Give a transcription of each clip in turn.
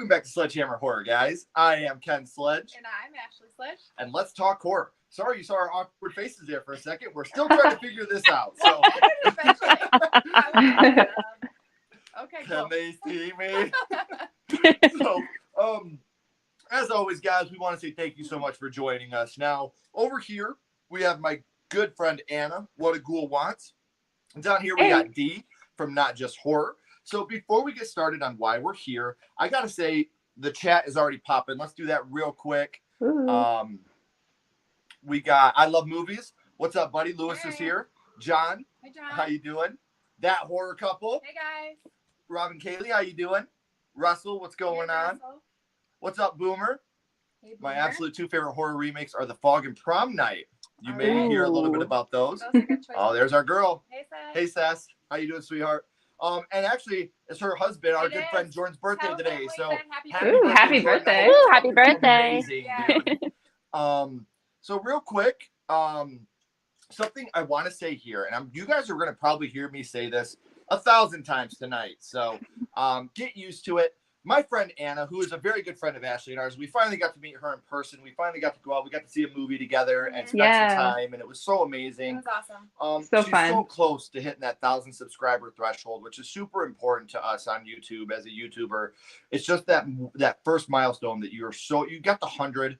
Welcome back to Sledgehammer Horror, guys. I am Ken Sledge. And I'm Ashley Sledge. And let's talk horror. Sorry you saw our awkward faces there for a second. We're still trying to figure this out. So, okay, can cool. they see me? So, as always, guys, we want to say thank you so much for joining us. Now, over here, we have my good friend Anna, What a Ghoul Wants. And down here, we got Dee from Not Just Horror. So before we get started on why we're here, I got to say the chat is already popping. Let's do that real quick. We got I Love Movies. What's up, buddy? Lewis is here. John. Hey, John. How you doing? That Horror Couple. Hey, guys. Robin Kaylee, how you doing? Russell, what's going on? Russell. What's up, Boomer? Hey, Boomer. My absolute two favorite horror remakes are The Fog and Prom Night. You may hear a little bit about those. Those are good choices. Oh, there's our girl. Hey, Seth. Hey, Sass. How you doing, sweetheart? And actually, it's her husband, our good friend Jordan's birthday Tell today. him So happy birthday. Jordan. Ooh, happy birthday. Amazing, Yeah. dude. So real quick, something I want to say here, and you guys are going to probably hear me say this 1,000 times tonight. So get used to it. My friend Anna, who is a very good friend of Ashley and ours, we finally got to meet her in person. We finally got to go out. We got to see a movie together and spend some time, and it was so amazing. It was awesome. She's so close to hitting that 1,000 subscriber threshold, which is super important to us on YouTube as a YouTuber. It's just that first milestone that you got the 100,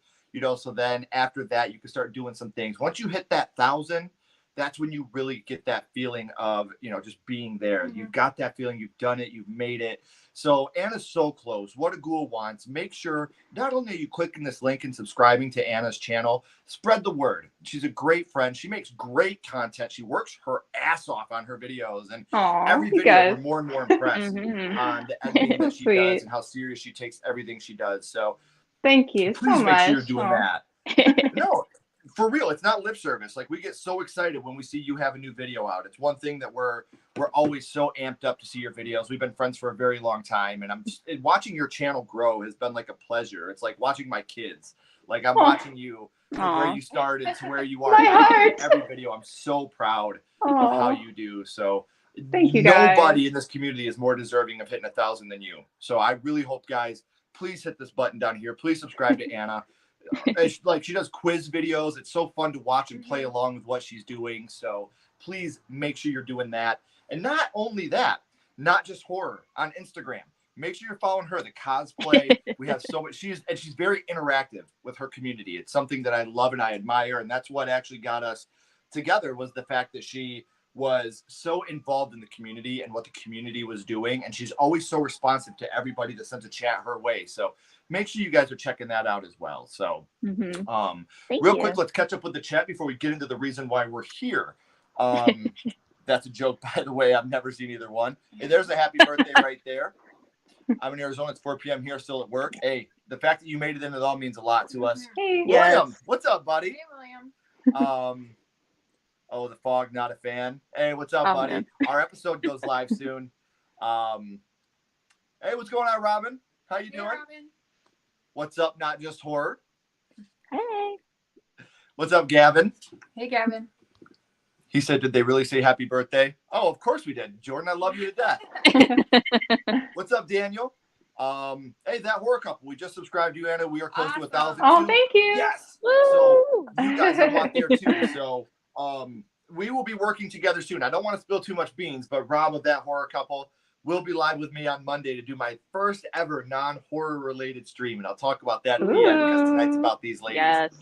so then after that you can start doing some things. Once you hit that 1,000, that's when you really get that feeling of, just being there. Mm-hmm. You've got that feeling, you've done it, you've made it. So Anna's so close. What a Ghoul Wants. Make sure not only are you clicking this link and subscribing to Anna's channel, spread the word. She's a great friend. She makes great content. She works her ass off on her videos. And every video, we're more and more impressed on the editing that she does and how serious she takes everything she does. So thank you so much. Please make sure you're doing that. No, for real, it's not lip service. Like, we get so excited when we see you have a new video out. It's one thing that we're always so amped up to see your videos. We've been friends for a very long time, and watching your channel grow has been like a pleasure. It's like watching my kids. Like, I'm watching you from where you started to where you are now. Every video, I'm so proud of how you do. So thank you, guys. Nobody in this community is more deserving of hitting 1,000 than you. So I really hope, guys, please hit this button down here. Please subscribe to Anna. She does quiz videos. It's so fun to watch and play along with what she's doing. So please make sure you're doing that. And not only that, Not Just Horror on Instagram. Make sure you're following her. The cosplay. We have so much. She's very interactive with her community. It's something that I love and I admire. And that's what actually got us together, was the fact that she was so involved in the community and what the community was doing. And she's always so responsive to everybody that sends a chat her way. So make sure you guys are checking that out as well. So real quick, let's catch up with the chat before we get into the reason why we're here. That's a joke, by the way. I've never seen either one. Hey, there's a happy birthday right there. I'm in Arizona. It's 4 p.m. here, still at work. Hey, the fact that you made it in, it all means a lot to us. Hey, William, what's up, buddy? Hey, William. The Fog, not a fan. Hey, what's up, buddy? Man. Our episode goes live soon. Hey, what's going on, Robin? How you doing? Robin. What's up, Not Just Horror? Hey. What's up, Gavin? Hey, Gavin. He said, did they really say happy birthday? Oh, of course we did. Jordan, I love you to death. What's up, Daniel? Hey, That Horror Couple. We just subscribed to you, Anna. We are close to 1,000. Oh, thank you. Yes. Woo. So you guys are on there too. So we will be working together soon. I don't want to spill too much beans, but Rob of That Horror Couple will be live with me on Monday to do my first ever non-horror related stream. And I'll talk about that at the end, because tonight's about these ladies. Yes.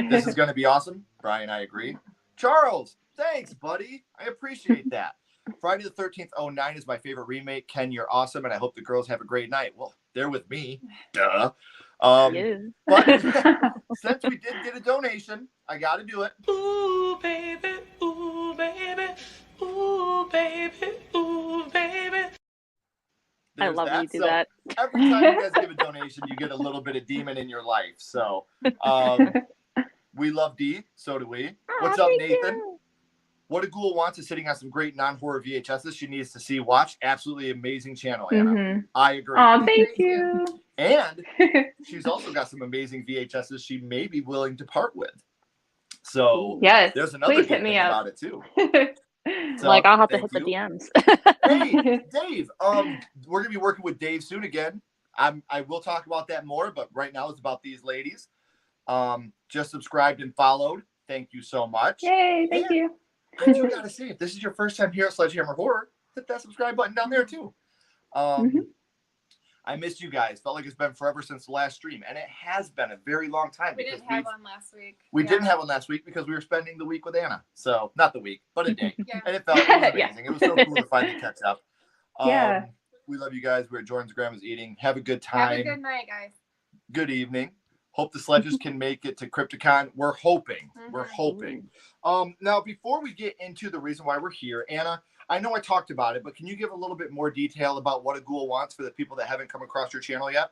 This is going to be awesome. Brian, I agree. Charles, thanks, buddy. I appreciate that. Friday the 13th, 09 is my favorite remake. Ken, you're awesome, and I hope the girls have a great night. Well, they're with me. Duh. But since we did get a donation, I got to do it. Ooh, baby. Ooh, baby. Ooh, baby. Ooh, baby. I love when you do that. Every time you guys give a donation, you get a little bit of demon in your life. So we love Dee. So do we. What's up, Nathan? You. What a Ghoul Wants is sitting on some great non-horror VHSs she needs to see. Watch. Absolutely amazing channel, Anna. I agree. Oh, thank you. And she's also got some amazing VHSs she may be willing to part with. So there's another please good hit me thing up about it too. So, I'll have to hit the DMs. Hey, Dave. We're gonna be working with Dave soon again. I will talk about that more, but right now it's about these ladies. Just subscribed and followed. Thank you so much. Yay, thank you. I do gotta say, if this is your first time here at Sledgehammer Horror, hit that subscribe button down there too. I missed you guys. Felt like it's been forever since the last stream, and it has been a very long time. We didn't have one last week. We didn't have one last week because we were spending the week with Anna. So not the week, but a day. And it felt amazing. Yeah. It was so cool to finally catch up. Yeah. We love you guys. We're at Jordan's Grandma's eating. Have a good time. Have a good night, guys. Good evening. Hope the Sledges can make it to Crypticon. We're hoping. We're hoping. Now, before we get into the reason why we're here, Anna, I know I talked about it, but can you give a little bit more detail about what a ghoul wants for the people that haven't come across your channel yet?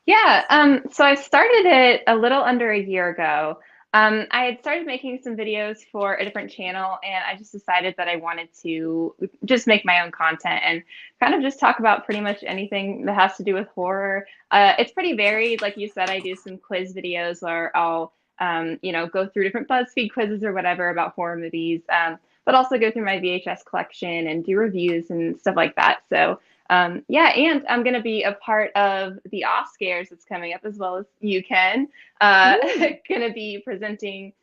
Yeah, so I started it a little under a year ago. I had started making some videos for a different channel, and I just decided that I wanted to just make my own content and kind of just talk about pretty much anything that has to do with horror. It's pretty varied. Like you said, I do some quiz videos where I'll, go through different BuzzFeed quizzes or whatever about horror movies, but also go through my VHS collection and do reviews and stuff like that. So yeah, and I'm going to be a part of the Oscars that's coming up, as well as you, Ken. Going to be presenting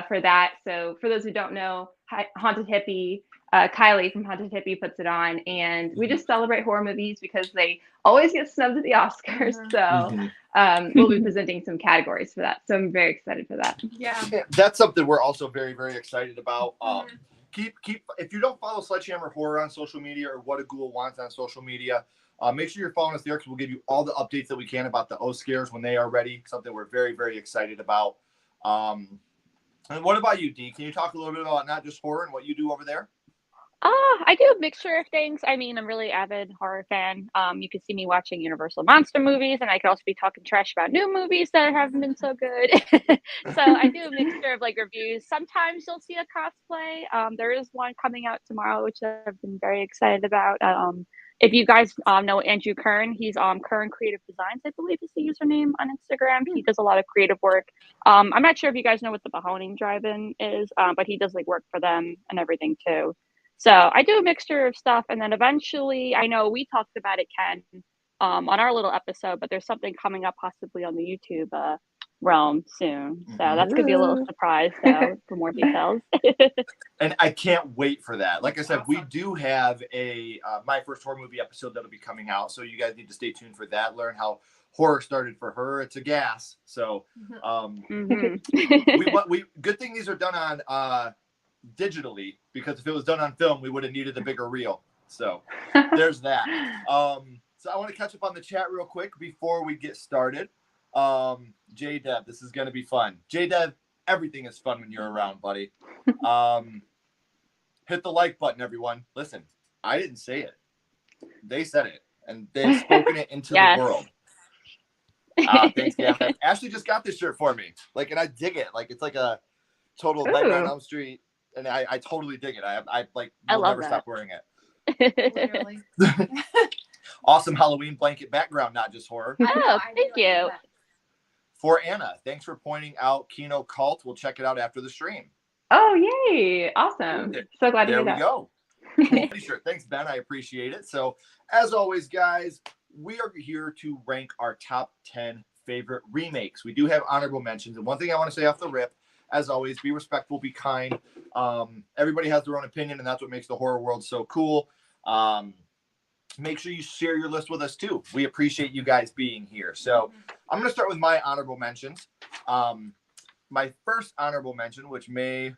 for that. So for those who don't know, Haunted Hippie, Kylie from Haunted Hippie puts it on, and we just celebrate horror movies because they always get snubbed at the Oscars. So we'll be presenting some categories for that. So I'm very excited for that. Yeah. That's something we're also very, very excited about. Keep if you don't follow Sledgehammer Horror on social media or What a Ghoul Wants on social media, make sure you're following us there because we'll give you all the updates that we can about the Oscars when they are ready. Something we're very, very excited about. And what about you, Dee? Can you talk a little bit about not just horror and what you do over there? I do a mixture of things. I mean, I'm really avid horror fan. You can see me watching Universal monster movies, and I could also be talking trash about new movies that haven't been so good. So I do a mixture of like reviews. Sometimes you'll see a cosplay. There is one coming out tomorrow, which I've been very excited about. If you guys know Andrew Kern, he's Kern Creative Designs, I believe is the username on Instagram. He does a lot of creative work. I'm not sure if you guys know what the Mahoning Drive-In is, but he does like work for them and everything too. So I do a mixture of stuff, and then eventually, I know we talked about it, Ken, on our little episode, but there's something coming up possibly on the YouTube realm soon. So that's going to be a little surprise for more details. And I can't wait for that. Like I said, we do have a My First Horror Movie episode that'll be coming out, so you guys need to stay tuned for that. Learn how horror started for her. It's a gas. So we good thing these are done on digitally, because if it was done on film, we would have needed a bigger reel. So there's that. So I want to catch up on the chat real quick before we get started. J-Dev, this is going to be fun. J-Dev, everything is fun when you're around, buddy. Hit the like button, everyone. Listen, I didn't say it. They said it, and they've spoken it into the world. Thanks, Gavin. Ashley just got this shirt for me. And I dig it. It's like a total Nightmare on Elm Street. And I totally dig it. I will never stop wearing it. Literally. Awesome Halloween blanket background, not just horror. Oh, thank you. For Anna, thanks for pointing out Kino Cult. We'll check it out after the stream. Oh, yay. Awesome. So glad to hear that. There we go. Cool. Sure. Thanks, Ben. I appreciate it. So, as always, guys, we are here to rank our top 10 favorite remakes. We do have honorable mentions. And one thing I want to say off the rip, as always, be respectful, be kind. Everybody has their own opinion, and that's what makes the horror world so cool. Make sure you share your list with us, too. We appreciate you guys being here. So I'm going to start with my honorable mentions. My first honorable mention, which may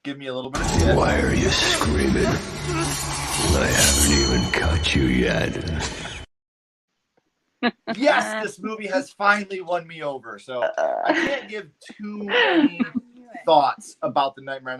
give me a little bit of shit. Why are you screaming? I haven't even caught you yet. Yes, this movie has finally won me over. So I can't give too many thoughts about the Nightmare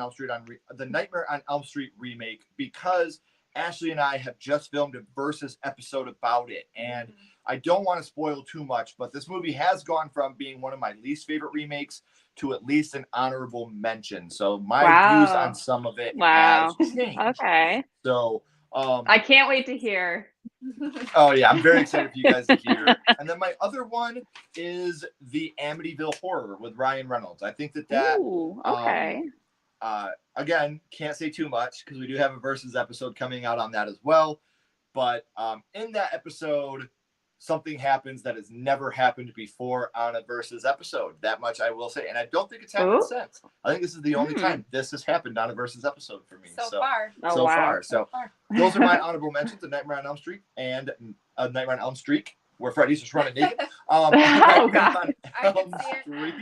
on Elm Street remake because Ashley and I have just filmed a versus episode about it, and I don't want to spoil too much, but this movie has gone from being one of my least favorite remakes to at least an honorable mention. So my views on some of it has changed. Okay. So I can't wait to hear. Oh yeah, I'm very excited for you guys to hear. And then my other one is the Amityville Horror with Ryan Reynolds. I think that Ooh, okay. Again, can't say too much because we do have a versus episode coming out on that as well. But in that episode, something happens that has never happened before on a Versus episode. That much I will say. And I don't think it's happened since. I think this is the only time this has happened on a Versus episode for me. So far. So far. So those are my honorable mentions, A Nightmare on Elm Street and A Nightmare on Elm Streak, where Freddy's just running naked. God. I can see it.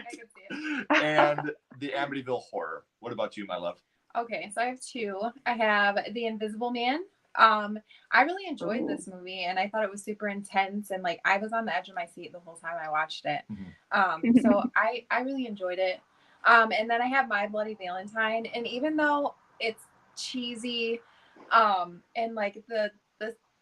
And the Amityville Horror. What about you, my love? Okay, so I have two. I have The Invisible Man. I really enjoyed this movie, and I thought it was super intense, and like I was on the edge of my seat the whole time I watched it. So I really enjoyed it. And then I have My Bloody Valentine, and even though it's cheesy, and like the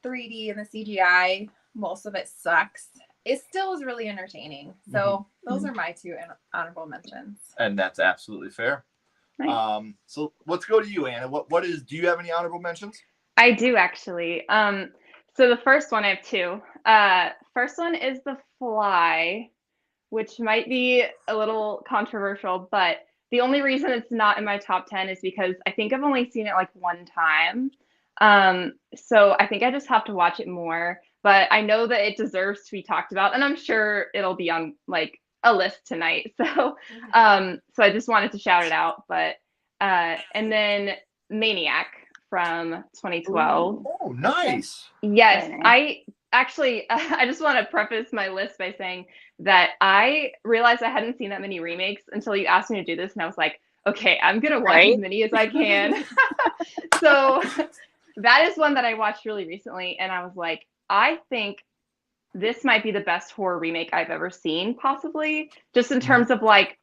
3D and the CGI, most of it sucks, it still is really entertaining. So those are my two honorable mentions. And that's absolutely fair. Nice. So let's go to you, Anna. Do you have any honorable mentions? I do actually. So the first one, I have two. First one is The Fly, which might be a little controversial, but the only reason it's not in my top 10 is because I think I've only seen it like one time. So I think I just have to watch it more, but I know that it deserves to be talked about, and I'm sure it'll be on like a list tonight. So, so I just wanted to shout it out, but, and then Maniac from 2012. Oh, nice. Yes, I actually, I just want to preface my list by saying that I realized I hadn't seen that many remakes until you asked me to do this, and I was like, okay, I'm going to watch as many as I can. So that is one that I watched really recently, and I was like, I think this might be the best horror remake I've ever seen, possibly, just in terms of like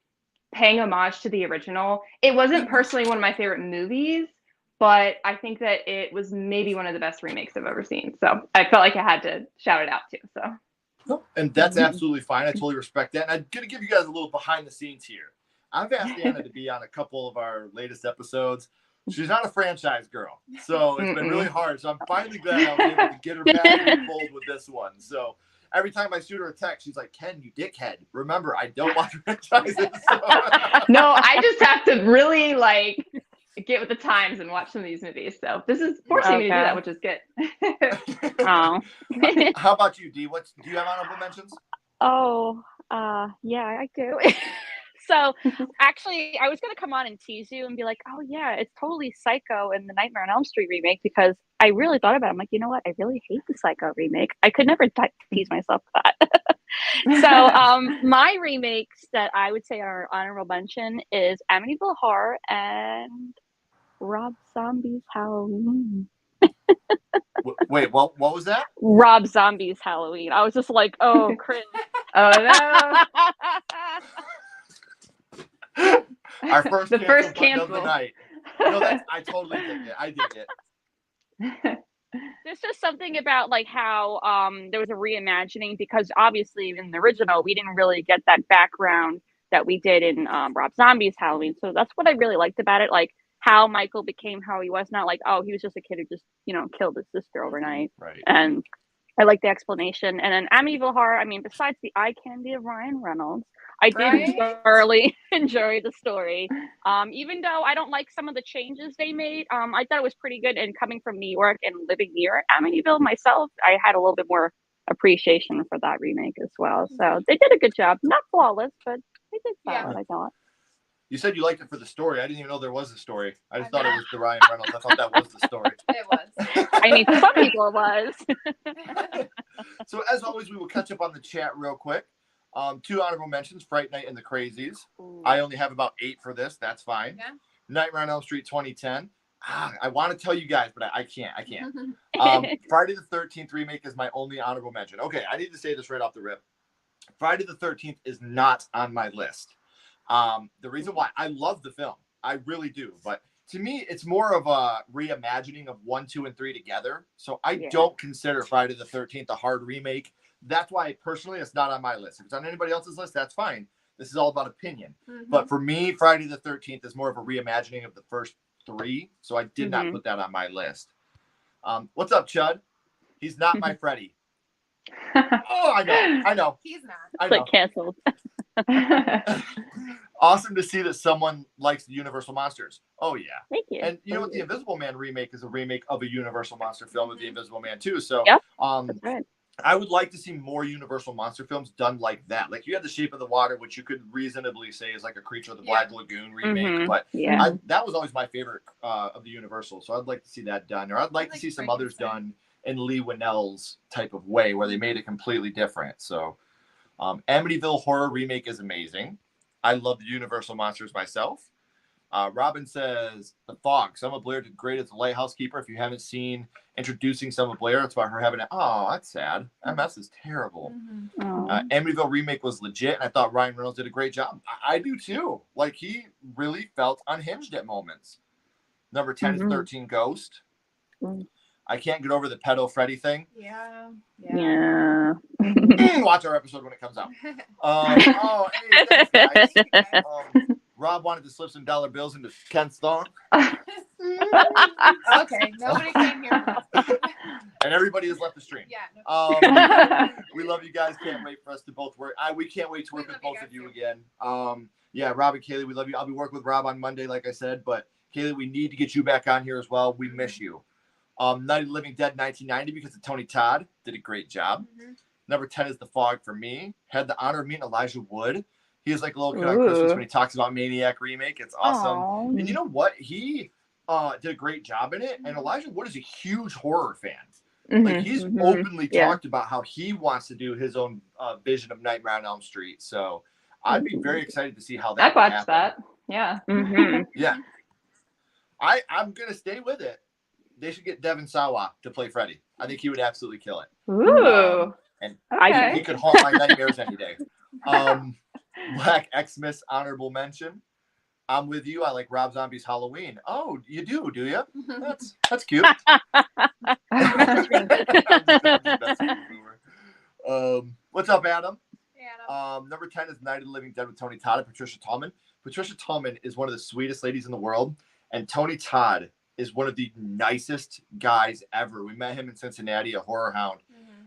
paying homage to the original. It wasn't personally one of my favorite movies, but I think that it was maybe one of the best remakes I've ever seen. So I felt like I had to shout it out too. So. And that's absolutely fine. I totally respect that. And I'm going to give you guys a little behind the scenes here. I've asked Anna to be on a couple of our latest episodes. She's not a franchise girl, so it's been really hard. So I'm finally glad I was able to get her back in the fold with this one. So every time I shoot her a text, she's like, Ken, you dickhead. Remember, I don't watch franchises. So. No, I just have to really like get with the times and watch some of these movies. So this is forcing me to do that, which is good. How about you, Dee? Do you have honorable mentions? Oh, yeah, I do. So actually, I was going to come on and tease you and be like, oh, yeah, it's totally Psycho in the Nightmare on Elm Street remake, because I really thought about it. I'm like, you know what? I really hate the Psycho remake. I could never tease myself with that. So my remakes that I would say are honorable mention is Amityville Horror and Rob Zombie's Halloween. Wait, what was that? Rob Zombie's Halloween. I was just like, oh, cringe. Oh, no. Our first the first cancel cancel of the night. No, I totally dig it. I dig it. There's just something about like how there was a reimagining, because obviously in the original we didn't really get that background that we did in Rob Zombie's Halloween. So that's what I really liked about it, like how Michael became how he was, not like, oh, he was just a kid who just, killed his sister overnight. Right. And I like the explanation. And then Amityville Horror, I mean, besides the eye candy of Ryan Reynolds, I did thoroughly enjoy the story. Even though I don't like some of the changes they made, I thought it was pretty good. And coming from New York and living near Amityville myself, I had a little bit more appreciation for that remake as well. So they did a good job. Not flawless, but they did solid, I thought. You said you liked it for the story. I didn't even know there was a story. I just thought it was the Ryan Reynolds. I thought that was the story. It was. I mean, for some people it was. So as always, we will catch up on the chat real quick. 2 honorable mentions, Fright Night and the Crazies. Ooh. I only have about 8 for this. That's fine. Yeah. Nightmare on Elm Street 2010. I want to tell you guys, but I can't. Friday the 13th remake is my only honorable mention. Okay, I need to say this right off the rip. Friday the 13th is not on my list. The reason why, I love the film. I really do. But to me, it's more of a reimagining of 1, 2, and 3 together. So I don't consider Friday the 13th a hard remake. That's why, personally, it's not on my list. If it's on anybody else's list, that's fine. This is all about opinion. But for me, Friday the 13th is more of a reimagining of the first 3. So I did not put that on my list. What's up, Chud? He's not my Freddy. Oh, I know. He's not. I know. Like canceled. Awesome to see that someone likes the Universal Monsters. Oh, yeah. Thank you. And you know what? The Invisible Man remake is a remake of a Universal Monster film with the Invisible Man, too. So that's right. I would like to see more Universal monster films done like that. Like you had The Shape of the Water, which you could reasonably say is like a Creature of the Black Lagoon remake, but that was always my favorite of the Universal. So I'd like to see that done, or I'd like to see some others done in Lee Winnell's type of way, where they made it completely different. So Amityville Horror Remake is amazing. I love the Universal monsters myself. Robin says The Fog. Selma Blair did great as the lighthouse keeper. If you haven't seen Introducing Selma Blair, it's about her having that's sad. MS is terrible. Amityville Remake was legit, and I thought Ryan Reynolds did a great job. I do too. Like, he really felt unhinged at moments. Number 10 is 13 Ghost. I can't get over the pedo Freddy thing. Yeah. Watch our episode when it comes out. Hey, thanks, guys. Rob wanted to slip some dollar bills into Ken's thong. Okay, nobody came here. And everybody has left the stream. Yeah. We love you guys. Can't wait for us to both work. We can't wait to work with both of you again. Yeah, Rob and Kaylee, we love you. I'll be working with Rob on Monday, like I said. But Kaylee, we need to get you back on here as well. We miss you. Night of the Living Dead 1990 because of Tony Todd. Did a great job. Number 10 is The Fog for me. Had the honor of meeting Elijah Wood. He is like a little kid on Christmas when he talks about Maniac Remake. It's awesome. Aww. And you know what? He did a great job in it. And Elijah Wood is a huge horror fan. Like, he's openly talked about how he wants to do his own vision of Nightmare on Elm Street. So I'd be very excited to see how that I'd watch that. Yeah. Yeah. I'm going to stay with it. They should get Devin Sawa to play Freddy. I think he would absolutely kill it. Ooh. And he could haunt my nightmares any day. Black Xmas honorable mention. I'm with you. I like Rob Zombie's Halloween. Oh, you do you? That's cute. What's up, Adam? Number 10 is Night of the Living Dead with Tony Todd and Patricia Tallman. Patricia Tallman is one of the sweetest ladies in the world, and Tony Todd is one of the nicest guys ever. We met him in Cincinnati, a horror hound.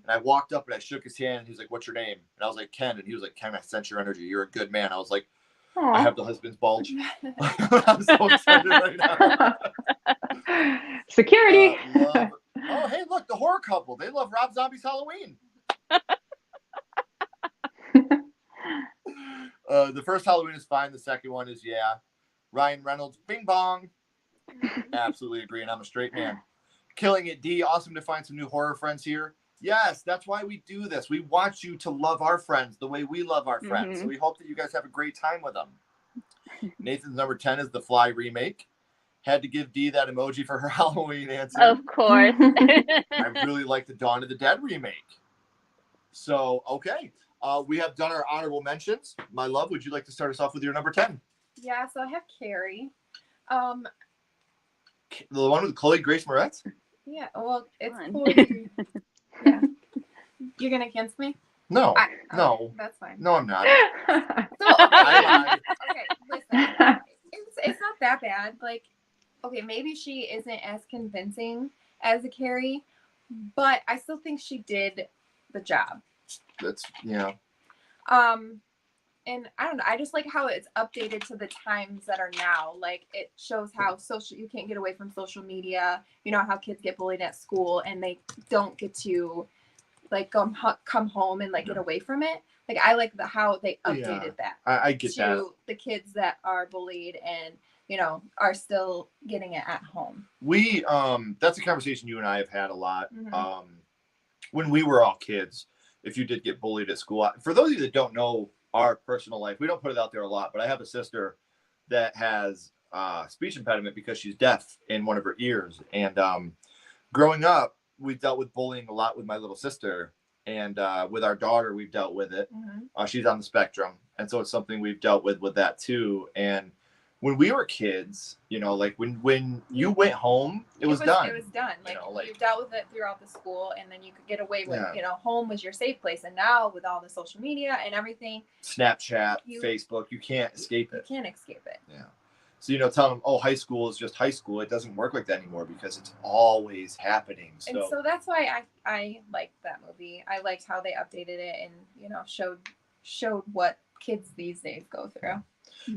And I walked up and I shook his hand. And he was like, "What's your name?" And I was like, "Ken." And he was like, "Ken, I sense your energy. You're a good man." I was like, "Aww. I have the husband's bulge." I'm so excited right now. Security. Oh, hey, look, the horror couple. They love Rob Zombie's Halloween. The first Halloween is fine. The second one is, Ryan Reynolds, bing bong. Absolutely agree. And I'm a straight man. Killing it, D. Awesome to find some new horror friends here. Yes, that's why we do this. We want you to love our friends the way we love our friends. So we hope that you guys have a great time with them. Nathan's number 10 is The Fly remake. Had to give Dee that emoji for her Halloween answer. Of course. I really like the Dawn of the Dead remake. So, okay. We have done our honorable mentions. My love, would you like to start us off with your number 10? Yeah, so I have Carrie. The one with Chloe Grace Moretz? Yeah, well, it's Chloe. Yeah. You're going to cancel me? No. No. That's fine. No, I'm not. Okay, listen. It's not that bad. Like, okay, maybe she isn't as convincing as a Carrie, but I still think she did the job. And I don't know, I just like how it's updated to the times that are now. Like, it shows how you can't get away from social media. You know how kids get bullied at school and they don't get to like come home and like get away from it. Like, I like how they updated that. I get that. To the kids that are bullied and, you know, are still getting it at home. We that's a conversation you and I have had a lot. When we were all kids, if you did get bullied at school, for those of you that don't know our personal life, we don't put it out there a lot, but I have a sister that has speech impediment because she's deaf in one of her ears. And growing up, we dealt with bullying a lot with my little sister, and with our daughter, we've dealt with it. She's on the spectrum, and so it's something we've dealt with that too. And when we were kids, you know, like when you went home, it was done. It was done. Like, you dealt with it throughout the school, and then you could get away with, you know, home was your safe place. And now with all the social media and everything, Snapchat, Facebook, you can't escape it. You can't escape it. Yeah. So, you know, tell them, oh, high school is just high school. It doesn't work like that anymore because it's always happening. So. And so that's why I liked that movie. I liked how they updated it and, you know, showed what kids these days go through.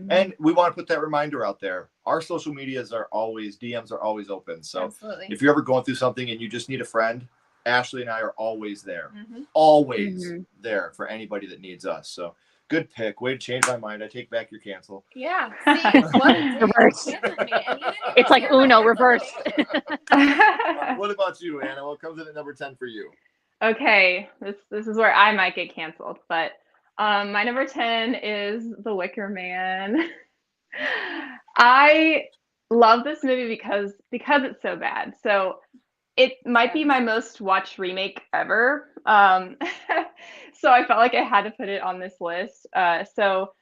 And we want to put that reminder out there. Our social medias are always, DMs are always open. So Absolutely. If you're ever going through something and you just need a friend, Ashley and I are always there. Mm-hmm. Always there for anybody that needs us. So good pick. Way to change my mind. I take back your cancel. Yeah. See, what it did, Reverse. it canceled me, and you didn't even It's like hear my Uno cancel reverse. me. What about you, Anna? What comes in at number 10 for you? Okay, this is where I might get canceled, but my number 10 is The Wicker Man. I love this movie because it's so bad. So it might be my most watched remake ever. So I felt like I had to put it on this list. So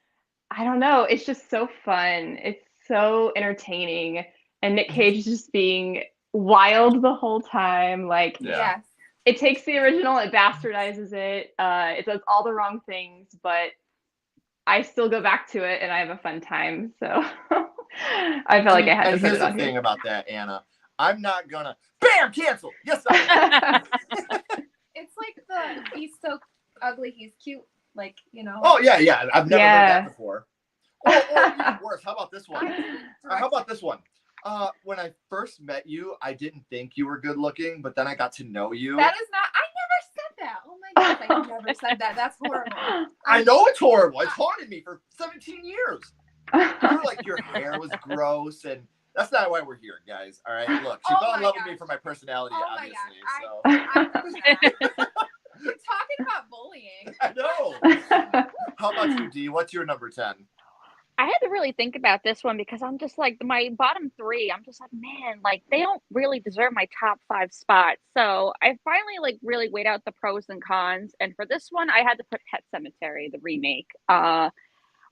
I don't know. It's just so fun. It's so entertaining, and Nick Cage is just being wild the whole time. Like, Yes. it takes the original, it bastardizes it. It does all the wrong things, but I still go back to it and I have a fun time. So I felt like I had to And put here's it the on thing here. about that, Anna. I'm not gonna bam cancel. Yes, I am. It's like the he's so ugly, he's cute. Like, you know. Oh yeah. I've never heard that before. Or even worse. How about this one? How about this one? When I first met you, I didn't think you were good looking, but then I got to know you. That is not. I never said that. Oh my gosh, I never said that. That's horrible. I know it's horrible. It's haunted me for 17 years. You were like, your hair was gross, and that's not why we're here, guys. All right, look, she fell in love with me for my personality, Oh obviously. my gosh. You're talking about bullying. I know. How about you, D? What's your number 10? I had to really think about this one because I'm just like my bottom three. I'm just like, man, like they don't really deserve my top 5 spots. So I finally like really weighed out the pros and cons. And for this one, I had to put Pet Sematary, the remake.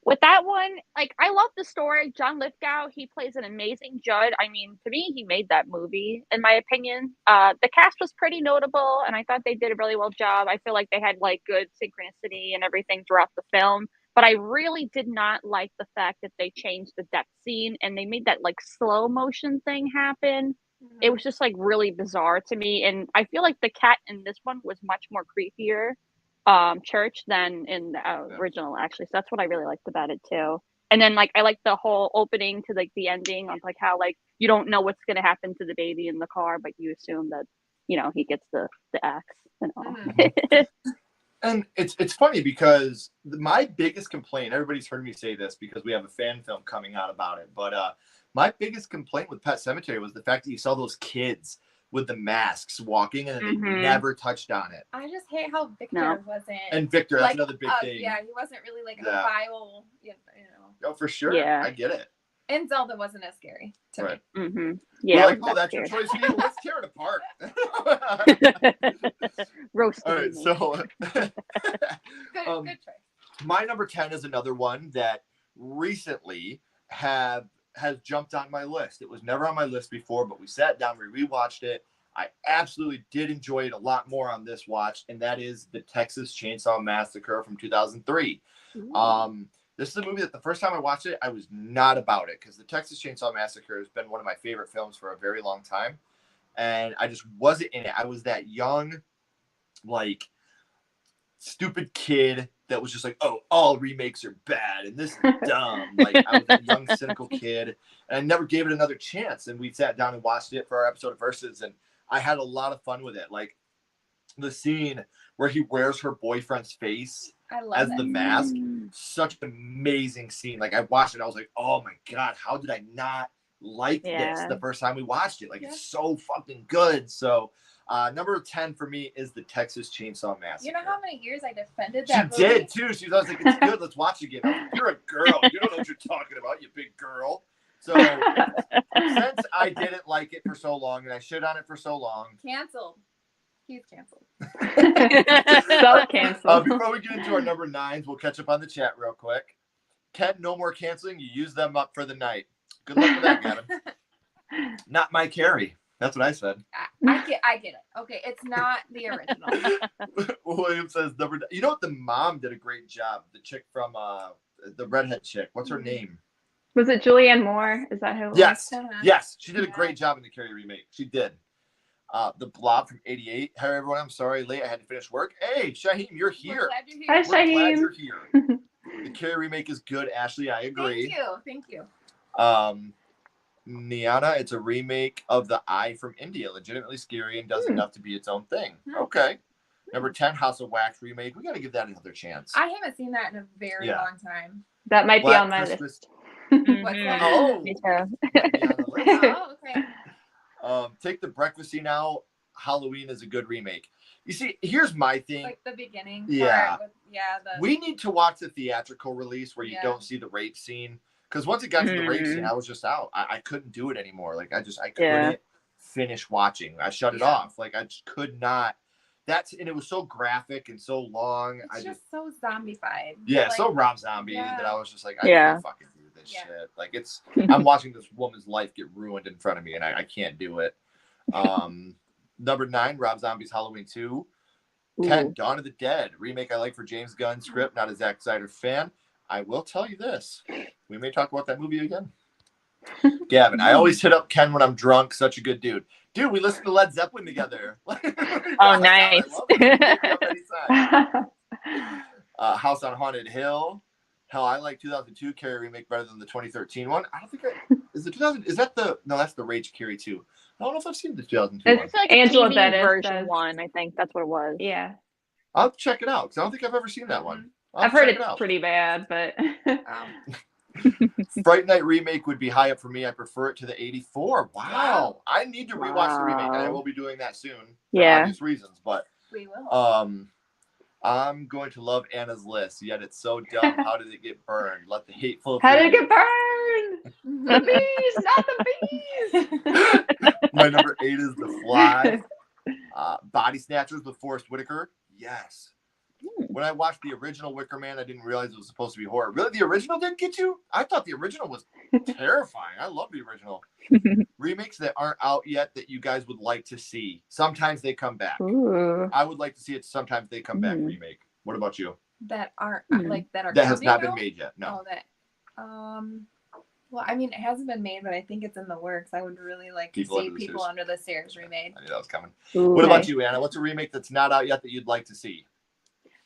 With that one, like I love the story. John Lithgow, he plays an amazing Judd. I mean, to me, he made that movie, in my opinion. The cast was pretty notable, and I thought they did a really well job. I feel like they had like good synchronicity and everything throughout the film. But I really did not like the fact that they changed the death scene and they made that like slow motion thing happen. It was just like really bizarre to me. And I feel like the cat in this one was much more creepier church than in the original, actually. So that's what I really liked about it too. And then like I like the whole opening to like the ending of like how like you don't know what's gonna happen to the baby in the car, but you assume that, you know, he gets the axe and all. And it's funny because my biggest complaint, everybody's heard me say this because we have a fan film coming out about it, but my biggest complaint with Pet Sematary was the fact that you saw those kids with the masks walking and then they never touched on it. I just hate how Victor wasn't. And Victor, that's another big thing. Yeah, he wasn't really like a vile, you know. Oh, for sure. Yeah. I get it. And Zelda wasn't as scary to me. Yeah. We're like, oh, that's your choice. Let's tear it apart. Roasting. All right, so Good choice. My number 10 is another one that recently has jumped on my list. It was never on my list before, but we sat down, we rewatched it. I absolutely did enjoy it a lot more on this watch, and that is the Texas Chainsaw Massacre from 2003. This is a movie that the first time I watched it, I was not about it because the Texas Chainsaw Massacre has been one of my favorite films for a very long time. And I just wasn't in it. I was that young, like, stupid kid that was just like, oh, all remakes are bad and this is dumb. Like, I was a young, cynical kid, and I never gave it another chance. And we sat down and watched it for our episode of Versus, and I had a lot of fun with it. Like, the scene where he wears her boyfriend's face as the mask, such an amazing scene. Like, I watched it, I was like, oh my God, how did I not like this the first time we watched it? Like, it's so fucking good. So number 10 for me is the Texas Chainsaw Massacre. You know how many years I defended that movie? She did too. She was like, it's good, let's watch it again. I was like, you're a girl, you don't know what you're talking about, you big girl. So since I didn't like it for so long and I shit on it for so long, canceled. He's canceled. So canceled. Before we get into our number 9s, we'll catch up on the chat real quick. Ken, no more canceling. You use them up for the night. Good luck with that, Gavin. Not my Carrie. That's what I said. I get it. Okay, it's not the original. William says number. You know what? The mom did a great job. The chick from the redhead chick. What's her name? Was it Julianne Moore? Is that who it was? Yes. She did a great job in the Carrie remake. She did. The Blob from '88. Hey everyone, I'm sorry late. I had to finish work. Hey Shaheem, you're here. Hi Shaheem. Glad you're here. The Carrie remake is good, Ashley. I agree. Thank you. Niana, it's a remake of The Eye from India. Legitimately scary and does enough to be its own thing. Okay. Number 10, House of Wax remake. We got to give that another chance. I haven't seen that in a very long time. That might Black be on my Christmas. list. What's that? Oh, Me too. might be on the list. Oh, okay. Take the Breakfast Scene Out. Halloween is a good remake. You see, here's my thing. Like the beginning. Yeah. Part with, We need to watch the theatrical release where you don't see the rape scene. Because once it got to the rape scene, I was just out. I couldn't do it anymore. Like I couldn't finish watching. I shut it off. Like I just could not. And it was so graphic and so long. It's just so zombified. Yeah, like, so Rob Zombie that I was just like, I Yeah. can't fucking do this shit. Like I'm watching this woman's life get ruined in front of me, and I can't do it. Number 9, Rob Zombie's Halloween 2. 10, Dawn of the Dead, remake I like for James Gunn script, not a Zack Snyder fan. I will tell you this. We may talk about that movie again. Gavin, I always hit up Ken when I'm drunk. Such a good dude. Dude, we listened to Led Zeppelin together. Oh, nice. House on Haunted Hill. Hell, I like 2002 Carrie remake better than the 2013 one. I don't think is the 2000. Is that the? No, that's the Rage Carrie 2. I don't know if I've seen the 2002 one. It's like Angela a TV Bennett version does. one. I think that's what it was. Yeah. I'll check it out because I don't think I've ever seen that one. I've heard it's pretty bad, but Fright Night remake would be high up for me. I prefer it to the 84. Wow. I need to rewatch the remake, and I will be doing that soon for obvious reasons. But we will. I'm going to love Anna's list, yet it's so dumb. How did it get burned? Let the hateful. How did it get burned? The bees, not the bees. My number 8 is The Fly. Body Snatchers with Forrest Whitaker. Yes. When I watched the original Wicker Man, I didn't realize it was supposed to be horror. Really? The original didn't get you? I thought the original was terrifying. I love the original. Remakes that aren't out yet that you guys would like to see. Sometimes they come back. Ooh. I would like to see it. Sometimes they come back remake. What about you? That aren't that has not been made yet. No. Oh, that. Well, I mean, it hasn't been made, but I think it's in the works. I would really like to see People Under the Stairs remade. I knew that was coming. Ooh, what about you, Anna? What's a remake that's not out yet that you'd like to see?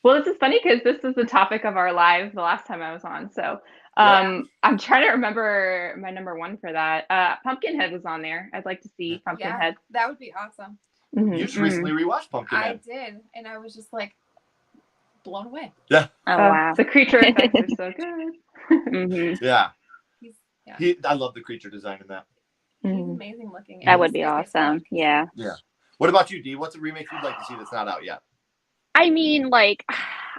Well, this is funny because this was the topic of our live the last time I was on. So I'm trying to remember my number 1 for that. Pumpkinhead was on there. I'd like to see Pumpkinhead. That would be awesome. You just recently rewatched Pumpkinhead. I did, and I was just like blown away. Yeah. Oh, wow. The creature effects are so good. Yeah. I love the creature design in that. He's amazing looking. That would be awesome. Yeah. Yeah. What about you, Dee? What's a remake you'd like to see that's not out yet? I mean, like,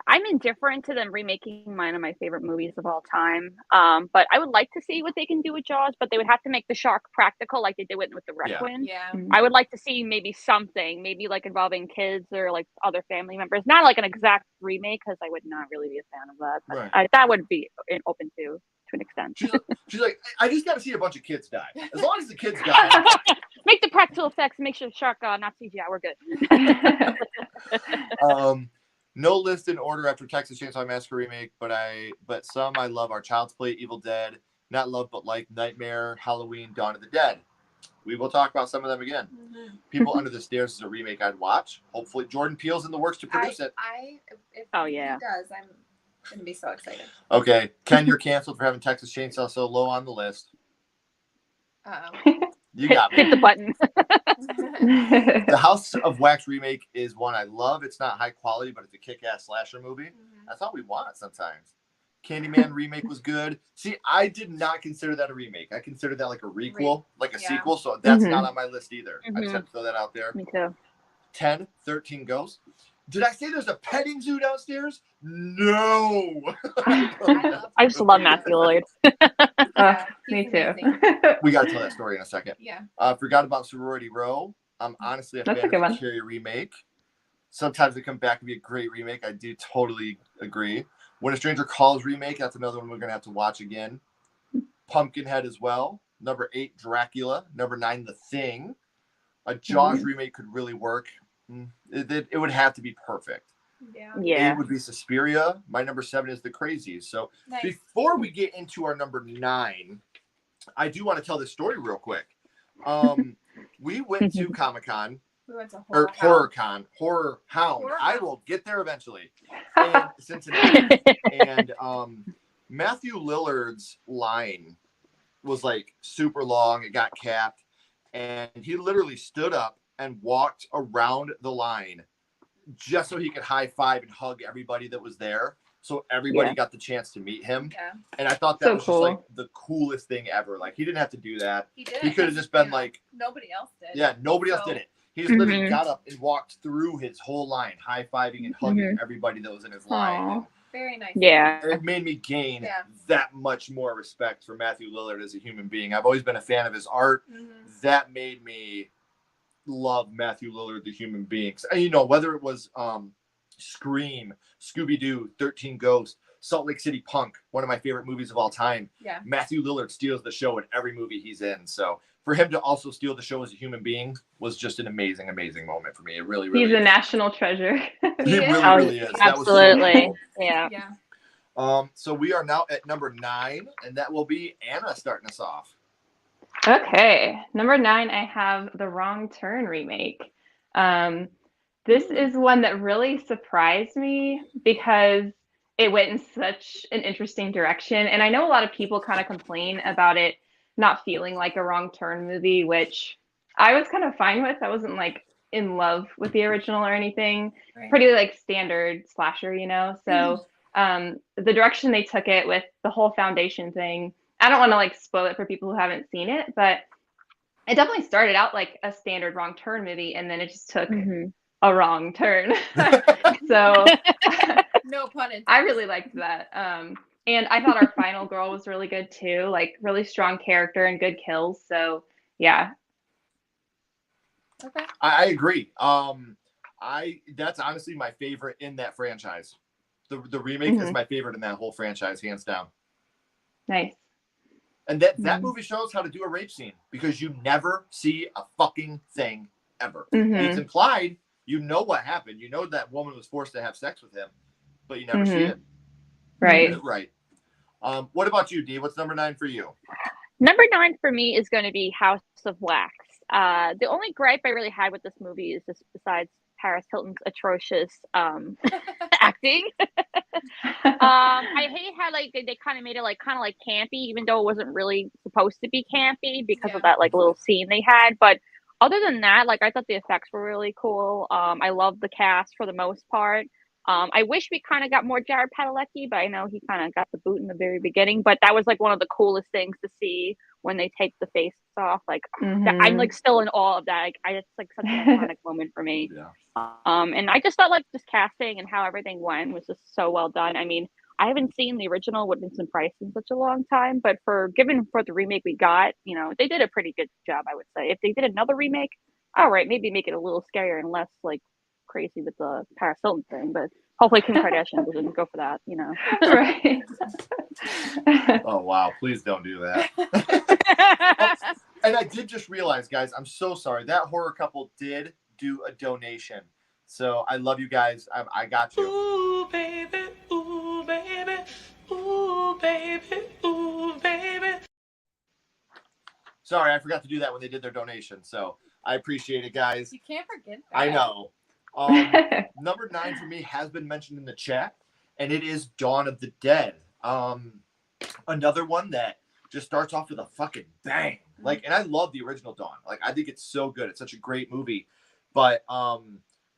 I'm indifferent to them remaking one of my favorite movies of all time. But I would like to see what they can do with Jaws, but they would have to make the shark practical like they did with the Requiem. Yeah. I would like to see maybe something, maybe like involving kids or like other family members. Not like an exact remake, because I would not really be a fan of that. But that would be open to an extent. She's like, I just got to see a bunch of kids die. As long as the kids die. Make the practical effects, make sure the shark not CGI. We're good. No list in order after Texas Chainsaw Massacre remake, but some I love are Child's Play, Evil Dead, Not Love But Like, Nightmare, Halloween, Dawn of the Dead. We will talk about some of them again. People Under the Stairs is a remake I'd watch. Hopefully Jordan Peele's in the works to produce it. If he does, I'm gonna be so excited. Okay, Ken, you're canceled for having Texas Chainsaw so low on the list. You got me. Hit the button. The House of Wax remake is one I love. It's not high quality, but it's a kick-ass slasher movie. That's all we want sometimes. Candyman remake was good. See, I did not consider that a remake. I considered that like a requel, like a sequel. So that's not on my list either. I just had to throw that out there. Me too. 10, 13 Ghosts. Did I say there's a petting zoo downstairs? No. I just love Matthew Lillard. Me too. We got to tell that story in a second. Yeah. Forgot about Sorority Row. I'm honestly a fan of the Carrie remake. Sometimes they come back to be a great remake. I do totally agree. When a Stranger Calls remake, that's another one we're going to have to watch again. Pumpkinhead as well. Number 8, Dracula. Number 9, The Thing. A Jaws remake could really work. It would have to be perfect. Yeah. 8 would be Suspiria. My number 7 is The Crazies. So before we get into our number 9, I do want to tell this story real quick. We went to Comic-Con. We went to Horror Hound. I will get there eventually. In Cincinnati. And Matthew Lillard's line was like super long. It got capped, and he literally stood up and walked around the line just so he could high five and hug everybody that was there. So everybody got the chance to meet him. Yeah. And I thought that was just like the coolest thing ever. Like he didn't have to do that. He could have just been like, nobody else did. Yeah, nobody else did it. He just literally got up and walked through his whole line, high-fiving and hugging everybody that was in his line. Very nice. Yeah. It made me gain that much more respect for Matthew Lillard as a human being. I've always been a fan of his art. That made me love Matthew Lillard, the human being. You know, whether it was Scream, Scooby-Doo, 13 Ghosts, Salt Lake City Punk, one of my favorite movies of all time. Yeah. Matthew Lillard steals the show in every movie he's in. So for him to also steal the show as a human being was just an amazing, amazing moment for me. It really, really He's a national treasure. He really is. Absolutely. That was so cool. Yeah. So we are now at number 9, and that will be Anna starting us off. Okay. Number 9, I have The Wrong Turn remake. This is one that really surprised me because it went in such an interesting direction. And I know a lot of people kind of complain about it not feeling like a Wrong Turn movie, which I was kind of fine with. I wasn't like in love with the original or anything. Right. Pretty like standard slasher, you know? So the direction they took it with the whole foundation thing, I don't want to like spoil it for people who haven't seen it, but it definitely started out like a standard Wrong Turn movie, and then it just took a wrong turn. So no pun intended. I really liked that. And I thought our final girl was really good too, like really strong character and good kills. So yeah. Okay. I agree. That's honestly my favorite in that franchise. The remake is my favorite in that whole franchise, hands down. Nice. And that movie shows how to do a rape scene because you never see a fucking thing ever. It's implied. You know what happened. You know that woman was forced to have sex with him, but you never see it. Right. Right. What about you, Dee? What's number 9 for you? Number 9 for me is going to be House of Wax. The only gripe I really had with this movie is just besides Paris Hilton's atrocious acting. I hate how like they kind of made it like kind of like campy, even though it wasn't really supposed to be campy because of that like little scene they had. But other than that, like I thought the effects were really cool. I love the cast for the most part. I wish we kind of got more Jared Padalecki, but I know he kind of got the boot in the very beginning. But that was like one of the coolest things to see when they take the face off. Like I'm like still in awe of that. Like, it's like such an iconic moment for me. Yeah. And I just thought like just casting and how everything went was just so well done. I mean, I haven't seen the original with Vincent Price in such a long time, but for the remake we got, you know, they did a pretty good job, I would say. If they did another remake, all right, maybe make it a little scarier and less like crazy with the Paris Hilton thing, but hopefully Kim Kardashian doesn't go for that, you know. Right. Oh wow, please don't do that. And I did just realize, guys, I'm so sorry. That horror couple did do a donation. So I love you guys. I got you. Ooh, baby. Ooh, baby. Ooh, baby. Ooh, baby. Sorry, I forgot to do that when they did their donation. So I appreciate it, guys. You can't forget that. I know. Number 9 for me has been mentioned in the chat, and it is Dawn of the Dead. Another one that just starts off with a fucking bang. Like, and I love the original Dawn. Like, I think it's so good. It's such a great movie. But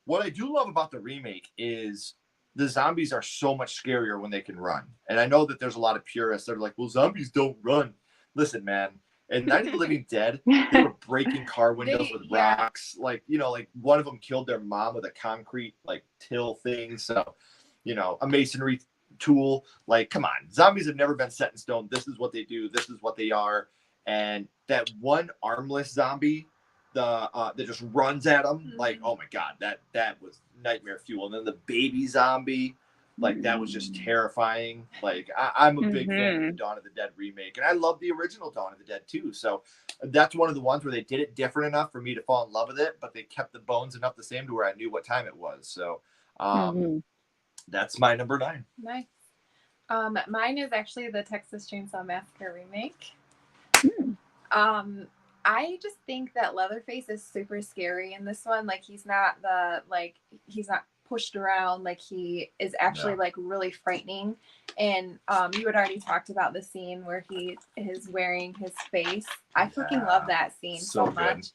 what I do love about the remake is the zombies are so much scarier when they can run. And I know that there's a lot of purists that are like, well, zombies don't run. Listen, man. In Night of the Living Dead, they were breaking car windows with rocks. Like, you know, like one of them killed their mom with a concrete, like, till thing. So, you know, a masonry tool. Like, come on. Zombies have never been set in stone. This is what they do. This is what they are. And that one armless zombie that just runs at them, like, oh, my God, that was nightmare fuel. And then the baby zombie. Like, that was just terrifying. Like, I'm a big fan of the Dawn of the Dead remake. And I love the original Dawn of the Dead, too. So that's one of the ones where they did it different enough for me to fall in love with it. But they kept the bones enough the same to where I knew what time it was. So that's my number 9. Nice. Mine is actually the Texas Chainsaw Massacre remake. I just think that Leatherface is super scary in this one. Like, he's not pushed around. Like he is actually like really frightening. And you had already talked about the scene where he is wearing his face. I fucking love that scene so much.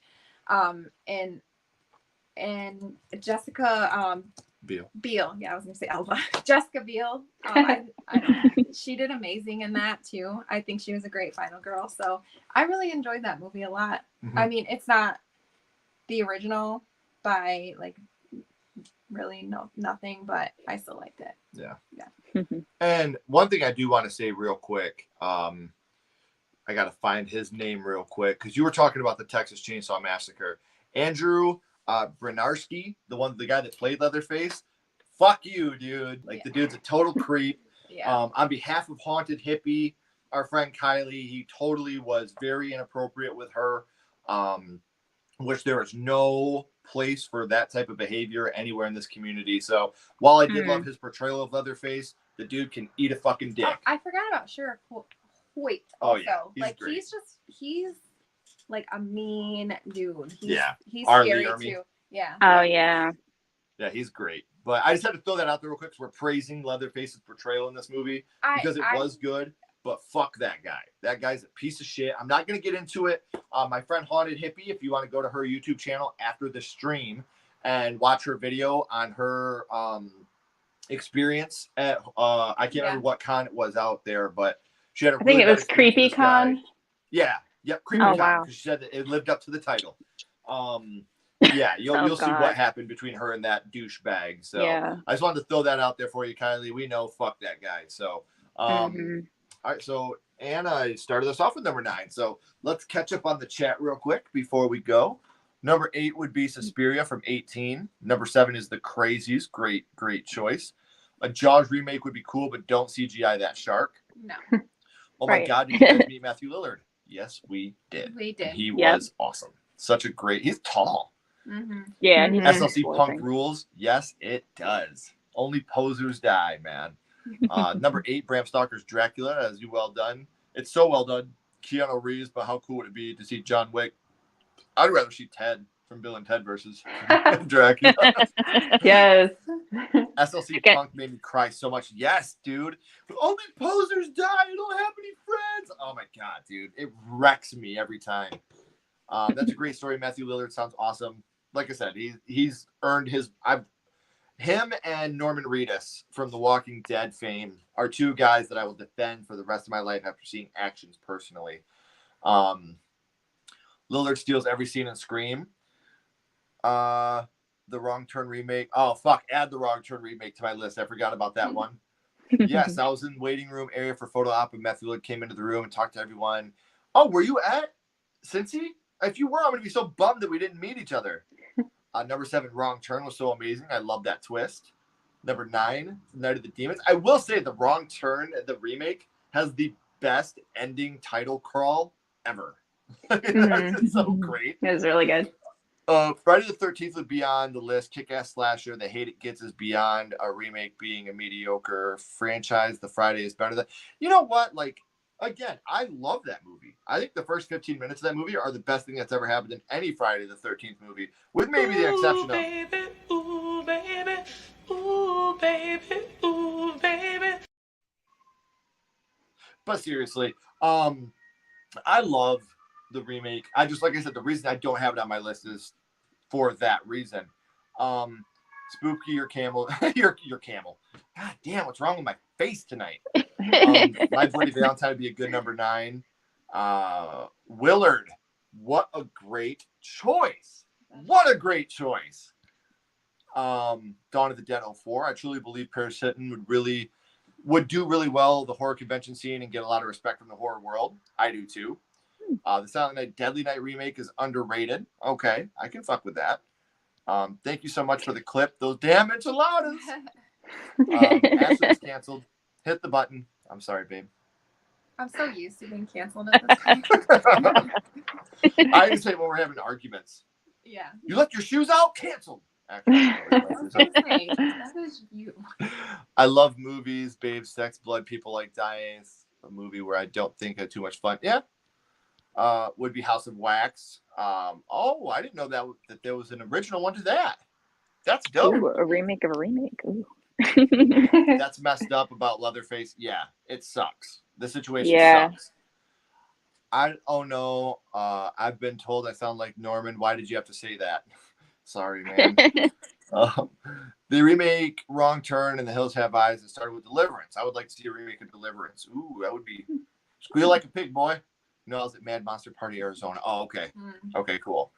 And Jessica Biel. Yeah, I was gonna say Elba. Jessica Biel. She did amazing in that too. I think she was a great final girl. So I really enjoyed that movie a lot. I mean, it's not the original by like really nothing, but I still liked it. Yeah. And one thing I do want to say real quick, I gotta find his name real quick because you were talking about the Texas Chainsaw Massacre. Andrew Bryniarski, the guy that played Leatherface. Fuck you, dude. Like the dude's a total creep. On behalf of Haunted Hippie, our friend Kylie, he totally was very inappropriate with her. Which there is no place for that type of behavior anywhere in this community. So while I did love his portrayal of Leatherface, the dude can eat a fucking dick. I forgot about Sheriff Hoyt. Also. Oh yeah, he's like a mean dude. He's Our scary leader, too. Yeah. Oh yeah. Yeah, he's great. But I just had to throw that out there real quick because we're praising Leatherface's portrayal in this movie because it was good. But fuck that guy. That guy's a piece of shit. I'm not going to get into it. My friend Haunted Hippie, if you want to go to her YouTube channel after the stream and watch her video on her experience at, I can't remember what con it was out there, but she had a I think it was Creepy Con. Yeah. Yep. Creepy Con. Wow. She said that it lived up to the title. Yeah, you'll see what happened between her and that douchebag. So I just wanted to throw that out there for you, Kylie. We know fuck that guy. So all right, so Anna started us off with number 9. So let's catch up on the chat real quick before we go. Number 8 would be Suspiria from 18. Number 7 is The Crazies. Great choice. A Jaws remake would be cool, but don't CGI that shark. No. Oh my God, did you guys meet Matthew Lillard? Yes, we did. We did. He was awesome. Such a he's tall. Yeah. SLC Punk rules. Yes, it does. Only posers die, man. Number 8, Bram Stoker's Dracula, as you well done. It's so well done. Keanu Reeves, but how cool would it be to see John Wick? I'd rather see Ted from Bill and Ted versus Dracula. Yes. SLC Punk made me cry so much. Yes, dude. But only posers die. I don't have any friends. Oh my God, dude. It wrecks me every time. That's a great story. Matthew Lillard sounds awesome. Like I said, he's earned his. Him and Norman Reedus from The Walking Dead fame are two guys that I will defend for the rest of my life after seeing actions personally. Lillard steals every scene in Scream. The Wrong Turn remake. Oh, fuck. Add The Wrong Turn remake to my list. I forgot about that one. Yes, I was in waiting room area for photo op and Matthew Lillard came into the room and talked to everyone. Oh, were you at Cincy? If you were, I'm going to be so bummed that we didn't meet each other. Number 7, Wrong Turn was so amazing. I love that twist. Number 9, Night of the Demons. I will say The Wrong Turn, the remake, has the best ending title crawl ever. It's so great. It was really good. Friday the 13th would be on the list. Kick-Ass Slasher, The Hate It Gets is beyond a remake being a mediocre franchise. The Friday is better than... You know what? Like, again, I love that movie. I think the first 15 minutes of that movie are the best thing that's ever happened in any Friday the 13th movie, with maybe the exception of... Ooh, baby, ooh, baby, ooh, baby. But seriously, I love the remake. I just, like I said, the reason I don't have it on my list is for that reason. Spooky or Camel, your Camel. God damn, what's wrong with my face tonight? My Bloody Valentine would be a good number 9. Willard, what a great choice. What a great choice. Dawn of the Dead 04. I truly believe Paris Hilton would do really well the horror convention scene and get a lot of respect from the horror world. I do too. The Silent Night Deadly Night remake is underrated. Okay, I can fuck with that. Thank you so much for the clip. Those damn enchiladas. Ashley is canceled. Hit the button. I'm sorry, babe. I'm so used to being canceled at this point. I even say when we're having arguments. Yeah. You left your shoes out? Canceled. Actually, that is you. I love movies, babe, sex, blood, people like dying. It's a movie where I don't think I had too much fun. Yeah. Would be House of Wax. I didn't know that there was an original one to that. That's dope. Ooh, a remake of a remake. Ooh. That's messed up about Leatherface. Yeah, it sucks. The situation Yeah. sucks. Oh no. I've been told I sound like Norman. Why did you have to say that? Sorry, man. The remake Wrong Turn and The Hills Have Eyes that started with Deliverance. I would like to see a remake of Deliverance. Ooh, that would be Squeal Like a Pig, boy. No, I was at Mad Monster Party, Arizona. Oh, okay. Okay, cool.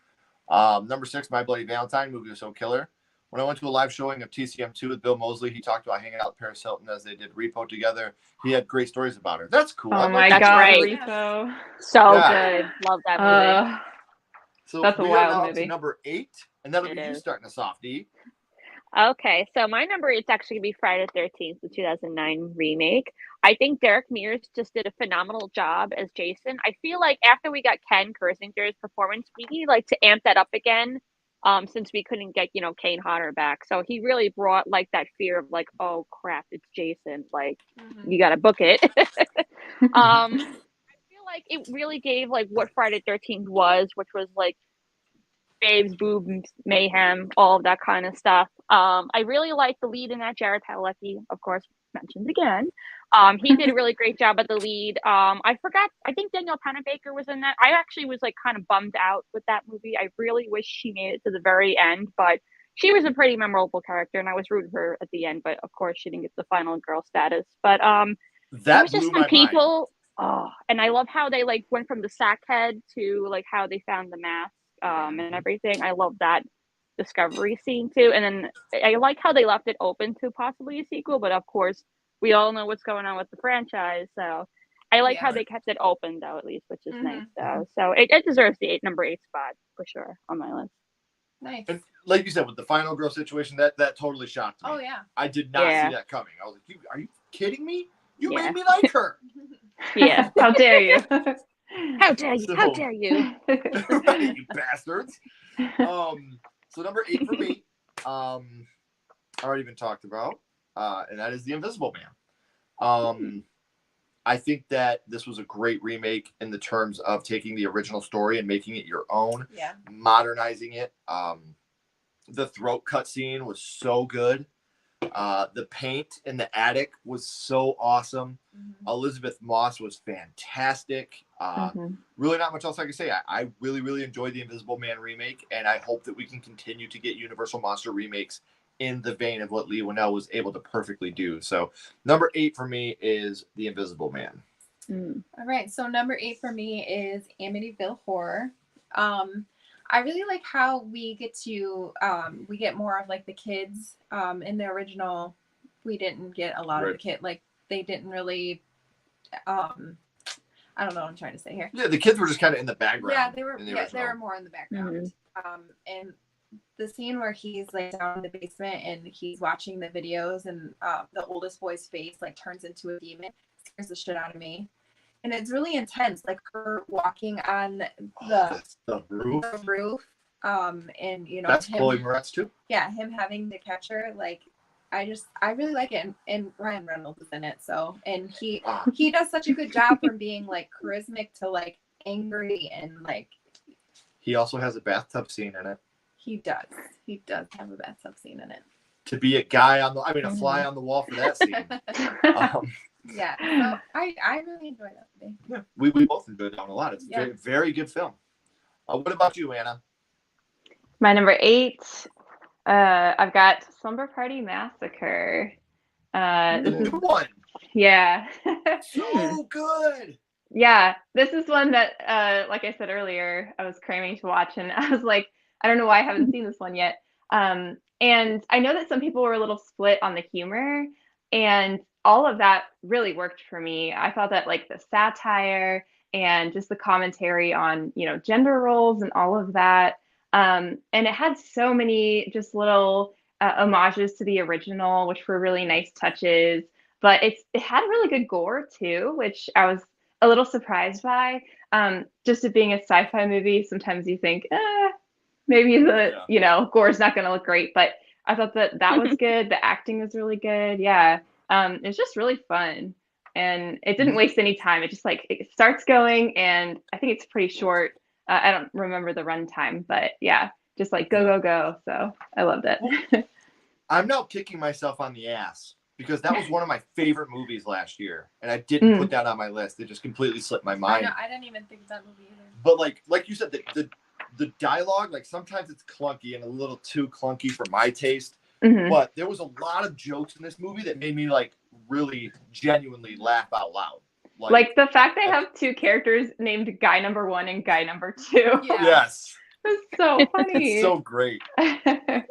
Number 6, My Bloody Valentine. Movie was so killer. When I went to a live showing of TCM2 with Bill Moseley, he talked about hanging out with Paris Hilton as they did Repo together. He had great stories about her. That's cool. Oh my That's god, right. Repo. So Yeah. good. Love that movie. So That's a we wild are now up movie. to number 8, and that'll It be you is. starting us off, D. Okay, so my number 8 is actually gonna be Friday the 13th, the 2009 remake. I think Derek Mears just did a phenomenal job as Jason. I feel like after we got Ken Kersinger's performance, we need like to amp that up again. Since we couldn't get, Kane Hodder back. So he really brought like that fear of like, oh crap, it's Jason. Like you gotta book it. I feel like it really gave like what Friday the 13th was, which was like babes, boobs, mayhem, all of that kind of stuff. I really like the lead in that, Jared Padalecki, of course, mentioned again. He did a really great job at the lead. I think Danielle Panabaker was in that. I actually was like kind of bummed out with that movie. I really wish she made it to the very end, but she was a pretty memorable character, and I was rooting for her at the end. But of course, she didn't get the final girl status. But there That was just blew some my mind. people. Oh, and I love how they like went from the sack head to like how they found the mask and everything. I love that discovery scene too. And then I like how they left it open to possibly a sequel, but of course we all know what's going on with the franchise. So I like how they kept it open though, at least, which is nice though. So it deserves the number 8 spot for sure on my list. Nice. And like you said, with the final girl situation, that totally shocked me. Oh yeah. I did not see that coming. I was like, are you kidding me? You made me like her. Yeah. How dare you? How dare you? How dare you? Right, you bastards. So number 8 for me, already been talked about, and that is The Invisible Man. I think that this was a great remake in the terms of taking the original story and making it your own, modernizing it. The throat cut scene was so good. The paint in the attic was so awesome. Elizabeth Moss was fantastic. Really not much else I can say. I really, really enjoyed the Invisible Man remake, and I hope that we can continue to get Universal Monster remakes in the vein of what Lee Winnell was able to perfectly do. So number 8 for me is The Invisible Man. All right, so number 8 for me is Amityville Horror. I really like how we get more of like the kids. In the original, we didn't get a lot of the kid. Like they didn't really. I don't know what I'm trying to say here. Yeah, the kids were just kind of in the background. Yeah, they were. They were more in the background. And the scene where he's like down in the basement and he's watching the videos and the oldest boy's face like turns into a demon scares the shit out of me. And it's really intense, like her walking on the roof. And that's him, Chloe Moretz too. Yeah, him having to catch her, like I really like it, and Ryan Reynolds is in it. So, and he does such a good job from being like charismatic to like angry and like. He also has a bathtub scene in it. He does have a bathtub scene in it. To be a fly on the wall for that scene. Yeah, so I really enjoyed that movie. Yeah, we both enjoyed that one a lot. It's a very, very good film. What about you, Anna? My number 8, I've got Slumber Party Massacre. The new one. Yeah. So good. Yeah, this is one that, like I said earlier, I was craving to watch, and I was like, I don't know why I haven't seen this one yet. And I know that some people were a little split on the humor, and all of that really worked for me. I thought that like the satire and just the commentary on, gender roles and all of that. And it had so many just little homages to the original, which were really nice touches. But it had really good gore too, which I was a little surprised by. Just it being a sci-fi movie, sometimes you think, maybe the gore's not going to look great. But I thought that was good. The acting was really good. Yeah. It's just really fun, and it didn't waste any time. It just it starts going, and I think it's pretty short. I don't remember the runtime, but yeah, just like go. So I loved it. I'm now kicking myself on the ass because that was one of my favorite movies last year, and I didn't put that on my list. It just completely slipped my mind. I didn't even think of that movie either. But like you said, the dialogue, like sometimes it's clunky and a little too clunky for my taste. But there was a lot of jokes in this movie that made me like really genuinely laugh out loud. Like the fact they have two characters named Guy Number 1 and Guy Number 2. Yeah. Yes. It's so funny. It's so great. I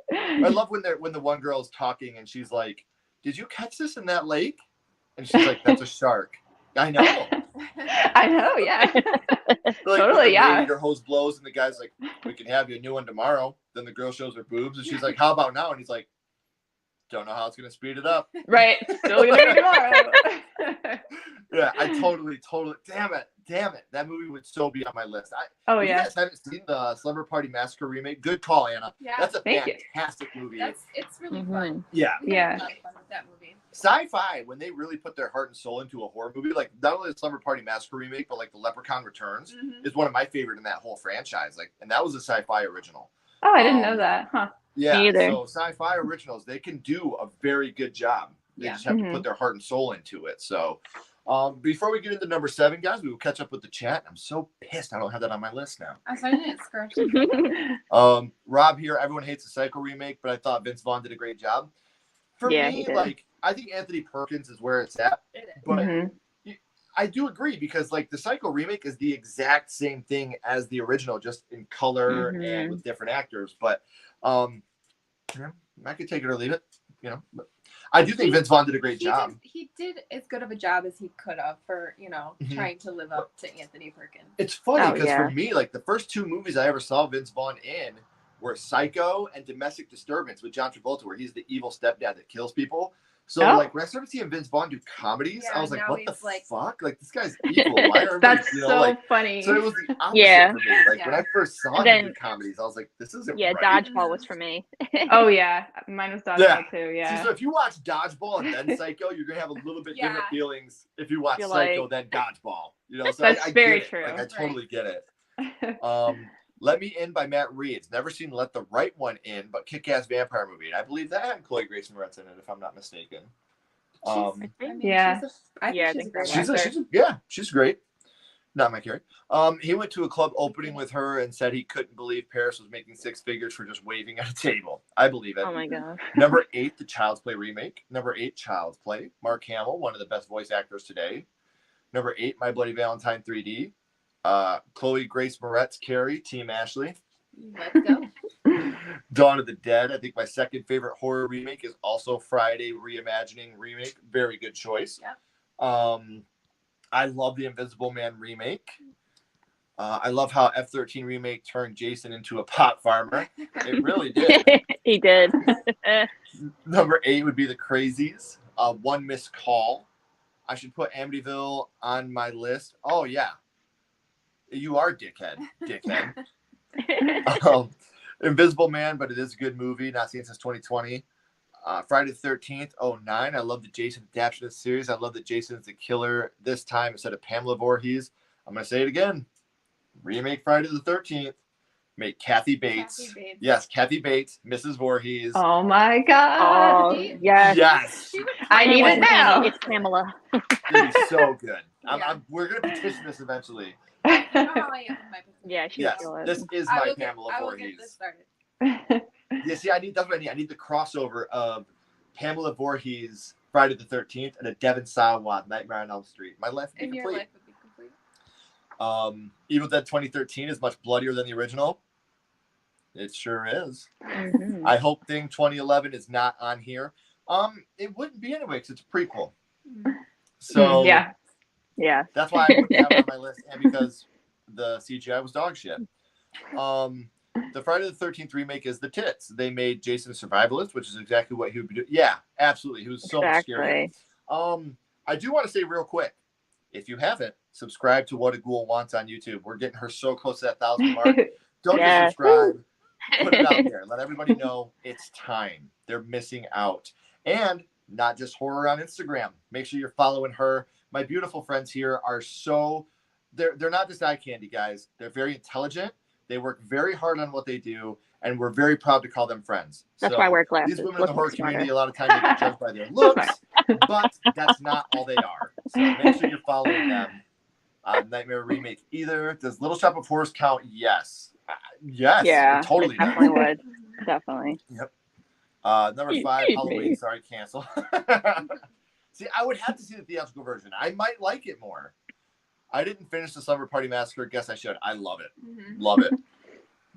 love when the one girl's talking and she's like, "Did you catch this in that lake?" And she's like, "That's a shark." I know. I know, yeah. Like, totally, yeah. Her hose blows and the guy's like, "We can have you a new one tomorrow." Then the girl shows her boobs and she's like, "How about now?" And he's like, "Don't know how it's gonna speed it up." Right. Still gonna be tomorrow. Yeah, I totally. Damn it. That movie would so be on my list. Oh, you yeah. guys haven't seen the Slumber Party Massacre remake? Good call, Anna. Yeah. That's a Thank you. fantastic movie. It's really fun. Yeah. We had a lot of fun with that movie. Sci-fi, when they really put their heart and soul into a horror movie, like not only the Slumber Party Massacre remake, but like the Leprechaun Returns is one of my favorite in that whole franchise. Like, and that was a sci-fi original. Oh, I didn't know that. Huh. Yeah. Me either. So sci-fi originals, they can do a very good job. They just have to put their heart and soul into it. So before we get into number 7, guys, we will catch up with the chat. I'm so pissed I don't have that on my list now. I saw it scratched. Rob here, everyone hates the Psycho remake, but I thought Vince Vaughn did a great job. For me, like, I think Anthony Perkins is where it's at. But I do agree because, like, the Psycho remake is the exact same thing as the original, just in color and with different actors. But I could take it or leave it, But I do think Vince Vaughn did a great job. He did as good of a job as he could have for, trying to live up to Anthony Perkins. It's funny because for me, like, the first 2 movies I ever saw Vince Vaughn in were Psycho and Domestic Disturbance with John Travolta, where he's the evil stepdad that kills people. So, like, when I started seeing Vince Vaughn do comedies, I was like, what the fuck? Like, this guy's evil. Why are That's so funny. So it was the opposite for me. Like, when I first saw him do comedies, I was like, this isn't right. Dodgeball was for me. Oh, yeah. Mine was Dodgeball, too, yeah. So if you watch Dodgeball and then Psycho, you're going to have a little bit different feelings if you watch Psycho then Dodgeball. So that's I very get it. true. Like, I totally get it. Let Me In by Matt Reeves. Never seen Let the Right One In, but kick-ass vampire movie. And I believe that had Chloe Grace Moretz in it, if I'm not mistaken. She's great. Not my Carrie. He went to a club opening with her and said he couldn't believe Paris was making 6 figures for just waving at a table. I believe it. Oh my god. Number 8, the Child's Play remake. Number 8, Child's Play. Mark Hamill, one of the best voice actors today. Number 8, My Bloody Valentine 3D. Chloe Grace Moretz, Carrie, Team Ashley. Let's go. Dawn of the Dead. I think my second favorite horror remake is also Friday Reimagining remake. Very good choice. Yeah. I love the Invisible Man remake. I love how F-13 remake turned Jason into a pot farmer. It really did. He did. Number 8 would be The Crazies. One Missed Call. I should put Amityville on my list. Oh, yeah. You are dickhead. Invisible Man, but it is a good movie. Not seen since 2020. Friday the 13th, 2009. I love the Jason adaptation of the series. I love that Jason is the killer this time instead of Pamela Voorhees. I'm going to say it again. Remake Friday the 13th. Make Kathy Bates. Yes, Kathy Bates, Mrs. Voorhees. Oh my god. Oh, yes. I need it now. It's Pamela. It'd be so good. We're going to petition this eventually. Yeah, she's good. This is my Pamela Voorhees. I will get this started. Yeah, see, that's what I need. I need the crossover of Pamela Voorhees, Friday the 13th, and a Devin Sawa, Nightmare on Elm Street. My life would be complete. Your life would be complete. Evil Dead 2013 is much bloodier than the original. It sure is. Mm-hmm. I hope Thing 2011 is not on here. It wouldn't be anyway because it's a prequel. So yeah, that's why I put that on my list, and because the CGI was dog shit. The Friday the 13th remake is The Tits. They made Jason a survivalist, which is exactly what he would be doing. Yeah, absolutely. He was so much scary. I do want to say real quick, if you haven't, subscribe to What a Ghoul Wants on YouTube. We're getting her so close to that 1,000 mark. Don't just subscribe. Put it out there. Let everybody know it's time. They're missing out. And not just horror on Instagram. Make sure you're following her. My beautiful friends here are they're not just eye candy, guys. They're very intelligent. They work very hard on what they do, and we're very proud to call them friends. That's why I wear glasses. These women in the horror Smarter. community, a lot of times, they get judged by their looks, but that's not all they are. So make sure you're following them. Nightmare Remake either. Does Little Shop of Horrors count? Yes. Yes. Yeah, it totally does. definitely would. Definitely. Yep. Number 5, Halloween. Sorry, cancel. See, I would have to see the theatrical version. I might like it more. I didn't finish the Slumber Party Massacre. Guess I should. I love it. Love it.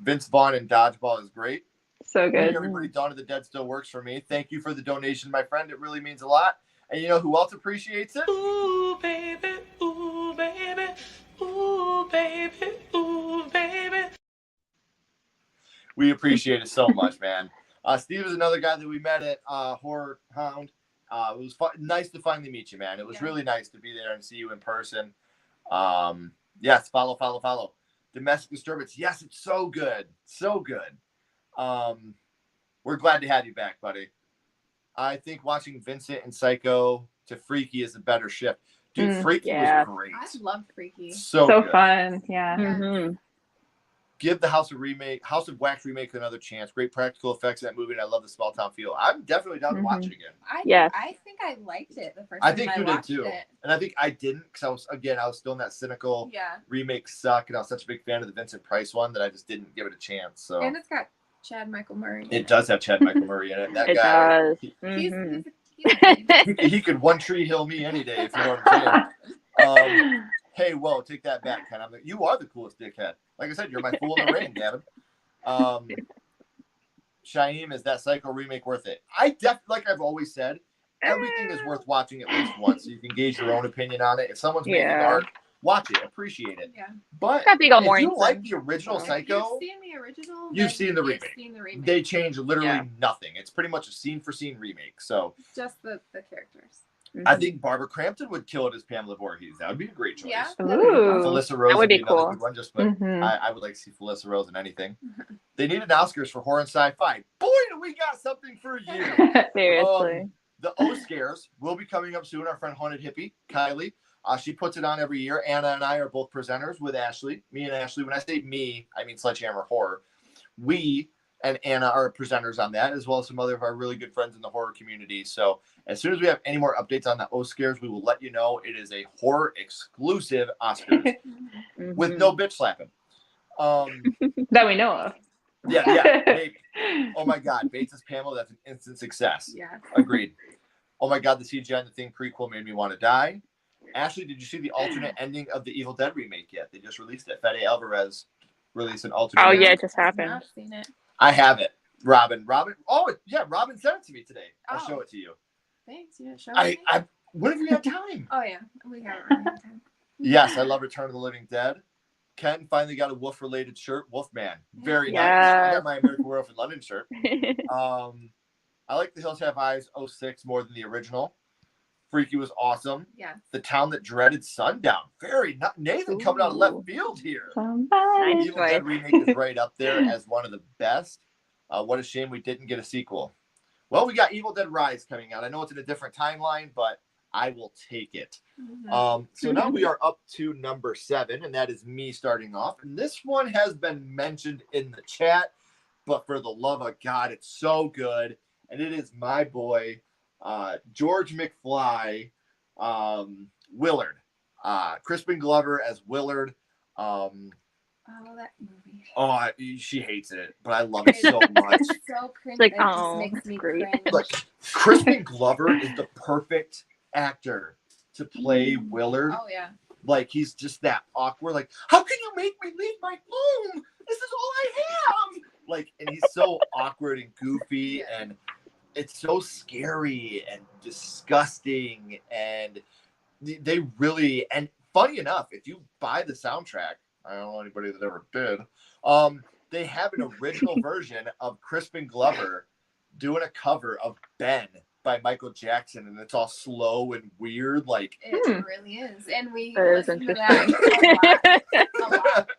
Vince Vaughn in Dodgeball is great. So good. Hey, everybody, Dawn of the Dead still works for me. Thank you for the donation, my friend. It really means a lot. And you know who else appreciates it? Ooh, baby, ooh, baby, ooh, baby, ooh, baby. We appreciate it so much, man. Steve is another guy that we met at Horror Hound. It was nice to finally meet you, man. It was really nice to be there and see you in person. Yes, follow. Domestic Disturbance. Yes, it's so good. So good. We're glad to have you back, buddy. I think watching Vincent and Psycho to Freaky is a better shift. Dude, Freaky was great. I love Freaky. So good. Fun. Yeah. Mm-hmm. Give the House of Wax remake another chance. Great practical effects in that movie, and I love the small town feel. I'm definitely down to watch it again. I think I liked it the first time I think you did too. it. And I think I didn't because I was still in that cynical remakes suck, and I was such a big fan of the Vincent Price one that I just didn't give it a chance. So and it's got Chad Michael Murray. It does have Chad Michael Murray in it. That It guy, does. he could One Tree Hill me any day, if you know what I'm saying. Hey, whoa, take that back, Ken. You are the coolest dickhead. Like I said, you're my fool in the rain, Gavin. Shaim, is that Psycho remake worth it? Like I've always said, everything is worth watching at least once, so you can gauge your own opinion on it. If someone's making art, watch it, appreciate it. Yeah. But if you like the original Psycho, you've seen the remake. They change literally nothing. It's pretty much a scene-for-scene remake. So just the characters. I think Barbara Crampton would kill it as Pamela Voorhees. That would be a great choice. Yeah. Felissa Rose would be another cool. good one. Just, but I would like to see Felissa Rose in anything. They needed Oscars for horror and sci-fi. Boy, do we got something for you! Seriously. The O Scares will be coming up soon. Our friend Haunted Hippie, Kylie, she puts it on every year. Anna and I are both presenters with Ashley. Me and Ashley. When I say me, I mean Sledgehammer Horror. We and Anna are presenters on that, as well as some other of our really good friends in the horror community. So as soon as we have any more updates on the O Scares, we will let you know. It is a horror exclusive Oscars with no bitch slapping. That we know of. Yeah. Maybe. Oh my God, Bates as Pamela, that's an instant success. Yeah. Agreed. Oh my God, the CGI and the Thing prequel made me want to die. Ashley, did you see the alternate ending of the Evil Dead remake yet? They just released it. Fede Alvarez released an alternate. Oh ending. yeah, it just happened. I've seen it. I have it. Robin. Oh yeah, Robin sent it to me today. I'll show it to you. Thanks. You didn't show it. When have we had time? Oh yeah, we have time. Yes, I love Return of the Living Dead. Ken finally got a Wolf-related shirt. Wolfman. Very nice. I got my American Werewolf in London shirt. I like The Hills Have Eyes 06 more than the original. Freaky was awesome. Yeah. The Town That Dreaded Sundown. Nathan coming out of left field here. Somebody. Evil Dead remake is right up there as one of the best. What a shame we didn't get a sequel. Well, we got Evil Dead Rise coming out. I know it's in a different timeline, but I will take it. So now we are up to number 7, and that is me starting off. And this one has been mentioned in the chat, but for the love of God, it's so good. And it is my boy, George McFly, Willard. Crispin Glover as Willard. Oh, that movie. Oh, she hates it, but I love it so much. It's so cringe. Like, it just makes me great. cringe. Like, Crispin Glover is the perfect actor to play Willard. Oh yeah. Like, he's just that awkward. Like, how can you make me leave my home? This is all I have. Like, and he's so awkward and goofy, and it's so scary and disgusting. And they really, and funny enough, if you buy the soundtrack, I don't know anybody that ever did. They have an original version of Crispin Glover doing a cover of Ben by Michael Jackson, and it's all slow and weird. Like, it really is, and we That is listen to that a lot.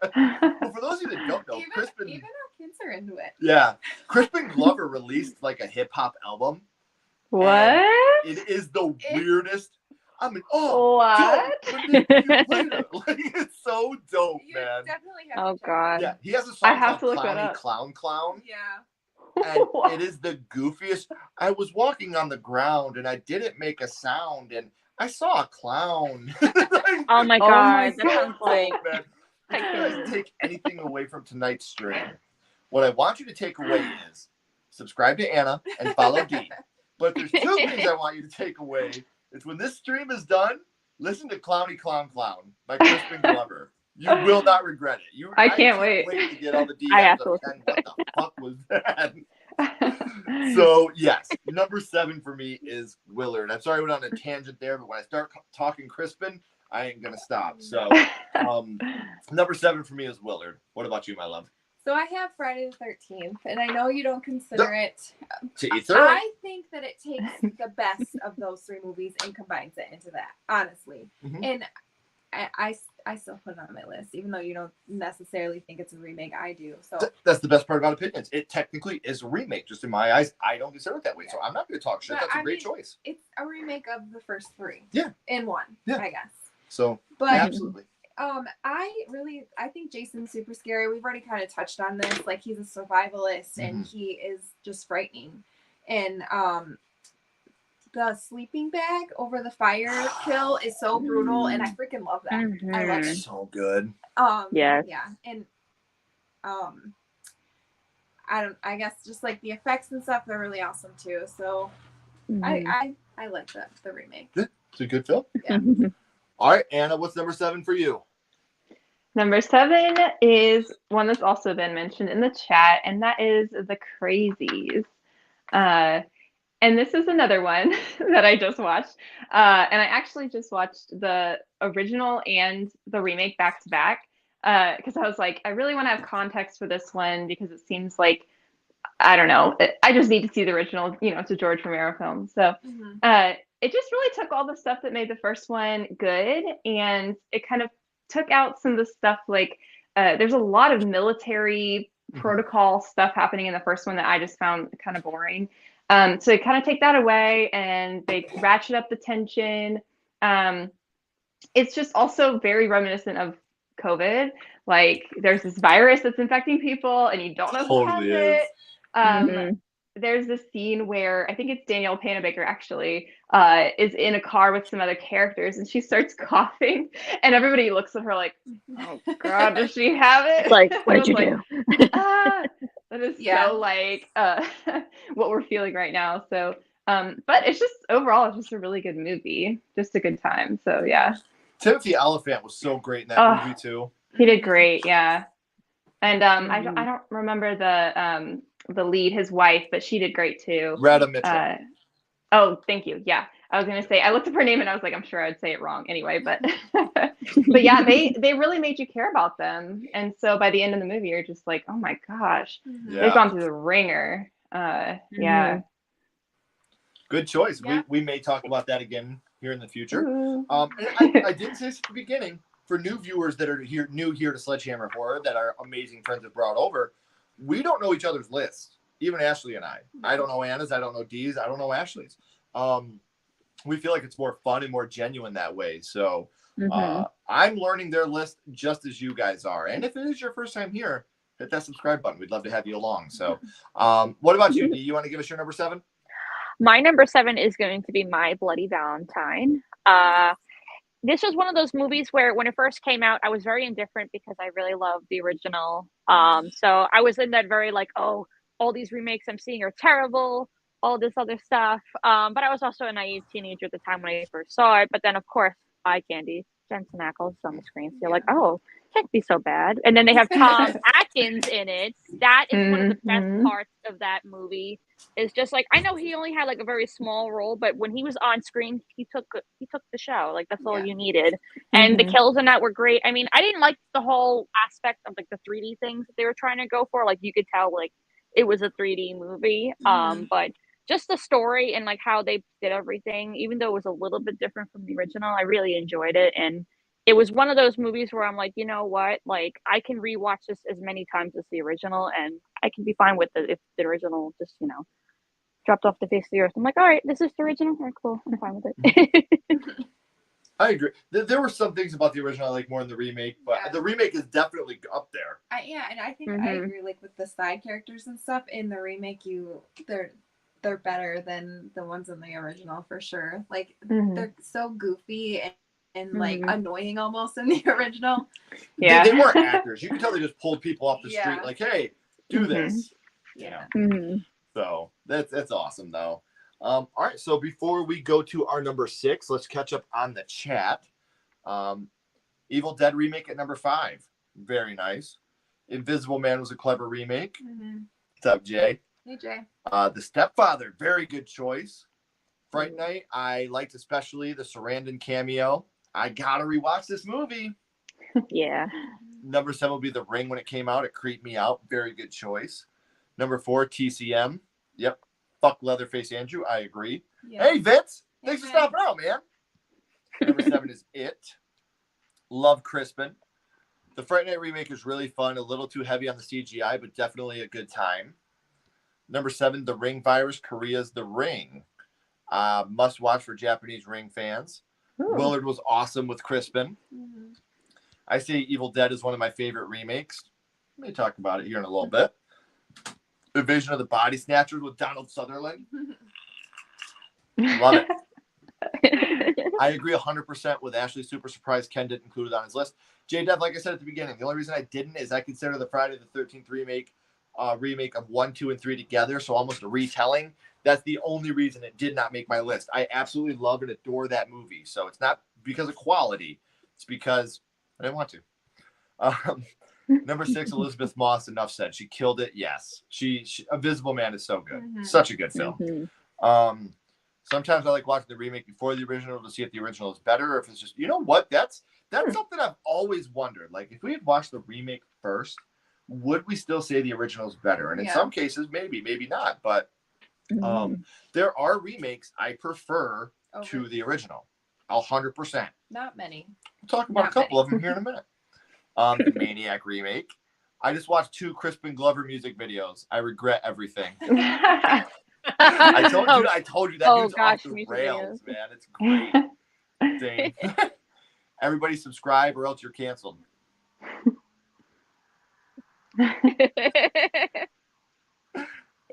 well, for those of you that don't know, Even Crispin, our kids are into it. yeah, Crispin Glover released like a hip hop album. What? It is the weirdest. I'm in awe. What? Don't manipulator. Like, it's so dope, You man. Oh, definitely have to check it out. God. Yeah, he has a I song have to called look that Clowny up. Clown Clown. Yeah. And it is the goofiest. I was walking on the ground and I didn't make a sound and I saw a clown. Oh my Oh my God. That sounds So like dope, man. I If you can't guys take anything away from tonight's stream, what I want you to take away is subscribe to Anna and follow Dee. But there's two things I want you to take away. It's when this stream is done, listen to Clowny Clown Clown by Crispin Glover. You will not regret it. I can't wait. to get all the I have DMs to of listen. Ken. What the fuck was that? So yes, number 7 for me is Willard. I'm sorry I went on a tangent there, but when I start talking Crispin, I ain't gonna stop. So number 7 for me is Willard. What about you, my love? So I have Friday the 13th, and I know you don't consider it. To each their own. I think that it takes the best of those 3 movies and combines it into that, honestly. Mhm. And I still put it on my list, even though you don't necessarily think it's a remake. I do. So That's the best part about opinions. It technically is a remake, just in my eyes. I don't consider it that way, so I'm not going to talk shit. But That's a I great mean, choice. it's a remake of the first 3. Yeah. In one, Yeah. I guess. So But absolutely. I think Jason's super scary. We've already kind of touched on this. Like, he's a survivalist and he is just frightening. And the sleeping bag over the fire kill is so brutal, and I freaking love that. I love it. So good. Yes. Yeah. And I guess just like the effects and stuff, they're really awesome too. So I like the remake. It's a good film. Yeah. All right, Anna, what's number 7 for you? Number 7 is one that's also been mentioned in the chat, and that is The Crazies. And this is another one that I just watched. And I actually just watched the original and the remake back to back, because I was like, I really want to have context for this one because it seems like, I don't know, I just need to see the original, it's a George Romero film. So it just really took all the stuff that made the first one good, and it kind of took out some of the stuff like there's a lot of military protocol stuff happening in the first one that I just found kind of boring. So they kind of take that away and they ratchet up the tension. It's just also very reminiscent of COVID. Like, there's this virus that's infecting people and you don't know who has it. There's this scene where I think it's Danielle Panabaker actually is in a car with some other characters, and she starts coughing, and everybody looks at her like, "Oh God, does she have it?" It's like, what did you do? That is so like what we're feeling right now. So, but it's just overall, it's just a really good movie, just a good time. So yeah. Timothy Oliphant was so great in that movie too. He did great, yeah. And I don't remember the lead, his wife, but she did great too. Radha Mitchell. Oh, thank you. Yeah, I was gonna say, I looked up her name and I was like, I'm sure I'd say it wrong anyway, but but yeah, they really made you care about them, and so by the end of the movie, you're just like, oh my gosh, they've gone through the ringer. Yeah. Good choice. Yeah. We may talk about that again here in the future. Ooh. And I did say this at the beginning. For new viewers that are new here to Sledgehammer Horror that our amazing friends have brought over, we don't know each other's lists. Even Ashley and I. I don't know Anna's. I don't know Dee's. I don't know Ashley's. We feel like it's more fun and more genuine that way. So I'm learning their list just as you guys are. And if it is your first time here, hit that subscribe button. We'd love to have you along. So what about you, Dee? You want to give us your number 7? My number 7 is going to be My Bloody Valentine. This was one of those movies where when it first came out, I was very indifferent because I really loved the original. So I was in that very like, oh, all these remakes I'm seeing are terrible, all this other stuff. But I was also a naive teenager at the time when I first saw it. But then, of course, eye candy, Jensen Ackles on the screen. So you're like, oh, can't be so bad. And then they have Tom Atkins in it. That is one of the best parts of that movie. Is just like, I know he only had like a very small role, but when he was on screen, he took the show. Like, that's all you needed. And the kills in that were great. I mean, I didn't like the whole aspect of like the 3D things that they were trying to go for. Like, you could tell like it was a 3D movie. But just the story and like how they did everything, even though it was a little bit different from the original, I really enjoyed it. And it was one of those movies where I'm like, you know what? Like, I can rewatch this as many times as the original, and I can be fine with it if the original just, dropped off the face of the earth. I'm like, all right, this is the original. All right, cool. I'm fine with it. I agree. There were some things about the original I like more than the remake, but Yeah. the remake is definitely up there. And I think I agree. Like with the side characters and stuff in the remake, they're better than the ones in the original for sure. Like they're so goofy and like annoying almost in the original. Yeah. They weren't actors. You can tell they just pulled people off the street, Yeah. like, "Hey, do this." Yeah. So that's awesome, though. All right, so before we go to our number 6, let's catch up on the chat. Evil Dead remake at number 5, very nice. Invisible Man was a clever remake. What's up, Jay? Hey, Jay. The Stepfather, very good choice. Fright Night, I liked especially the Sarandon cameo. I gotta rewatch this movie. Yeah. Number 7 will be The Ring. When it came out, it creeped me out. Very good choice. Number 4, TCM. Yep. Fuck Leatherface Andrew. I agree. Yeah. Hey, Vince. Thanks for Vince. stopping out, man. Number 7 is It. Love Crispin. The Fright Night remake is really fun. A little too heavy on the CGI, but definitely a good time. Number 7, The Ring Virus. Korea's The Ring. Must watch for Japanese Ring fans. Ooh. Willard was awesome with Crispin. I say Evil Dead is one of my favorite remakes. Let me talk about it here in a little bit. Invasion of the Body Snatchers with Donald Sutherland. Love it. I agree 100% with Ashley. Super surprised Ken didn't include it on his list. J-Dev, like I said at the beginning, the only reason I didn't is I consider the Friday the 13th remake of 1, 2, and 3 together, so almost a retelling. That's the only reason it did not make my list. I absolutely love and adore that movie. So it's not because of quality. It's because I didn't want to. Number 6, Elizabeth Moss. Enough said. She killed it. Yes. She Invisible Man is so good. Such a good film. Sometimes I like watching the remake before the original to see if the original is better, or if it's just, you know what? That's something I've always wondered. Like, if we had watched the remake first, would we still say the original is better? And in some cases, maybe not. But there are remakes I prefer to the original. 100%. Not many. We'll talk about a couple of them here in a minute. The Maniac remake. I just watched 2 Crispin Glover music videos. I regret everything. I told you that dude's off the rails, man. It's great. Dang. Everybody subscribe or else you're canceled. I'm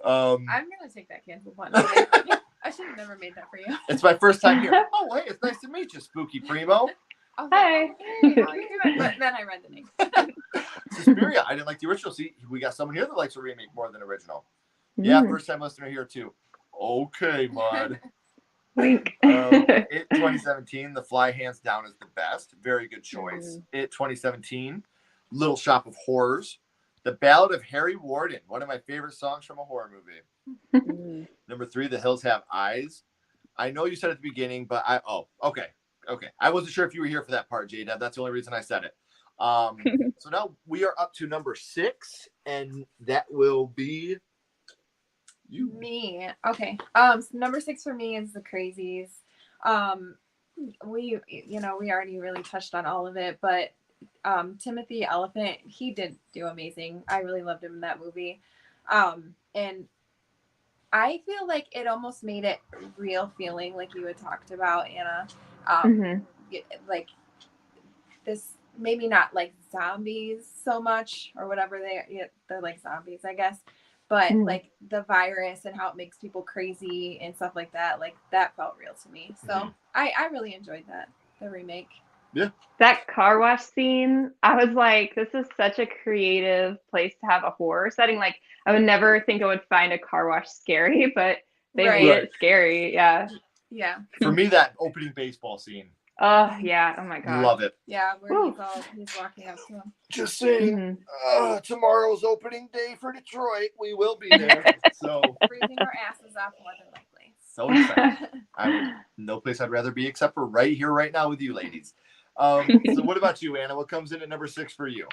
gonna take that cancel button. I should have never made that for you. It's my first time here. Oh, hey, it's nice to meet you, Spooky Primo. Hi. But then I read the name. Suspiria. I didn't like the original. See, we got someone here that likes a remake more than original. Yeah, first time listener here too. Okay, Mud. Wink. It 2017, The Fly hands down is the best. Very good choice. It 2017, Little Shop of Horrors. The Ballad of Harry Warden, one of my favorite songs from a horror movie. Number 3, The Hills Have Eyes. I know you said at the beginning, but okay. I wasn't sure if you were here for that part, J-Deb. That's the only reason I said it. So now we are up to number 6, and that will be you. Me. Okay. So number 6 for me is The Crazies. We already really touched on all of it, but Timothy Elephant, he did do amazing. I really loved him in that movie. And I feel like it almost made it real feeling, like you had talked about, Anna. Like this, maybe not like zombies so much or whatever they're like zombies, I guess. But like the virus and how it makes people crazy and stuff like that, like that felt real to me. So I really enjoyed the remake. Yeah. That car wash scene, I was like, this is such a creative place to have a horror setting. Like, I would never think I would find a car wash scary, but they made it scary. Yeah. Yeah. For me, that opening baseball scene. Oh, yeah. Oh, my God. Love it. Yeah, where he's walking up to him. Just saying, tomorrow's opening day for Detroit. We will be there. So freezing our asses off more than likely. So excited. No place I'd rather be except for right here, right now with you ladies. So what about you, Anna? What comes in at number 6 for you?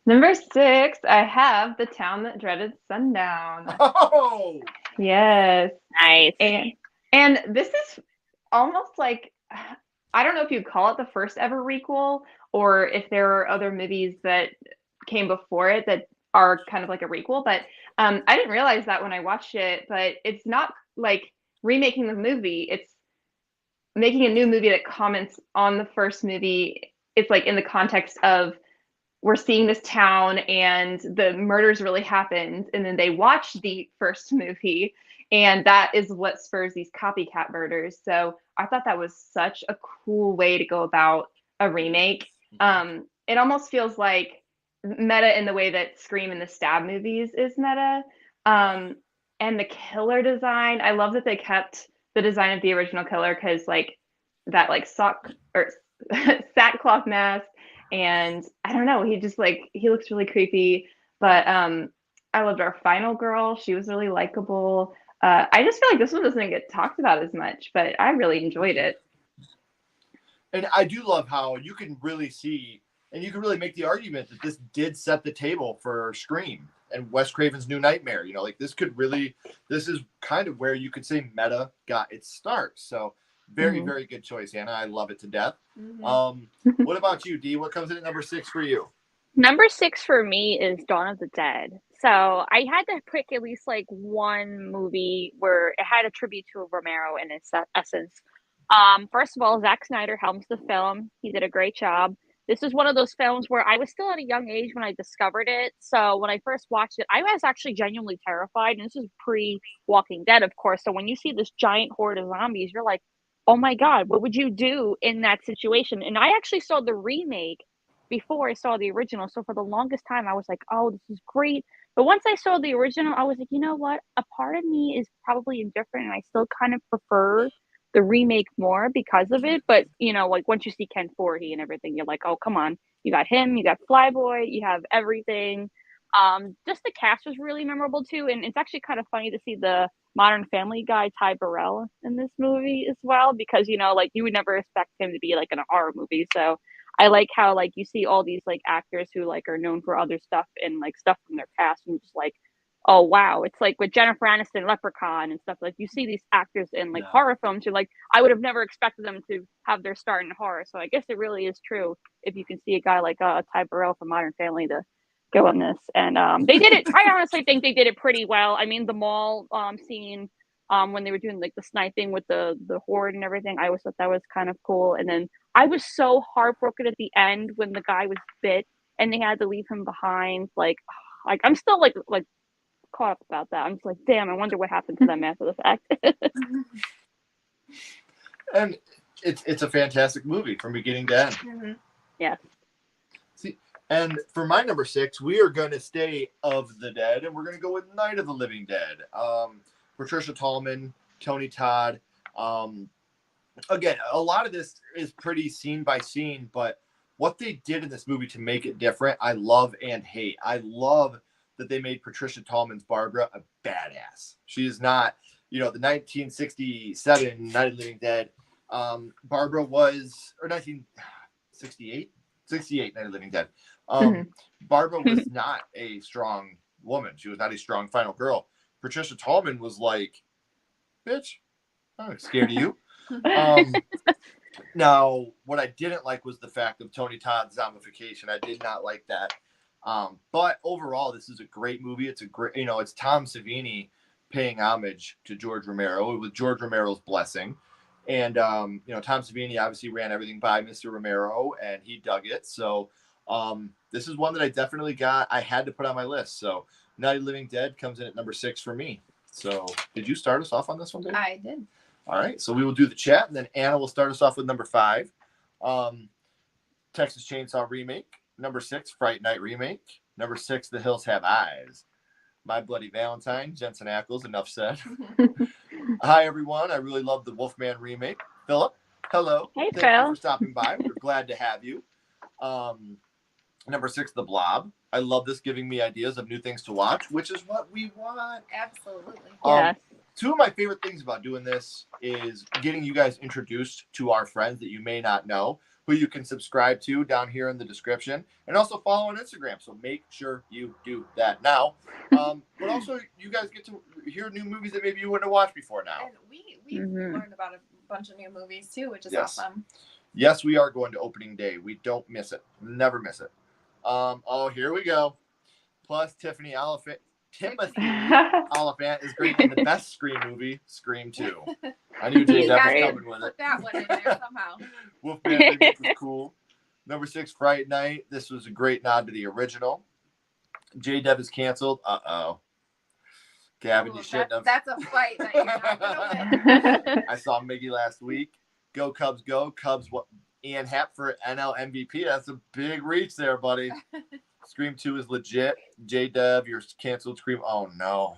Number 6, I have The Town That Dreaded Sundown. Oh! Yes. Nice. And this is almost like, I don't know if you'd call it the first ever requel, or if there are other movies that came before it that are kind of like a requel, but I didn't realize that when I watched it, but it's not like remaking the movie. making a new movie that comments on the first movie, it's like in the context of we're seeing this town and the murders really happened, and then they watch the first movie, and that is what spurs these copycat murders. So I thought that was such a cool way to go about a remake. It almost feels like meta in the way that Scream and the Stab movies is meta. And the killer design, I love that they kept the design of the original killer, because like that like sock or sackcloth mask, and I don't know, he just like he looks really creepy. But I loved our final girl. She was really likable. I just feel like this one doesn't get talked about as much, but I really enjoyed it. And I do love how you can really see, and you can really make the argument that this did set the table for Scream and Wes Craven's New Nightmare. You know, like this is kind of where you could say meta got its start. So very, very good choice, Anna. I love it to death. What about you, Dee? What comes in at number 6 for you? Number 6 for me is Dawn of the Dead. So I had to pick at least like one movie where it had a tribute to Romero in its essence. First of all, Zack Snyder helms the film. He did a great job. This is one of those films where I was still at a young age when I discovered it. So when I first watched it, I was actually genuinely terrified. And this is pre-Walking Dead, of course. So when you see this giant horde of zombies, you're like, oh my God, what would you do in that situation? And I actually saw the remake before I saw the original. So for the longest time, I was like, oh, this is great. But once I saw the original, I was like, you know what? A part of me is probably indifferent, and I still kind of prefer the remake more because of it. But, you know, like once you see Ken Foree and everything, you're like, oh, come on. You got him, you got Flyboy, you have everything. Just the cast was really memorable too. And it's actually kind of funny to see the Modern Family guy, Ty Burrell, in this movie as well, because, you know, like you would never expect him to be like in a horror movie. So I like how like you see all these like actors who like are known for other stuff and like stuff from their past, and just like, oh wow, it's like with Jennifer Aniston, Leprechaun and stuff. Like you see these actors in like horror films, you're like, I would have never expected them to have their start in horror. So I guess it really is true if you can see a guy like Ty Burrell from Modern Family to go on this. And they did it. I honestly think they did it pretty well. I mean, the mall scene, when they were doing like the sniping with the horde and everything, I always thought that was kind of cool. And then I was so heartbroken at the end when the guy was bit and they had to leave him behind. Like I'm still like caught up about that. I'm just like, damn, I wonder what happened to them after the fact. And it's a fantastic movie from beginning to end. Yeah. See, and for my number 6, we are going to stay of the dead, and we're going to go with Night of the Living Dead. Patricia Tallman, Tony Todd. Again, a lot of this is pretty scene by scene, but what they did in this movie to make it different, I love and hate. I love that they made Patricia Tallman's Barbara a badass. She is not, you know, the 1967 Night of the Living Dead. Barbara was, or 1968 Night of the Living Dead. Barbara was not a strong woman. She was not a strong final girl. Patricia Tallman was like, bitch, I'm scared of you. Now, what I didn't like was the fact of Tony Todd's zombification. I did not like that. But overall, this is a great movie. It's a great, you know, it's Tom Savini paying homage to George Romero with George Romero's blessing. And, you know, Tom Savini obviously ran everything by Mr. Romero, and he dug it. So this is one that I definitely I had to put on my list. So Night of the Living Dead comes in at number 6 for me. So did you start us off on this one, Dave? I did. All right. So we will do the chat, and then Anna will start us off with number 5. Texas Chainsaw Remake. Number 6, Fright Night Remake. Number 6, The Hills Have Eyes. My Bloody Valentine, Jensen Ackles, enough said. Hi, everyone. I really love the Wolfman remake. Philip, hello. Hey, Thank Phil. you for stopping by. We're glad to have you. Number 6, The Blob. I love this giving me ideas of new things to watch, which is what we want. Absolutely. Yes. 2 of my favorite things about doing this is getting you guys introduced to our friends that you may not know, who you can subscribe to down here in the description, and also follow on Instagram. So make sure you do that now. But also, you guys get to hear new movies that maybe you wouldn't have watched before now. And we learned about a bunch of new movies too, which is Yes. awesome. Yes, we are going to opening day. We don't miss it. Never miss it. Oh, here we go. Plus, Tiffany Oliphant Timothy Oliphant is great in the best Scream movie, Scream 2. I knew J. Deb was coming with it. Put that one in there somehow. Wolfman Remake was cool. Number 6, Fright Night. This was a great nod to the original. J. Deb is canceled. Uh-oh. Gavin, you shouldn't have. That's a fight that you're not going to win. I saw Miggy last week. Go Cubs, go. Cubs, Ian Happ for NL MVP. That's a big reach there, buddy. Scream 2 is legit. J-Dub, you're canceled. Scream. Oh, no.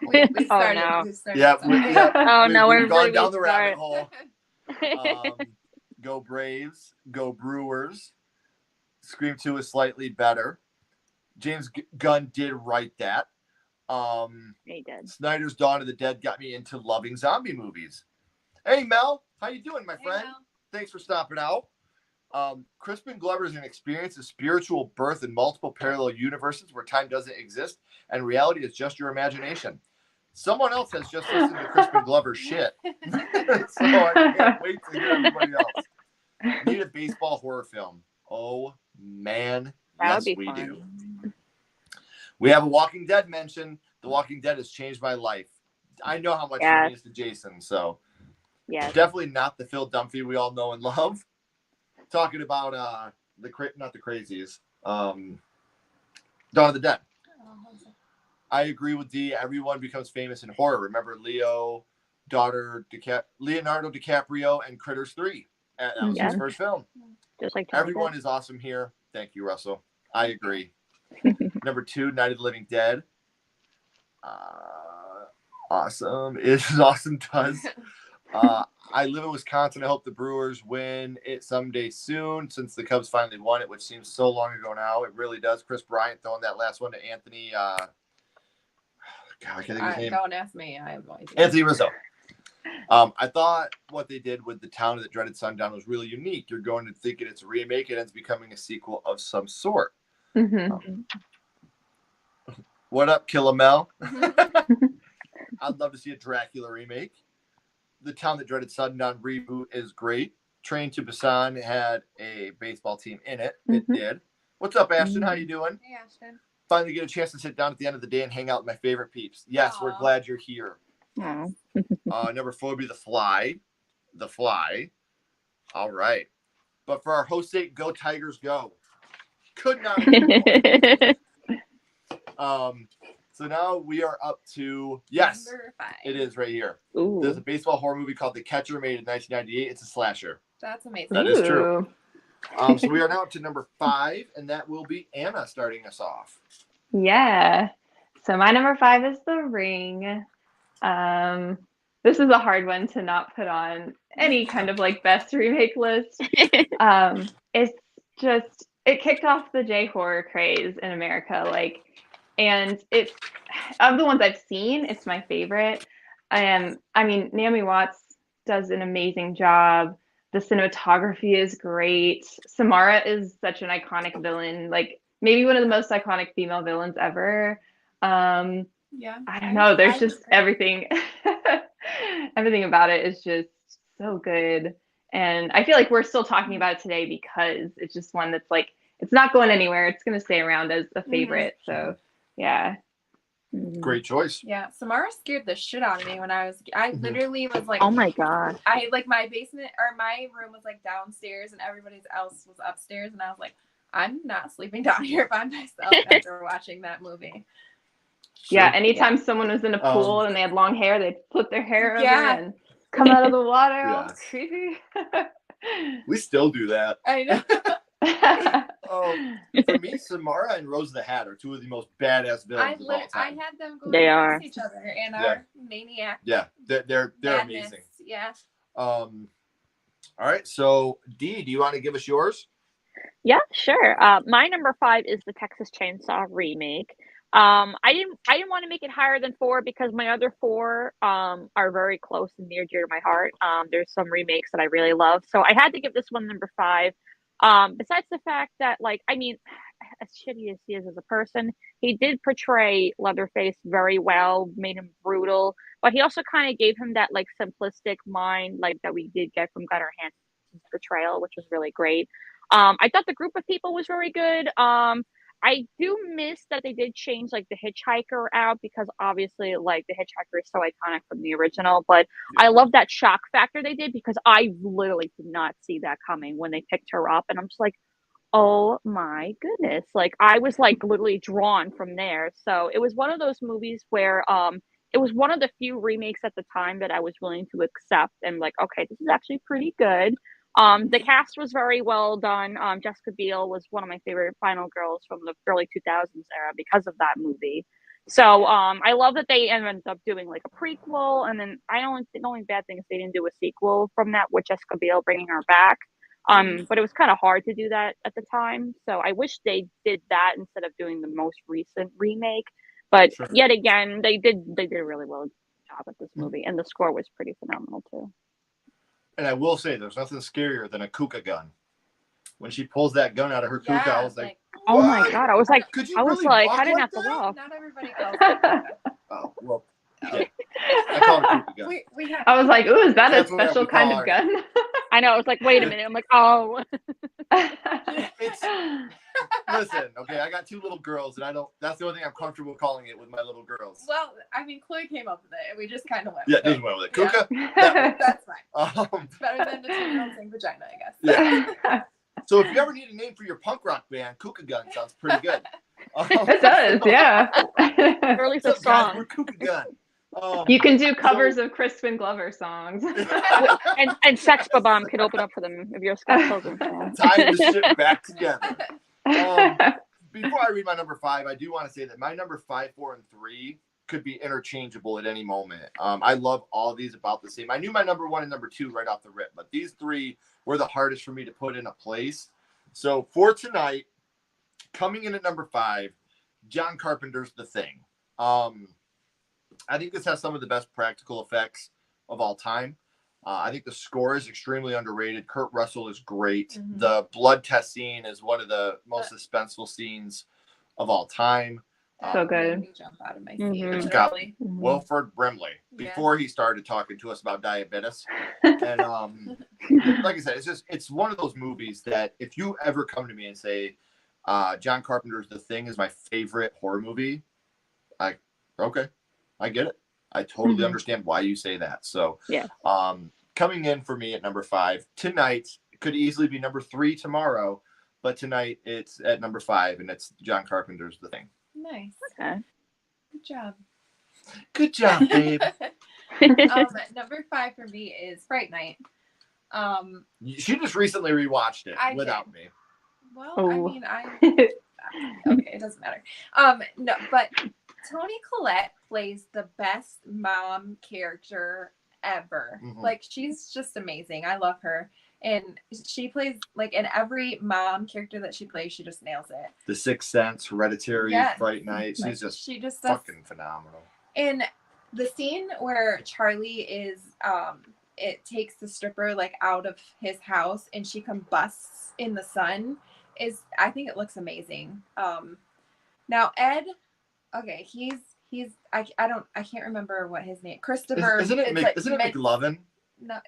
We started. no. We started. Yeah. Oh, no, we've we're gone really down the rabbit smart. hole. Go Braves. Go Brewers. Scream 2 is slightly better. James Gunn did write that. He did. Snyder's Dawn of the Dead got me into loving zombie movies. Hey, Mel. How you doing, my friend? Mel. Thanks for stopping out. Crispin Glover is an experience of spiritual birth in multiple parallel universes where time doesn't exist and reality is just your imagination. Someone else has just listened to Crispin Glover's shit. So I can't wait to hear everybody else. Need a baseball horror film. Oh, man. That Yes, would be we fun. do. We have a Walking Dead mention. The Walking Dead has changed my life. I know how much it means to Jason, so Yeah. definitely not the Phil Dunphy we all know and love. Talking about not the crazies. Dawn of the Dead. I agree with D. Everyone becomes famous in horror. Remember Leonardo DiCaprio and Critters 3. That was his first film. Just like Everyone is awesome here. Thank you, Russell. I agree. Number 2, Night of the Living Dead. Awesome. It's awesome does. I live in Wisconsin. I hope the Brewers win it someday soon since the Cubs finally won it, which seems so long ago now. It really does. Chris Bryant throwing that last one to Anthony. God, I can't think of his name. Don't ask me. I have no idea. Anthony Rizzo. I thought what they did with The Town of the Dreaded Sundown was really unique. You're going to think it's a remake. It ends up becoming a sequel of some sort. Mm-hmm. What up, Killamel? I'd love to see a Dracula remake. The Town That Dreaded Sundown reboot is great. Train to Busan had a baseball team in it. It did. What's up, Ashton? How you doing? Hey, Ashton. Finally get a chance to sit down at the end of the day and hang out with my favorite peeps. Yes, we're Aw. glad you're here. Aw. Number 4 would be The Fly. The Fly. All right. But for our host sake, go Tigers, go. Could not agree more. So now we are up to, yes, Number 5. it is right here. Ooh. There's a baseball horror movie called The Catcher, made in 1998. It's a slasher. That's amazing. That is true. So we are now up to number 5, and that will be Anna starting us off. Yeah. So my number 5 is The Ring. This is a hard one to not put on any kind of like best remake list. It's just, it kicked off the J horror craze in America. And it's, of the ones I've seen, it's my favorite. I mean, Naomi Watts does an amazing job. The cinematography is great. Samara is such an iconic villain, like maybe one of the most iconic female villains ever. Yeah. I don't know. There's just everything. Everything about it is just so good. And I feel like we're still talking about it today because it's just one that's like, it's not going anywhere. It's going to stay around as a favorite. So, yeah. Great choice. Yeah. Samara scared the shit out of me when I literally was like, Oh my god. I like my basement or my room was like downstairs and everybody else was upstairs. And I was like, I'm not sleeping down here by myself after watching that movie. Yeah, anytime someone was in a pool and they had long hair, they'd put their hair over and come out of the water all creepy. We still do that. I know. For me, Samara and Rose the Hat are two of the most badass villains of all I time. had them go They against are. each other and our maniac. Yeah, they're madness. amazing. Yeah. All right, so Dee, do you want to give us yours? Yeah, sure. My number 5 is the Texas Chainsaw remake. I didn't want to make it higher than 4 because my other 4 are very close and near dear to my heart. There's some remakes that I really love, so I had to give this one number 5. Besides the fact that, like, I mean, as shitty as he is as a person, he did portray Leatherface very well, made him brutal, but he also kind of gave him that like simplistic mind, like that we did get from Gunnar Hansen's portrayal, which was really great. I thought the group of people was very good. I do miss that they did change like the hitchhiker out because obviously like the hitchhiker is so iconic from the original, but I love that shock factor they did because I literally did not see that coming when they picked her up and I'm just like, oh my goodness. Like I was like literally drawn from there. So it was one of those movies where it was one of the few remakes at the time that I was willing to accept and like, okay, this is actually pretty good. The cast was very well done. Jessica Biel was one of my favorite final girls from the early 2000s era because of that movie. So I love that they ended up doing like a prequel, and then the only bad thing is they didn't do a sequel from that with Jessica Biel bringing her back. But it was kind of hard to do that at the time. So I wish they did that instead of doing the most recent remake. But yet again, they did a really well job at this movie, and the score was pretty phenomenal too. And I will say, there's nothing scarier than a kuka gun. When she pulls that gun out of her kuka, I was like, oh my god! I was like, could you I was really like, walk I didn't like have to that? walk. Not everybody calls it kuka. Oh well, yeah. I call it a kuka gun. We have I was like, ooh, is that That's a what special we call kind her. of gun? I know. I was like, wait a minute. I'm like, oh. It's listen, okay. I got 2 little girls, and I don't. That's the only thing I'm comfortable calling it with my little girls. Well, I mean, Chloe came up with it, and we just kind of went. Yeah, with they it. just went with it. Yeah. Kuka. That's fine. Um, It's better than the 2-year-old saying vagina, I guess. yeah. So if you ever need a name for your punk rock band, Kuka Gun sounds pretty good. It does, yeah. Or at least a What's up, guys? song. We're Kuka Gun. You can do covers of Crispin Glover songs. And Sex Bomb could open up for them if you're a Scott Pilgrim fan. Tying this shit back together. Before I read my number 5, I do want to say that my number 5, 4, and 3 could be interchangeable at any moment. I love all these about the same. I knew my number 1 and number 2 right off the rip, but these 3 were the hardest for me to put in a place. So for tonight, coming in at number 5, John Carpenter's The Thing. I think this has some of the best practical effects of all time. I think the score is extremely underrated. Kurt Russell is great. Mm-hmm. The blood test scene is one of the most suspenseful scenes of all time. So good. Made me jump out of my seat. Mhm. It's got literally. Wilford Brimley before he started talking to us about diabetes. And like I said, it's one of those movies that if you ever come to me and say, John Carpenter's The Thing is my favorite horror movie, okay, I get it. I totally understand why you say that. So yeah. Coming in for me at number 5 tonight, could easily be number 3 tomorrow, but tonight it's at number 5, and it's John Carpenter's The Thing. Nice. Okay. Good job. Good job, babe. Number 5 for me is Fright Night. She just recently rewatched it I without did. me. Well, Oh. I mean, okay, it doesn't matter. No, but Toni Collette plays the best mom character ever. Mhm. Like, she's just amazing. I love her. And she plays, like, in every mom character that she plays, she just nails it. The Sixth Sense, Hereditary, Yes. Fright Night. Like, She's just she just does. fucking phenomenal. And the scene where Charlie is, it takes the stripper, like, out of his house and she combusts in the sun I think it looks amazing. Now Ed, okay, I can't remember what his name. Christopher. Isn't it McLovin? No,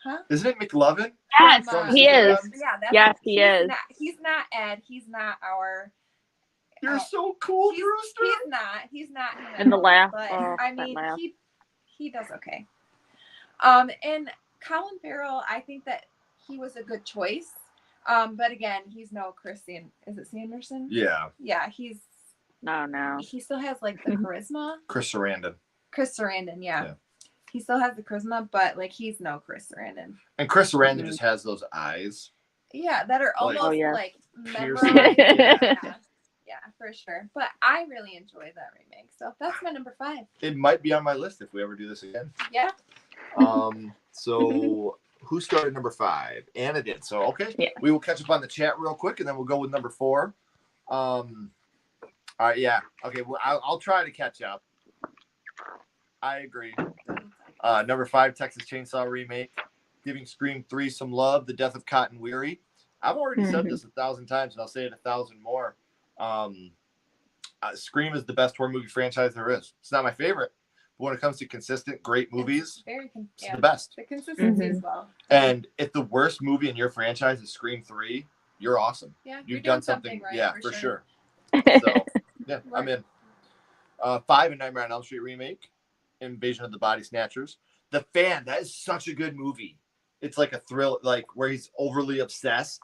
huh? Isn't it McLovin? Yes, From he Super is. Friends? Yeah, Yes, he is. He's not Ed. He's not our. You're so cool, Brewster. He's not him at And the all, laugh. But Oh, I that mean, laugh. he does okay. And Colin Farrell, I think that he was a good choice. But again, he's no Christian. Is it Sanderson? Yeah, Yeah, No. he still has like the charisma. Chris Sarandon. Chris Sarandon, yeah. Yeah. He still has the charisma, but like he's no Chris Sarandon. And Chris Sarandon just has those eyes. Yeah, that are Like- almost Oh, yeah. like Piercing. memorized. Yeah. Yeah, for sure. But I really enjoy that remake. So that's my number 5. It might be on my list if we ever do this again. Yeah. So who started number 5? Anna did. So okay, Yeah. we will catch up on the chat real quick, and then we'll go with number 4. All right, yeah. Okay, well, I'll try to catch up. I agree. Number 5, Texas Chainsaw Remake, giving Scream 3 some love. The Death of Cotton Weary. I've already said this 1,000 times, and I'll say it 1,000 more. Scream is the best horror movie franchise there is. It's not my favorite, but when it comes to consistent, great movies, it's the best. The consistency as well. And if the worst movie in your franchise is Scream 3, you're awesome. Yeah, You've done something right. yeah, for sure. So yeah, I'm in. 5, A Nightmare on Elm Street remake, Invasion of the Body Snatchers. The Fan, that is such a good movie. It's like a thrill, like where he's overly obsessed.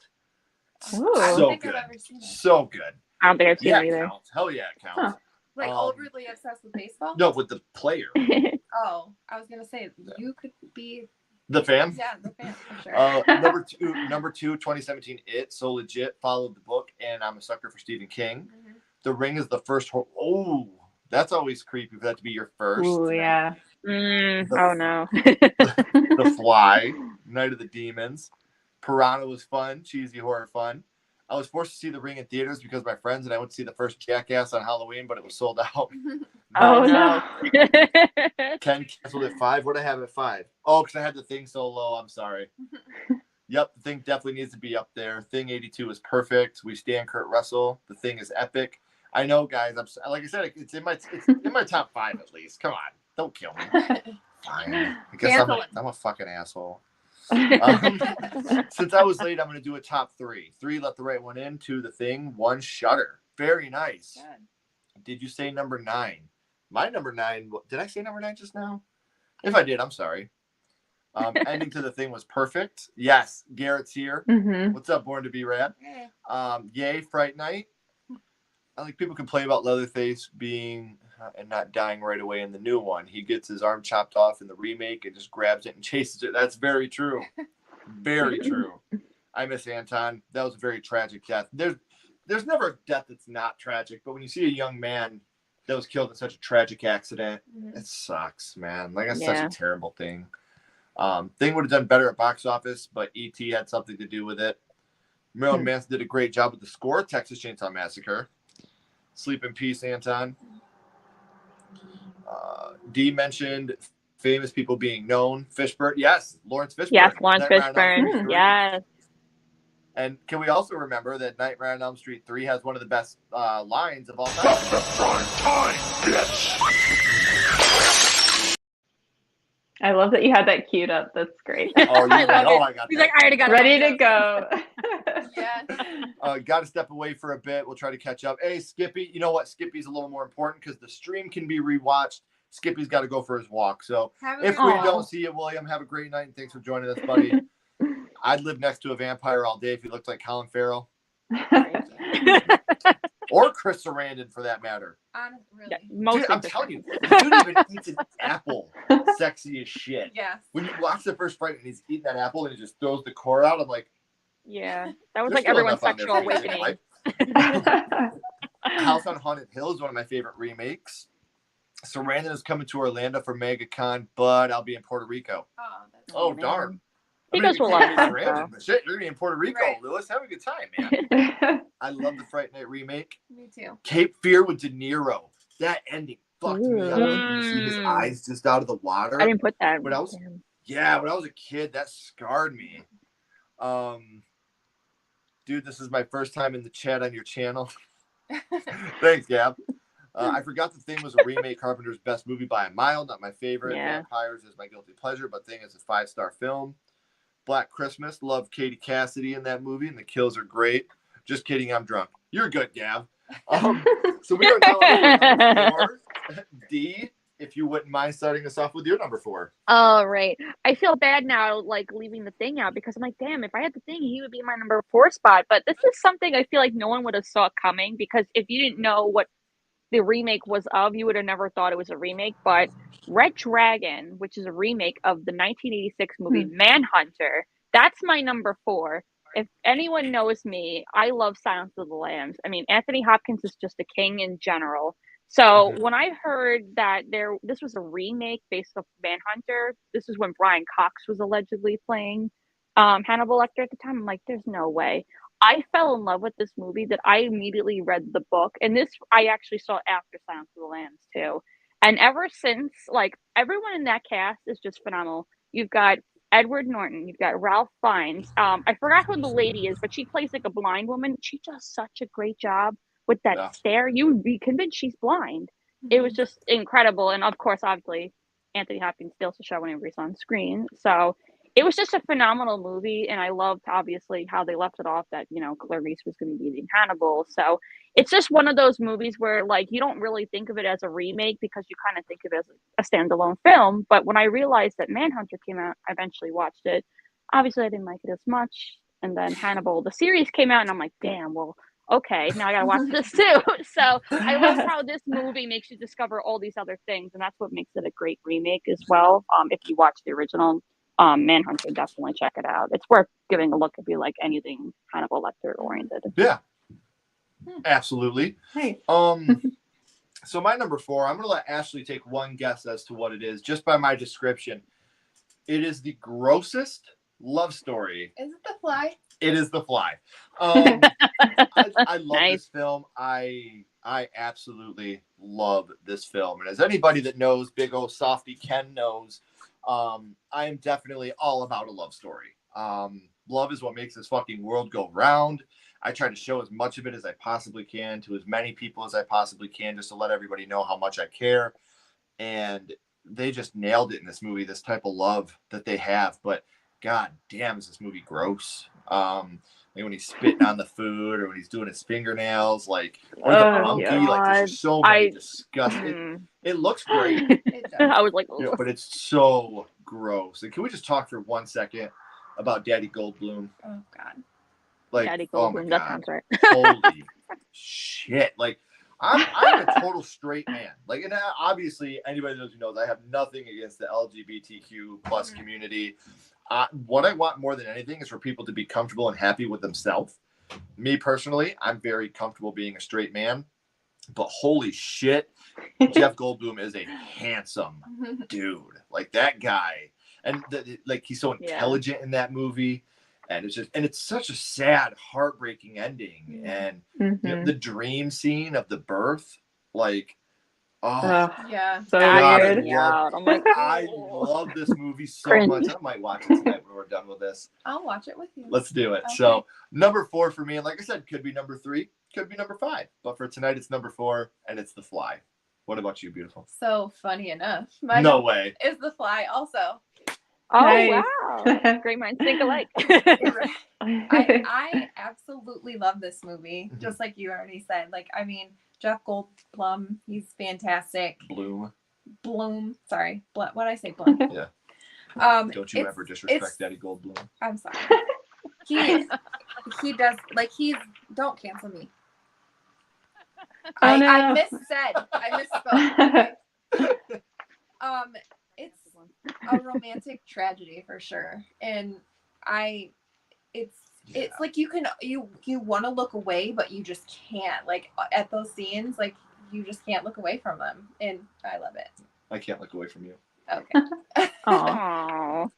Ooh. I don't So think good. I've ever seen it. So good. I don't think I've seen Yeah, it it either. counts. Hell yeah, it counts. Huh. Like overly obsessed with baseball? No, with the player. Oh, I was gonna say you could be. The Fan? Yeah, The Fan for sure. Number two, 2017, It, So Legit, followed the book, and I'm a sucker for Stephen King. Mhm. The Ring is the first. Oh, that's always creepy for that to be your first. Ooh, yeah. Oh no. The Fly, Night of the Demons. Piranha was fun, cheesy horror fun. I was forced to see The Ring in theaters because of my friends, and I went to see the first Jackass on Halloween, but it was sold out. Oh, no. Ken canceled at 5. What did I have at 5? Oh, because I had The Thing so low. I'm sorry. Yep, The Thing definitely needs to be up there. Thing 82 is perfect. We stand Kurt Russell. The Thing is epic. I know, guys. Like I said, it's in my top 5 at least. Come on, don't kill me. Fine. I guess I'm a fucking asshole. Since I was late, I'm going to do a top 3. 3, Let the Right One In. 2, The Thing. 1, Shudder. Very nice. Good. Did you say number 9? My number 9. Did I say number 9 just now? If I did, I'm sorry. Ending to The Thing was perfect. Yes, Garrett's here. Mm-hmm. What's up, Born to Be Rad? Hey. Yay, Fright Night. I think people complain about Leatherface being and not dying right away in the new one. He gets his arm chopped off in the remake and just grabs it and chases it. That's very true. Very true. I miss Anton. That was a very tragic death. There's never a death that's not tragic, but when you see a young man that was killed in such a tragic accident, it sucks, man. Like, that's such a terrible thing. Thing would have done better at box office, but E.T. had something to do with it. Marilyn Manson did a great job with the score. Texas Chainsaw Massacre. Sleep in peace, Anton. D mentioned famous people being known. Fishburne. Yes, Lawrence Fishburne. Yes, Lawrence Nightmare on Elm Fishburne. Street 3. Yes. And can we also remember that Nightmare on Elm Street 3 has one of the best lines of all time? Stop the prime time, bitch! I love that you had that queued up. That's great. Oh, I love it. I got He's that. like, I already got it. Ready to go. Yeah. Got to step away for a bit. We'll try to catch up. Hey, Skippy. You know what? Skippy's a little more important because the stream can be rewatched. Skippy's got to go for his walk. So if we don't see you, William, have a great night. And thanks for joining us, buddy. I'd live next to a vampire all day if he looked like Colin Farrell. Or Chris Sarandon, for that matter. Really. Yeah, Dude, I'm telling you, the dude even eats an apple. Sexy as shit. Yes. When you watch the first Fright and he's eating that apple and he just throws the core out, I'm like, Yeah, that was there's like still everyone's enough on there sexual for you in awakening. life. House on Haunted Hill is one of my favorite remakes. Sarandon is coming to Orlando for MegaCon, but I'll be in Puerto Rico. Oh, that's Oh, man. darn. He I mean, goes to a you lot can't of be fun Sarandon, stuff. but shit, you're going to be in Puerto Rico, Right. Lewis. Have a good time, man. I love the Fright Night remake. Me too. Cape Fear with De Niro. That ending fucked me up. When you see his eyes just out of the water. I didn't put that. When I was a kid, that scarred me. Dude, this is my first time in the chat on your channel. Thanks, Gab. I forgot The Thing was a remake. Carpenter's best movie by a mile. Not my favorite. Yeah. Vampires is my guilty pleasure, but Thing is a 5-star film. Black Christmas. Love Katie Cassidy in that movie, and the kills are great. Just kidding, I'm drunk. You're good, Gab. So we are now on number 4. D, if you wouldn't mind starting us off with your number 4. All right. I feel bad now, like leaving The Thing out because I'm like, damn, if I had The Thing, he would be my number 4 spot. But this is something I feel like no one would have saw coming because if you didn't know what the remake was of, you would have never thought it was a remake. But Red Dragon, which is a remake of the 1986 movie Manhunter, that's my number 4. If anyone knows me, I love Silence of the Lambs. I mean, Anthony Hopkins is just a king in general. So when I heard that this was a remake based off Manhunter, this is when Brian Cox was allegedly playing Hannibal Lecter at the time. I'm like, there's no way. I fell in love with this movie that I immediately read the book. And this I actually saw after Silence of the Lambs too. And ever since, like, everyone in that cast is just phenomenal. You've got Edward Norton, you've got Ralph Fiennes. I forgot who the lady is, but she plays like a blind woman. She does such a great job with that stare. You would be convinced she's blind. It was just incredible. And of course, obviously, Anthony Hopkins steals the show whenever he's on screen. So it was just a phenomenal movie, and I loved obviously how they left it off that, you know, Clarice was going to be eating Hannibal. So it's just one of those movies where like you don't really think of it as a remake because you kind of think of it as a standalone film. But when I realized that Manhunter came out, I eventually watched it. Obviously, I didn't like it as much. And then Hannibal, the series came out, and I'm like, damn, well, okay, now I gotta watch this too. So I love how this movie makes you discover all these other things, and that's what makes it a great remake as well. If you watch the original Manhunter, definitely check it out. It's worth giving a look if you like anything Hannibal Lecter oriented. Yeah, absolutely. Nice. So my number 4, I'm gonna let Ashley take one guess as to what it is, just by my description. It is the grossest love story. Is it The Fly? It is The Fly. I love Nice. this film. I absolutely love this film. And as anybody that knows, big old softy Ken knows, I am definitely all about a love story. Love is what makes this fucking world go round. I try to show as much of it as I possibly can to as many people as I possibly can, just to let everybody know how much I care. And they just nailed it in this movie, this type of love that they have. But god damn, is this movie gross. Like when he's spitting on the food, or when he's doing his fingernails, like, or the monkey, like there's just so many disgusting. It looks great. It does. I was like, Yeah, but it's so gross. And can we just talk for 1 second about Daddy Goldblum? Oh God. Like, Daddy oh my Goldblum, that god, sounds right. holy shit! Like, I'm a total straight man. Like, and obviously, anybody who knows, I have nothing against the LGBTQ plus community. What I want more than anything is for people to be comfortable and happy with themselves. Me personally, I'm very comfortable being a straight man, but holy shit, Jeff Goldblum is a handsome dude. Like that guy, and like he's so intelligent in that movie, and it's such a sad, heartbreaking ending, and you know, the dream scene of the birth, like. Oh, Yeah. So God, weird. I love this movie so much. I might watch it tonight when we're done with this. I'll watch it with you. Let's do it. Okay. So number 4 for me, and like I said, could be number 3, could be number 5, but for tonight it's number 4, and it's The Fly. What about you, beautiful? So funny enough. No way. Is The Fly also. Oh Nice. wow, great minds think alike. I absolutely love this movie, just like you already said. Like, I mean, Jeff Goldblum, he's fantastic. Bloom, sorry, what did I say? Blum. Yeah. Don't you ever disrespect Daddy Goldblum? I'm sorry. He does, like, don't cancel me. Oh, no. I missaid. I misspoke. It's a romantic tragedy for sure, and it's like you want to look away, but you just can't. Like at those scenes, like you just can't look away from them, and I love it. I can't look away from you. Okay. Aww.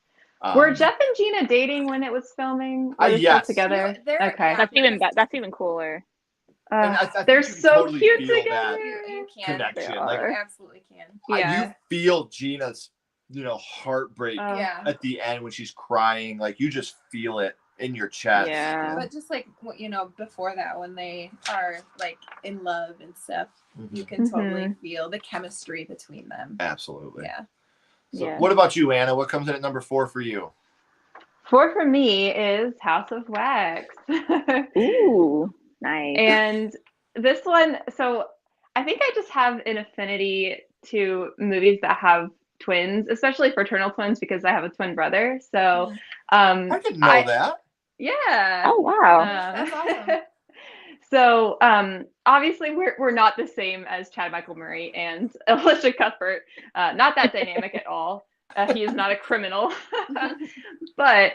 Were Jeff and Gina dating when it was filming? Were they yes. still together? Yeah, okay. That's even cooler. And I they're think you so totally cute feel together. that You can. connection. They Like, are. You absolutely can. Yeah. you feel Gina's, heartbreak Yeah. at the end when she's crying. Like you just feel it in your chest. Yeah. But just like before that, when they are like in love and stuff, you can totally feel the chemistry between them. Absolutely. Yeah. So Yeah. what about you, Anna? What comes in at number 4 for you? 4 for me is House of Wax. Ooh, nice. And this one, so I think I just have an affinity to movies that have twins, especially fraternal twins, because I have a twin brother. So I didn't know that. yeah. Oh wow. That's awesome. So obviously we're not the same as Chad Michael Murray and Alicia Cuthbert. Not that dynamic at all. He is not a criminal. But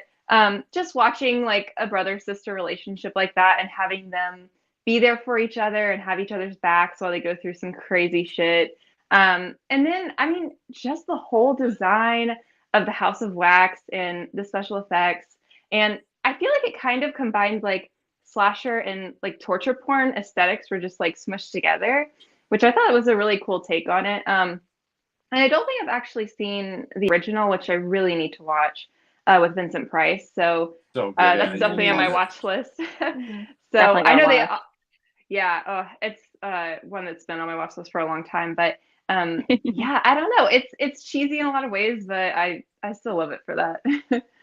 just watching like a brother-sister relationship like that and having them be there for each other and have each other's backs while they go through some crazy shit. And then, I mean, just the whole design of the House of Wax and the special effects. And I feel like it kind of combines like slasher and like torture porn aesthetics were just like smushed together, which I thought was a really cool take on it. And I don't think I've actually seen the original, which I really need to watch with Vincent Price. So So good. that's definitely on my watch list. So Definitely I know gotta it's one that's been on my watch list for a long time, but Yeah, I don't know. It's cheesy in a lot of ways, but I still love it for that.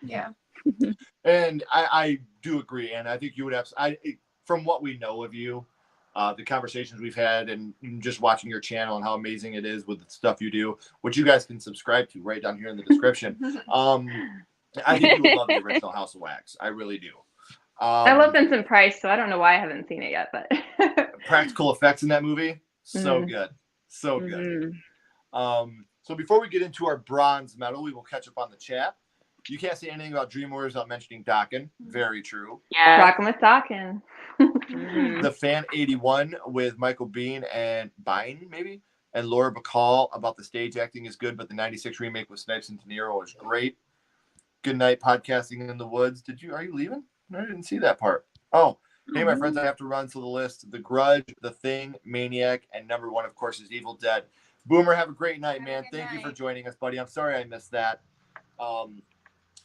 Yeah. And I do agree, and I think you would have. From what we know of you, the conversations we've had, and just watching your channel and how amazing it is with the stuff you do, which you guys can subscribe to right down here in the description. I think you would love the original House of Wax. I really do. I love Vincent Price, so I don't know why I haven't seen it yet, but practical effects in that movie, so good, so good. So before we get into our bronze medal, we will catch up on the chat. You can't say anything about Dream Warriors without mentioning Dokken. Very true. Yeah. rocking with Dokken. The Fan 81 with Michael Biehn and maybe, and Laura Bacall about the stage acting is good, but the 96 remake with Snipes and De Niro is great. Good night, podcasting in the woods. Are you leaving? No, I didn't see that part. Oh, hey, my friends, I have to run to the list. The Grudge, The Thing, Maniac, and number one, of course, is Evil Dead. Boomer, have a great night, man. Thank you for joining us, buddy. I'm sorry I missed that.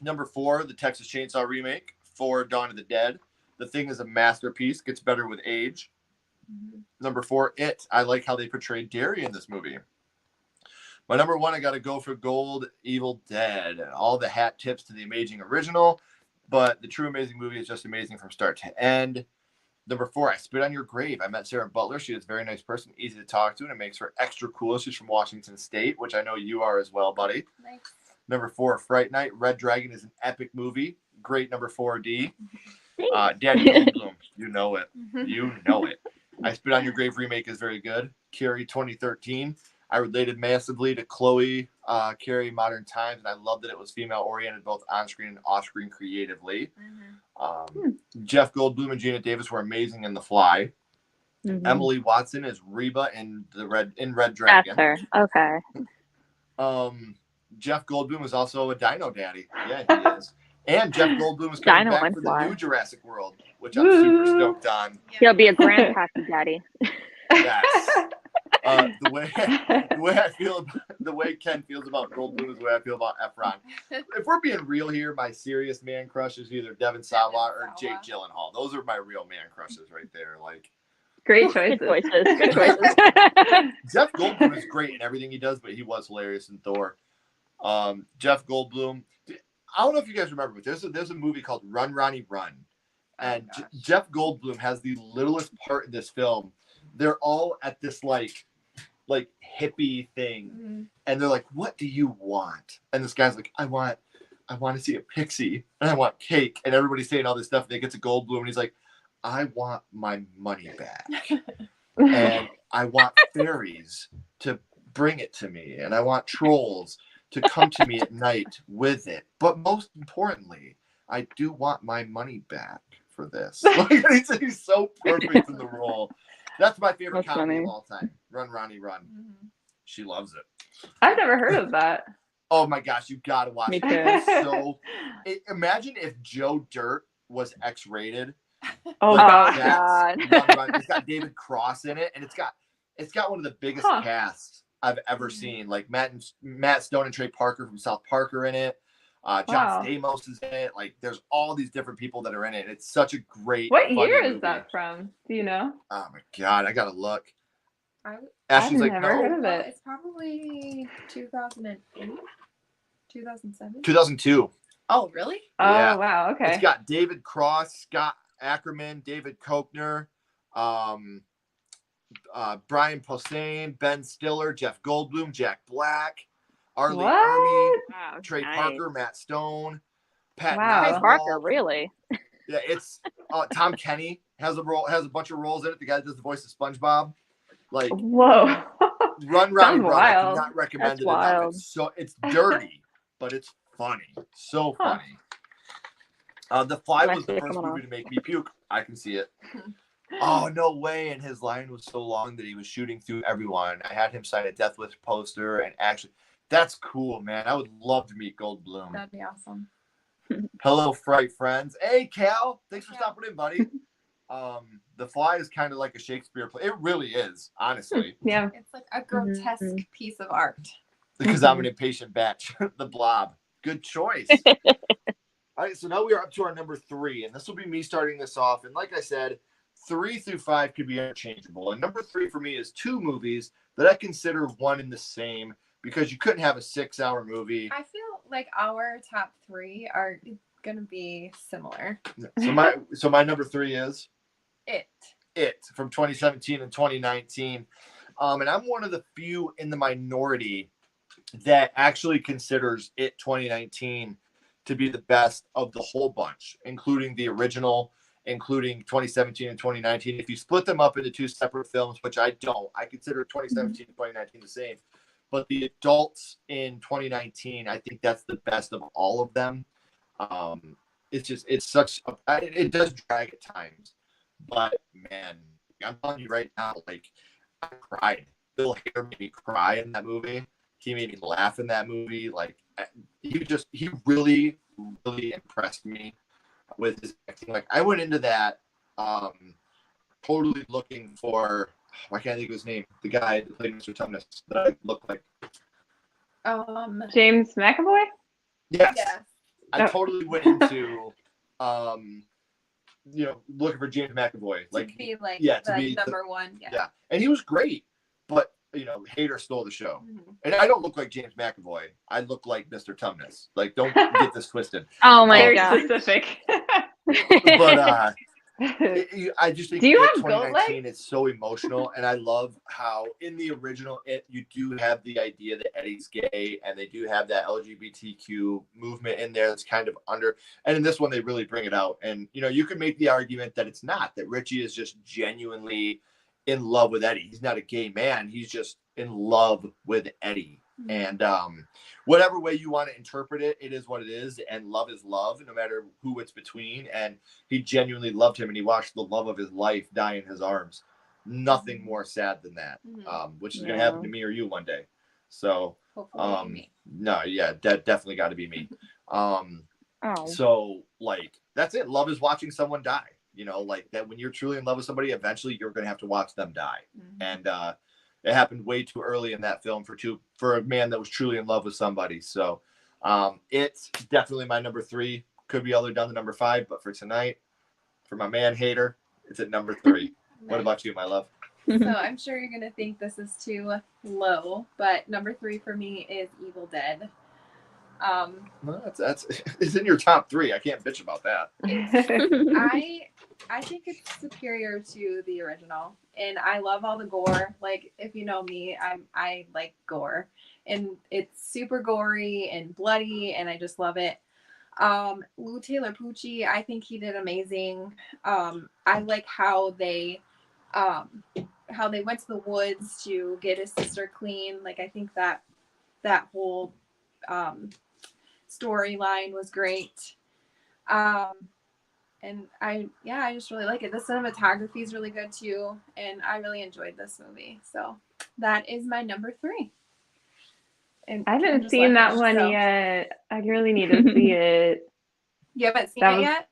Number 4, the Texas Chainsaw remake. 4, Dawn of the Dead. The Thing is a masterpiece. Gets better with age. Number 4, It. I like how they portrayed Derry in this movie. My number 1, I got to go for Gold, Evil Dead. All the hat tips to the amazing original, but the true amazing movie is just amazing from start to end. Number 4, I Spit on Your Grave. I met Sarah Butler. She is a very nice person, easy to talk to, and it makes her extra cool. She's from Washington State, which I know you are as well, buddy. Nice. Number 4, Fright Night. Red Dragon is an epic movie. Great number 4D. Daddy Goldblum. You know it. You know it. I Spit on Your Grave remake is very good. Carrie 2013. I related massively to Chloe Carrie Modern Times, and I love that it was female-oriented both on-screen and off-screen creatively. Jeff Goldblum and Gina Davis were amazing in The Fly. Emily Watson is Reba in Red Dragon. That's her. Okay. Jeff Goldblum is also a Dino Daddy. Yeah, he is. And Jeff Goldblum is coming back for the new Jurassic World, which I'm super stoked on. He'll be a grandpappy daddy. Yes. The way Ken feels about Goldblum is the way I feel about Efron. If we're being real here, my serious man crush is either Devin Sawa or Jake Gyllenhaal. Those are my real man crushes right there. Like, great choices. Good choices. Jeff Goldblum is great in everything he does, but he was hilarious in Thor. Jeff Goldblum. I don't know if you guys remember, but there's a movie called Run, Ronnie, Run. And Jeff Goldblum has the littlest part in this film. They're all at this like hippie thing, and they're like, "What do you want?" And this guy's like, "I want to see a pixie, and I want cake." And everybody's saying all this stuff. And they get to Goldblum, and he's like, "I want my money back, and I want fairies to bring it to me, and I want trolls to come to me at night with it. But most importantly, I do want my money back for this." Like, he's so perfect in the role. That's my favorite comedy of all time. Run, Ronnie, Run. She loves it. I've never heard of that. Oh my gosh, you gotta watch Me it. too. Imagine if Joe Dirt was X-rated. Oh God. It's got David Cross in it, and it's got one of the biggest casts I've ever seen. Like Matt Stone and Trey Parker from South Park are in it. John Stamos is in it. Like, there's all these different people that are in it. It's such a great. What year movie. is that from? Do you know? Oh my God, I gotta look. I've never heard of it. It's probably 2008, 2007, 2002. Oh, really? Yeah. Oh wow. Okay. It's got David Cross, Scott Ackerman, David Koechner, Brian Posehn, Ben Stiller, Jeff Goldblum, Jack Black, Arlie Ermey, Trey Parker, Matt Stone, Pat. Trey Parker, really? Yeah, it's Tom Kenny has a bunch of roles in it. The guy that does the voice of SpongeBob. Like, whoa. Run, Ronnie, Run. I Wild. cannot recommend That's it wild. enough. It's dirty, but it's funny. So funny. The Fly was the first movie to make me puke. I can see it. Oh, no way. And his line was so long that he was shooting through everyone. I had him sign a Death Wish poster, and actually, that's cool, man. I would love to meet Goldblum. That'd be awesome. Hello, Fright Friends. Hey, Cal. Thanks for stopping in, buddy. The Fly is kind of like a Shakespeare play. It really is, honestly. Yeah. It's like a grotesque piece of art. Because I'm an impatient batch. The Blob. Good choice. All right, so now we are up to our number 3, and this will be me starting this off. And like I said, 3 through 5 could be interchangeable. And number 3 for me is 2 movies that I consider one and the same, because you couldn't have a 6-hour movie. I feel like our top 3 are going to be similar. So my number 3 is It from 2017 and 2019. And I'm one of the few in the minority that actually considers It 2019 to be the best of the whole bunch, including the original, including 2017 and 2019. If you split them up into 2 separate films, which I don't, I consider 2017 and 2019 the same. But the adults in 2019, I think that's the best of all of them. It does drag at times, but man, I'm telling you right now, like, I cried. Bill Hader made me cry in that movie. He made me laugh in that movie. Like, he really, really impressed me with his acting. Like, I went into that totally looking for, I can't think of his name, the guy that played Mr. Tumnus that I look like. James McAvoy? Yes. Yes. I totally went into looking for James McAvoy. To be number 1. Yeah. And he was great, but Hader stole the show. Mm-hmm. And I don't look like James McAvoy. I look like Mr. Tumnus. Like, don't get this twisted. Oh my Very god. specific. But I just think Do you have 2019 is so emotional, and I love how in the original you do have the idea that Eddie's gay, and they do have that LGBTQ movement in there that's kind of under. And in this one, they really bring it out. And you could make the argument that it's not, that Richie is just genuinely in love with Eddie. He's not a gay man. He's just in love with Eddie. And whatever way you want to interpret it, it is what it is. And love is love, no matter who it's between. And he genuinely loved him, and he watched the love of his life die in his arms. Nothing more sad than that, which is going to happen to me or you one day. So, Hopefully definitely got to be me. So, like, that's it. Love is watching someone die. Like that, when you're truly in love with somebody, eventually you're going to have to watch them die. And it happened way too early in that film for a man that was truly in love with somebody. So it's definitely my number 3. Could be other down to number 5, but for tonight, for my man Hader, it's at number 3. What about you, my love? So I'm sure you're gonna think this is too low, but number 3 for me is Evil Dead. No, that's it's in your top 3. I can't bitch about that. I think it's superior to the original, and I love all the gore. Like, if you know me, I like gore, and it's super gory and bloody, and I just love it. Lou Taylor Pucci, I think he did amazing. I like how they went to the woods to get his sister clean. Like, I think that whole storyline was great. And I just really like it. The cinematography is really good too, and I really enjoyed this movie. So that is my number 3. And I haven't seen that one yet. I really need to see it. You haven't seen it yet?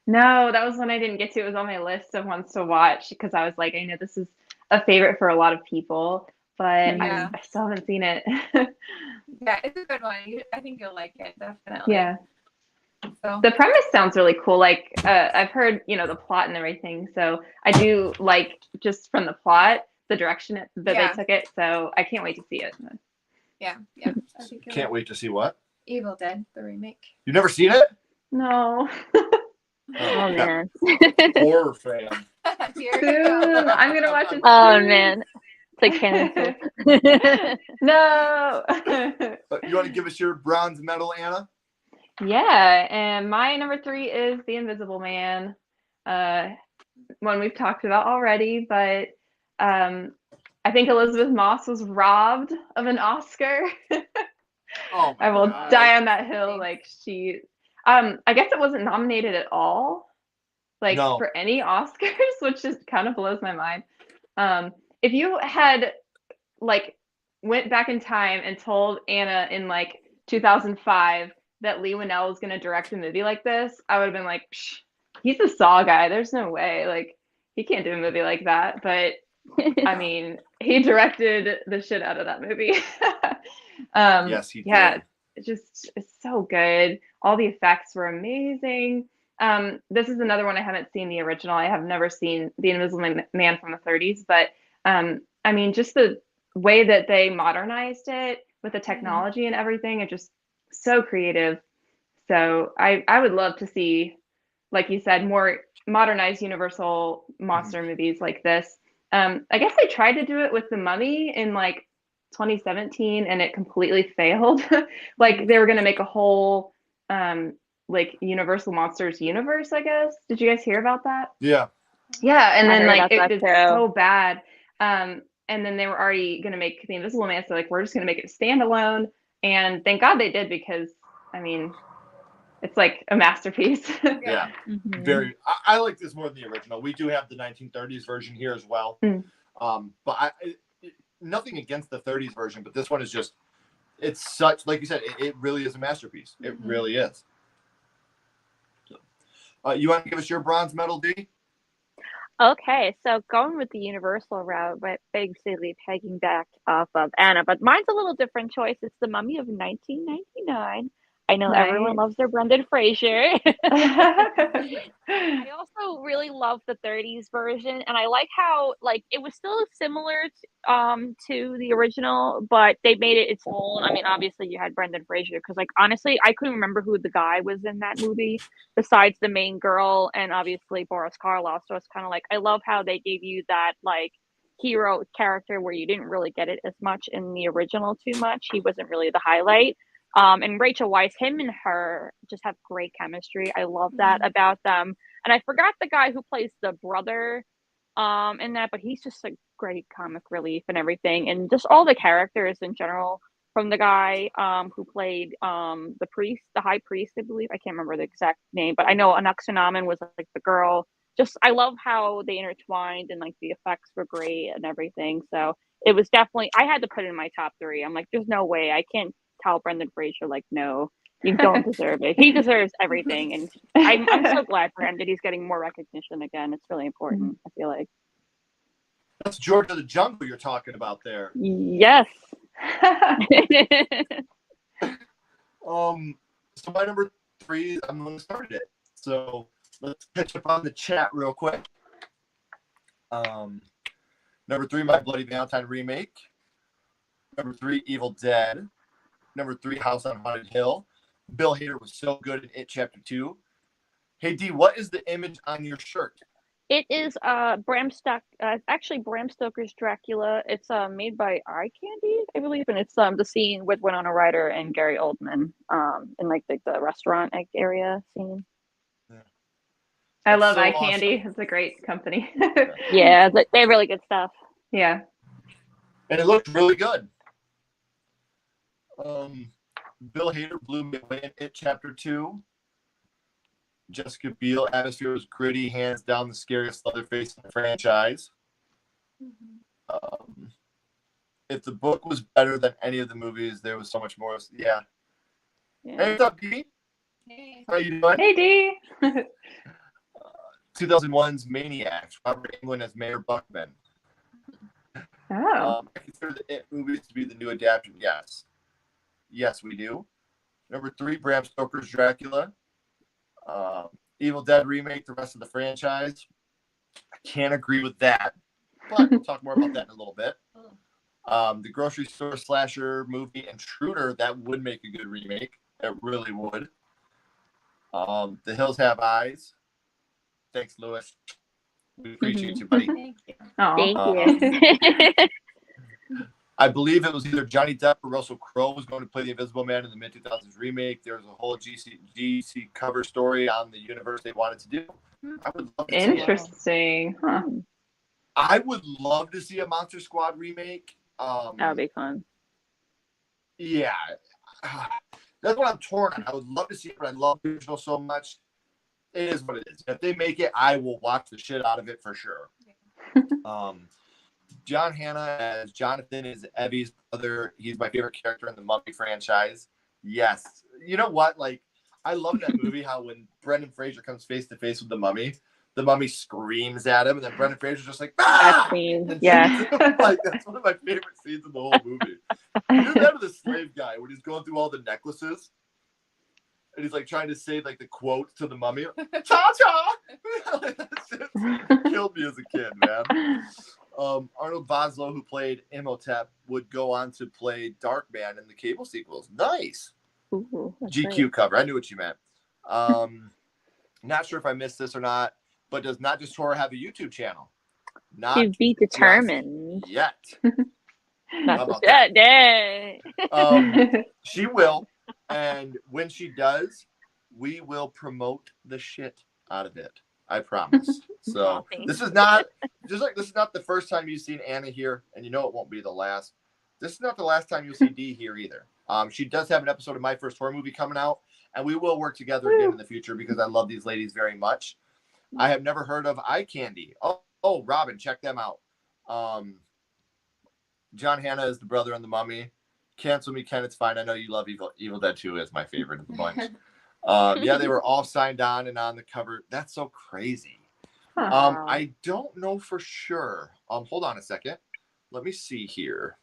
No, that was one I didn't get to. It was on my list of ones to watch because I was like, I know this is a favorite for a lot of people, but I still haven't seen it. Yeah, it's a good one. I think you'll like it, definitely. Yeah. So. The premise sounds really cool. Like, I've heard, the plot and everything. So I do like, just from the plot, the direction that they took it. So I can't wait to see it. Yeah. I think can't wait to see what? Evil Dead, the remake. You've never seen it? No. Oh man. Horror fan. Soon. I'm gonna watch it. Oh man. It's like canceled. No. You want to give us your bronze medal, Anna? Yeah, and my number 3 is The Invisible Man. One we've talked about already, but I think Elizabeth Moss was robbed of an Oscar. Oh my I will God. die on that hill. Like, she, I guess it wasn't nominated at all, like for any Oscars, which just kind of blows my mind. If you had like went back in time and told Anna in like 2005 that Lee Winnell was going to direct a movie like this, I would have been like, psh, he's a Saw guy. There's no way. Like, he can't do a movie like that. But I mean, he directed the shit out of that movie. Yes, he did. Yeah, it's so good. All the effects were amazing. This is another one I haven't seen the original. I have never seen The Invisible Man from the 30s, but I mean, just the way that they modernized it with the technology and everything, it's just so creative. So I would love to see, like you said, more modernized Universal monster movies like this. I guess they tried to do it with The Mummy in like 2017 and it completely failed. Like they were going to make a whole like Universal Monsters universe, I guess. Did you guys hear about that? Yeah. Yeah, and I then heard like about it that did too. so bad. And then they were already going to make The Invisible Man, so like we're just going to make it standalone. And thank God they did, because I mean, it's like a masterpiece. Yeah. Mhm. Very. I like this more than the original. We do have the 1930s version here as well. But nothing against the 30s version, but this one is just, it's such, like you said, it really is a masterpiece. It really is. You want to give us your bronze medal, D? Okay, so going with the Universal route, but basically pegging back off of Anna, but mine's a little different choice. It's The Mummy of 1999. I know everyone Nice. loves their Brendan Fraser. I I also really love the 30s version, and I like how like it was still similar to the original, but they made it its own. I mean, obviously you had Brendan Fraser because like honestly, I couldn't remember who the guy was in that movie besides the main girl and obviously Boris Karloff. So it's kind of like I love how they gave you that like hero character where you didn't really get it as much in the original too much. He wasn't really the highlight. And Rachel Weisz, him and her just have great chemistry. I love that about them. And I forgot the guy who plays the brother in that, but he's just a great comic relief and everything. And just all the characters in general, from the guy who played the priest, the high priest, I believe. I can't remember the exact name, but I know Anaxinamen was like the girl. Just I love how they intertwined and like the effects were great and everything. So it was definitely I had to put it in my top 3. I'm like, there's no way I can't tell Brendan Fraser like, no, you don't deserve it. He deserves everything, and I'm so glad for him that he's getting more recognition again. It's really important. I feel like. That's George of the Jungle you're talking about there. Yes. So my number 3, I'm going to start it. So let's catch up on the chat real quick. Number 3, My Bloody Valentine remake. Number 3, Evil Dead. Number 3, House on Haunted Hill. Bill Hader was so good in It Chapter 2. Hey, D, what is the image on your shirt? It is Bram Stoker's Dracula. It's made by Eye Candy, I believe, and it's the scene with Winona Ryder and Gary Oldman in like the restaurant area scene. I love so Eye awesome. Candy. It's a great company. Yeah, they have really good stuff. Yeah. And it looked really good. Bill Hader blew me away in It Chapter 2. Jessica Biel, atmosphere was gritty, hands down the scariest Leatherface in the franchise. If the book was better than any of the movies, there was so much more. Yeah. Hey, what's up, D? Hey. How you doing? Hey, D. 2001's Maniacs, Robert Englund as Mayor Buckman. Oh. I consider the It movies to be the new adaptation. Yes. Yes, we do. Number 3, Bram Stoker's Dracula. Evil Dead remake, the rest of the franchise. I can't agree with that, but we'll talk more about that in a little bit. The grocery store slasher movie Intruder, that would make a good remake. It really would. The Hills Have Eyes. Thanks, Lewis. We appreciate you, buddy. Thank you. Thank you. I believe it was either Johnny Depp or Russell Crowe was going to play the Invisible Man in the mid-2000s remake. There was a whole GC cover story on the universe they wanted to do. I would love to see it. Interesting. Huh. I would love to see a Monster Squad remake. That would be fun. Yeah. That's what I'm torn on. I would love to see it, but I love the original so much. It is what it is. If they make it, I will watch the shit out of it for sure. John Hannah as Jonathan is Evie's brother. He's my favorite character in the Mummy franchise. Yes. You know what? Like, I love that movie, how when Brendan Fraser comes face to face with the mummy screams at him, and then Brendan Fraser's just like, ah! That scene, And yeah. like, that's one of my favorite scenes in the whole movie. You do that to the slave guy when he's going through all the necklaces. and he's like trying to say like the quote to the mummy, "Cha-cha." That shit killed me as a kid, man. Arnold Vosloo, who played Imhotep, would go on to play Darkman in the Cable sequels. Nice. Ooh, that's GQ great. cover. I knew what you meant. Not sure if I missed this or not, but does Not Just Horror have a YouTube channel? Not To be determined. yet. Not How just about that? Day. She will, and when she does, we will promote the shit out of it. I promise. So Aw, thanks. this is not this is not the first time you've seen Anna here, and you know it won't be the last. This is not the last time you'll see Dee here either. She does have an episode of My First Horror Movie coming out, and we will work together again in the future because I love these ladies very much. I have never heard of Eye Candy. Oh, Robin, check them out. John Hannah is the brother in The Mummy. Cancel me, Ken. It's fine. I know you love Evil Dead 2 is my favorite of the bunch. Yeah, they were all signed on and on the cover. That's so crazy. Huh. I don't know for sure. Hold on a second. Let me see here.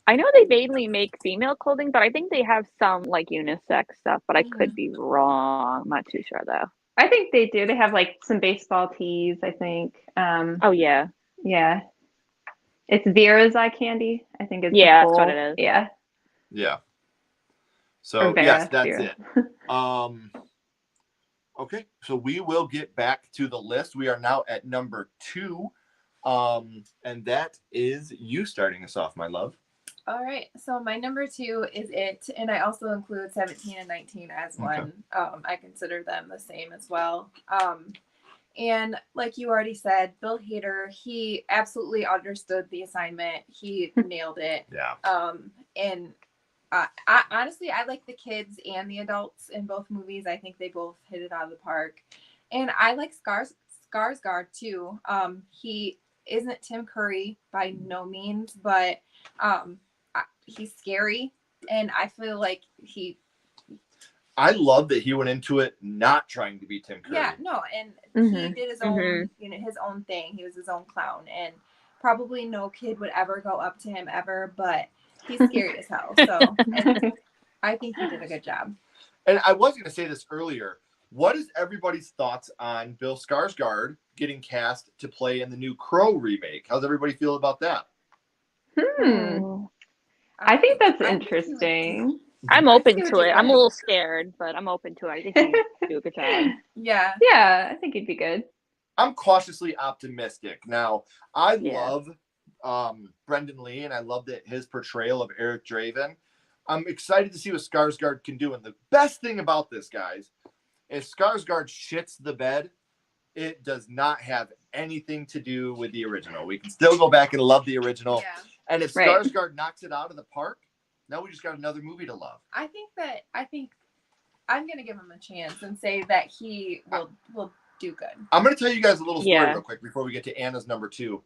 I know they mainly make female clothing, but I think they have some like unisex stuff, but I could be wrong. I'm not too sure though. I think they do. They have like some baseball tees, I think. Oh yeah. Yeah. It's Vera's Eye Candy, I think it's Yeah, the that's what full- it is. Yeah. Yeah. So Or Vera, yes, that's Vera. it. Okay, so we will get back to the list. We are now at number 2. And that is you starting us off, my love. All right, so my number 2 is It, and I also include 17 and 19 as one. I consider them the same as well. And like you already said, Bill Hader, he absolutely understood the assignment. He nailed it. Yeah. And I honestly, I like the kids and the adults in both movies. I think they both hit it out of the park. And I like Skarsgård too. He isn't Tim Curry by no means, but he's scary, and I feel like I love that he went into it not trying to be Tim Curry. Yeah, no, and he did his own, his own thing. He was his own clown, and probably no kid would ever go up to him ever, but he's scary as hell. So and I think he did a good job. And I was going to say this earlier. What is everybody's thoughts on Bill Skarsgård getting cast to play in the new Crow remake? How's everybody feel about that? I think that's interesting. I'm open to it. I'm a little scared, but I'm open to it. I think he do a good job. Yeah. Yeah, I think it'd be good. I'm cautiously optimistic. Now, I love Brendan Lee, and I love that his portrayal of Eric Draven. I'm excited to see what Skarsgård can do. And the best thing about this, guys, is Skarsgård shits the bed. It does not have anything to do with the original. We can still go back and love the original. Yeah. And if Skarsgård knocks it out of the park, now we just got another movie to love. I think I'm going to give him a chance and say that he will do good. I'm going to tell you guys a little story real quick before we get to Anna's number 2.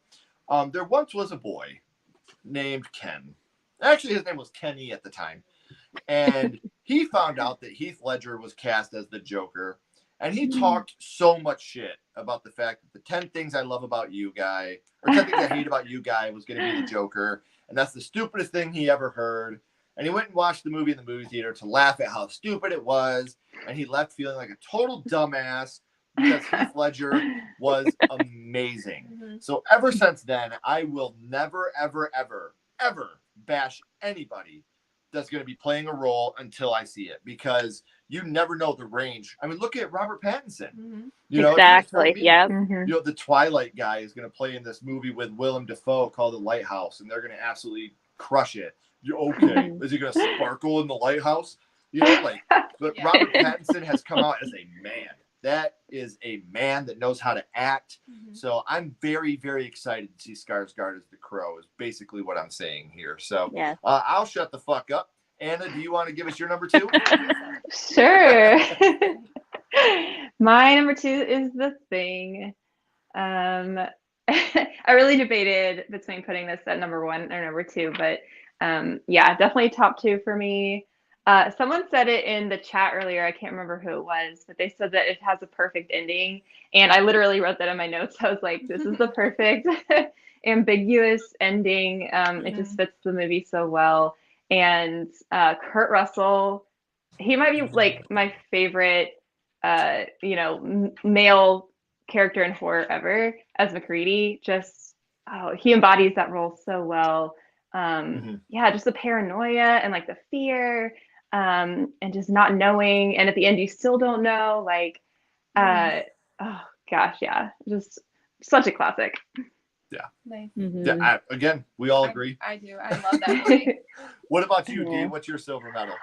There once was a boy named Ken. Actually, his name was Kenny at the time. And he found out that Heath Ledger was cast as the Joker. And he talked so much shit about the fact that the 10 things I love about you guy, or 10 things I hate about you guy was going to be the Joker. And that's the stupidest thing he ever heard. And he went and watched the movie in the movie theater to laugh at how stupid it was. And he left feeling like a total dumbass because Heath Ledger was amazing. So ever since then, I will never, ever, ever, ever bash anybody that's going to be playing a role until I see it, because you never know the range. I mean, look at Robert Pattinson. You know, exactly. Yeah. You know, the Twilight guy is going to play in this movie with Willem Dafoe called The Lighthouse, and they're going to absolutely crush it. You're okay. Is he going to sparkle in the lighthouse? You know, like, but Robert Pattinson has come out as a man. That is a man that knows how to act. So I'm very, very excited to see Skarsgård as the Crow, is basically what I'm saying here. So I'll shut the fuck up. Anna, do you want to give us your number 2? Sure. My number 2 is The Thing. I really debated between putting this at number 1 or number 2, but yeah, definitely top 2 for me. Someone said it in the chat earlier. I can't remember who it was, but they said that it has a perfect ending. And I literally wrote that in my notes. I was like, this is the perfect ambiguous ending. It just fits the movie so well. And Kurt Russell he might be like my favorite, male character in horror ever as McCready. Just, he embodies that role so well. Yeah, just the paranoia and like the fear, and just not knowing. And at the end, you still don't know. Like, oh gosh, yeah, just such a classic. Yeah. Nice. Yeah. Again, we all agree. I do. I love that movie. What about you, Gabe? What's your silver medal?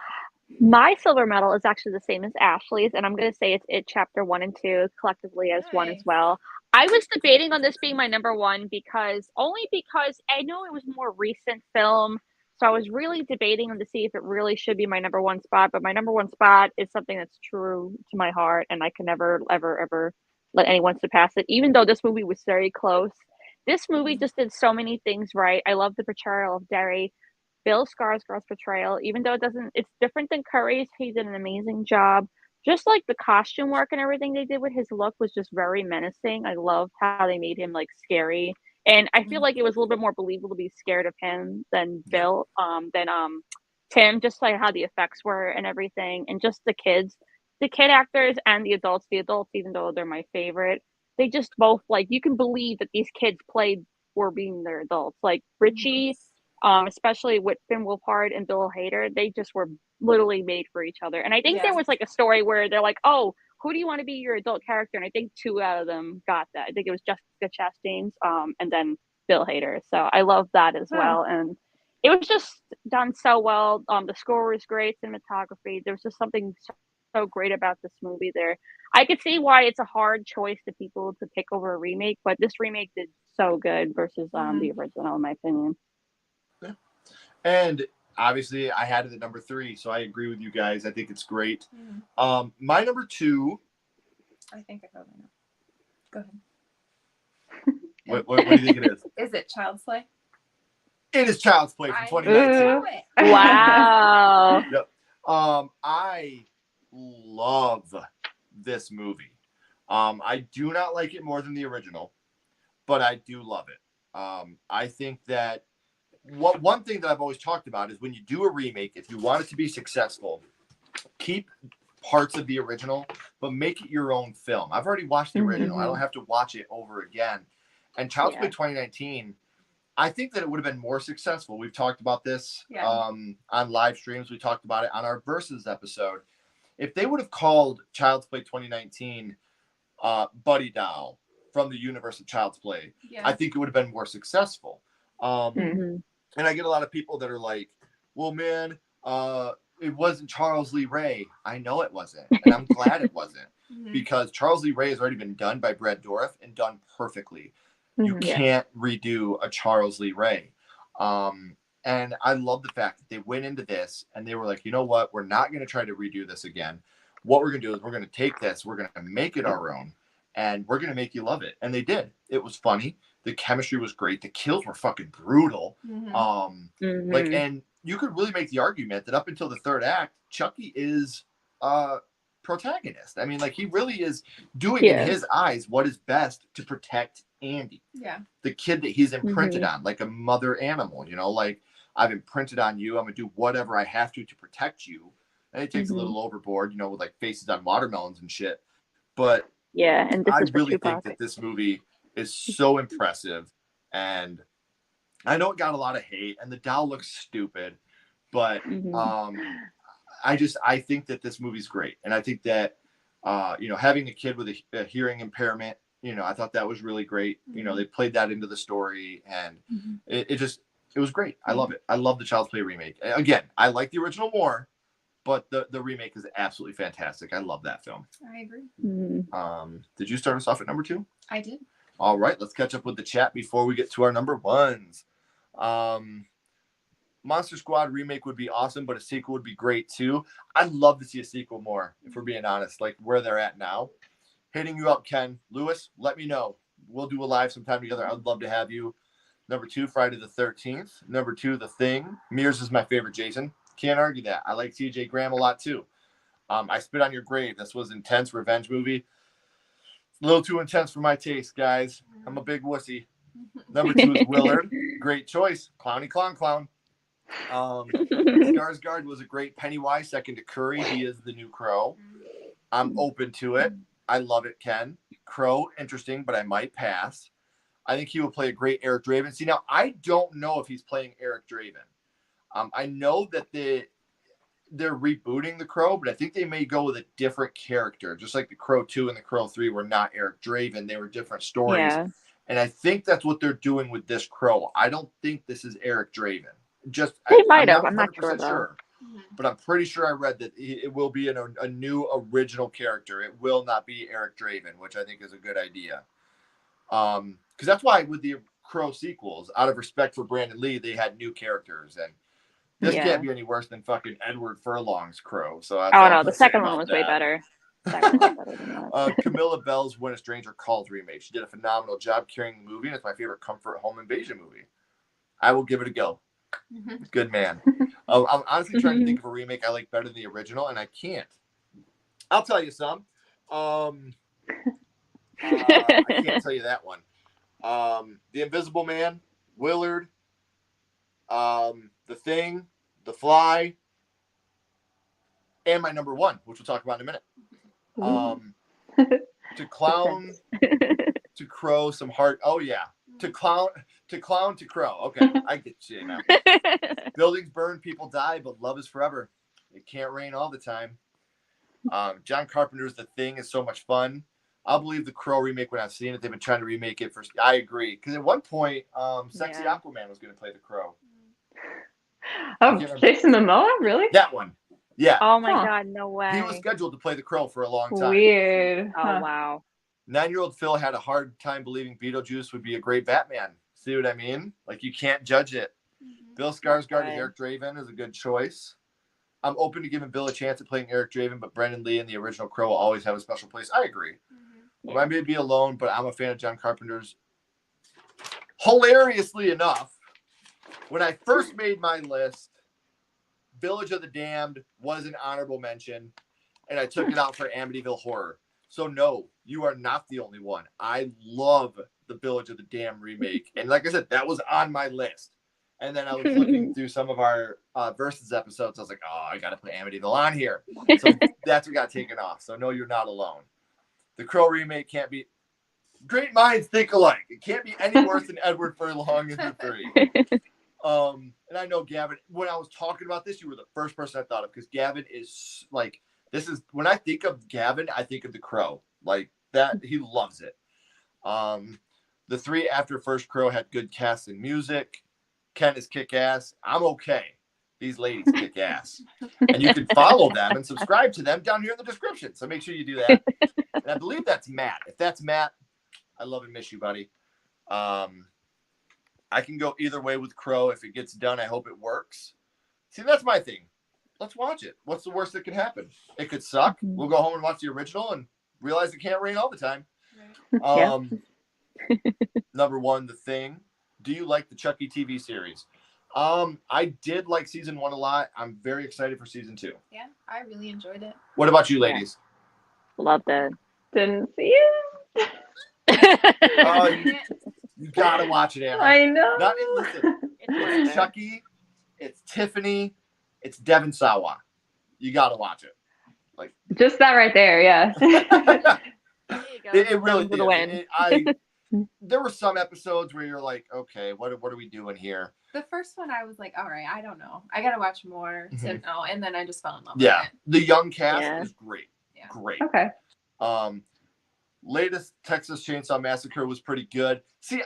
My silver medal is actually the same as Ashley's, and I'm going to say it's It Chapter 1 and 2 collectively as one as Nice. well. I was debating on this being my number one because I know it was a more recent film, so I was really debating on to see if it really should be my number one spot. But my number one spot is something that's true to my heart, and I can never, ever, ever let anyone surpass it. Even though this movie was very close, this movie just did so many things right. I love the portrayal of Derry. Bill Skarsgård's portrayal, even though it's different than Curry's, he did an amazing job. Just like the costume work and everything they did with his look was just very menacing. I loved how they made him like scary, and I feel like it was a little bit more believable to be scared of him than Bill, than Tim. Just like how the effects were and everything, and just the kid actors and the adults. The adults, even though they're my favorite, they just both like you can believe that these kids were being their adults. Like Richie. Especially with Finn Wolfhard and Bill Hader, they just were literally made for each other. And I think there was like a story where they're like, "Oh, who do you want to be your adult character?" And I think 2 out of them got that. I think it was Jessica Chastain, and then Bill Hader. So I love that as well. And it was just done so well. The score was great, cinematography. There was just something so great about this movie. There, I could see why it's a hard choice to people to pick over a remake, but this remake did so good versus the original, in my opinion. And obviously, I had it at number 3, so I agree with you guys. I think it's great. My number 2. I think I probably know. Go ahead. What do you think it is? Is it Child's Play? It is Child's Play from 2019. Wow. Yep. I love this movie. I do not like it more than the original, but I do love it. I think that one thing that I've always talked about is when you do a remake, if you want it to be successful, keep parts of the original, but make it your own film. I've already watched the original. I don't have to watch it over again. And Child's Play 2019, I think that it would have been more successful. We've talked about this on live streams. We talked about it on our Versus episode. If they would have called Child's Play 2019 Buddy Doll from the universe of Child's Play, I think it would have been more successful. And I get a lot of people that are like, well, man, it wasn't Charles Lee Ray. I know it wasn't. And I'm glad it wasn't. Because Charles Lee Ray has already been done by Brett Dourif and done perfectly. You can't redo a Charles Lee Ray. And I love the fact that they went into this and they were like, you know what? We're not going to try to redo this again. What we're going to do is we're going to take this. We're going to make it our own. And we're going to make you love it. And they did. It was funny. The chemistry was great. The kills were fucking brutal. And you could really make the argument that up until the third act, Chucky is protagonist. I mean, like he really is doing in his eyes what is best to protect Andy. The kid that he's imprinted on, like a mother animal, you know, like I've imprinted on you. I'm going to do whatever I have to protect you. And it takes a little overboard, you know, with like faces on watermelons and shit. But and this I is really think that this movie is so impressive, and I know it got a lot of hate, and the doll looks stupid, but I think that this movie's great, and I think that you know, having a kid with a hearing impairment, you know, I thought that was really great. You know, they played that into the story, and it was great. I love it. I love the Child's Play remake. Again, I like the original more, but the remake is absolutely fantastic. I love that film. I agree. Did you start us off at number 2? I did. All right, let's catch up with the chat before we get to our number 1s. Monster Squad remake would be awesome, but a sequel would be great too. I'd love to see a sequel more, if we're being honest, like where they're at now. Hitting you up, Ken. Lewis, let me know. We'll do a live sometime together. I'd love to have you. Number 2, Friday the 13th. Number 2, The Thing. Mears is my favorite Jason. Can't argue that. I like TJ Graham a lot too. I Spit on Your Grave. This was intense revenge movie. A little too intense for my taste, guys. I'm a big wussy. Number 2 is Willard. Great choice. Clowny Clown Clown. Skarsgård was a great Pennywise, second to Curry. He is the new Crow. I'm open to it. I love it, Ken. Crow, interesting, but I might pass. I think he will play a great Eric Draven. See, now, I don't know if he's playing Eric Draven. I know that they're rebooting the Crow, but I think they may go with a different character, just like the Crow 2 and the Crow 3 were not Eric Draven. They were different stories. Yeah. And I think that's what they're doing with this Crow. I don't think this is Eric Draven. They might I'm have. not I'm not 100% sure, though. but I'm pretty sure I read that it will be a new original character. It will not be Eric Draven, which I think is a good idea. Because that's why with the Crow sequels, out of respect for Brandon Lee, they had new characters, and this can't be any worse than fucking Edward Furlong's Crow. So that's all Oh I'm no, gonna the say second one about was that. way better. Second one was better than that. Camilla Bell's When a Stranger Calls remake. She did a phenomenal job carrying the movie, and it's my favorite comfort home invasion movie. I will give it a go. Good man. I'm honestly trying to think of a remake I like better than the original, and I can't. I'll tell you some. I can't tell you that one. The Invisible Man, Willard, The Thing, The Fly, and my number one, which we'll talk about in a minute. To clown, to crow, some heart. Oh yeah, to clown, to crow. Okay, I get you now. Buildings burn, people die, but love is forever. It can't rain all the time. John Carpenter's The Thing is so much fun. I'll believe the Crow remake when I've seen it. They've been trying to remake it for. I agree, because at one point, Sexy Aquaman was going to play the Crow. Oh, Jason Momoa, really? That one. Yeah. Oh my God, no way. He was scheduled to play the Crow for a long time. Weird. Oh wow. 9-year-old Phil had a hard time believing Beetlejuice would be a great Batman. See what I mean? Like, you can't judge it. Bill Skarsgård as Eric Draven is a good choice. I'm open to giving Bill a chance at playing Eric Draven, but Brendan Lee and the original Crow will always have a special place. I agree. I may be alone, but I'm a fan of John Carpenter's. Hilariously enough, when I first made my list, Village of the Damned was an honorable mention, and I took it out for Amityville Horror. So no, you are not the only one. I love the Village of the Damned remake, and like I said, that was on my list. And then I was looking through some of our Versus episodes. I was like, oh, I got to put Amityville on here. So that's what got taken off. So no, you're not alone. The Crow remake can't be. Great minds think alike. It can't be any worse than Edward Furlong in The Three. And I know Gavin, when I was talking about this, you were the first person I thought of, because Gavin is like, this is, when I think of Gavin, I think of The Crow. Like that, he loves it. The three after First Crow had good cast and music. Ken is kick ass. I'm okay. These ladies kick ass. And you can follow them and subscribe to them down here in the description. So make sure you do that. And I believe that's Matt. If that's Matt, I love and miss you, buddy. I can go either way with Crow. If it gets done, I hope it works. See, that's my thing. Let's watch it. What's the worst that could happen? It could suck. We'll go home and watch the original and realize it can't rain all the time. Number one, The Thing. Do you like the Chucky TV series? I did like season 1 a lot. I'm very excited for season 2. Yeah, I really enjoyed it. What about you, ladies? Loved it. Didn't see it. Oh, you gotta watch it, Anna. I know. Listen, it's Chucky, it's Tiffany, it's Devin Sawa. You gotta watch it. Like just that right there, yeah. It really did. There were some episodes where you're like, okay, what are we doing here? The first one, I was like, all right, I don't know. I gotta watch more to know, and then I just fell in love. Yeah, with it. the young cast is great. Yeah. Great. Okay. Latest Texas Chainsaw Massacre was pretty good. See,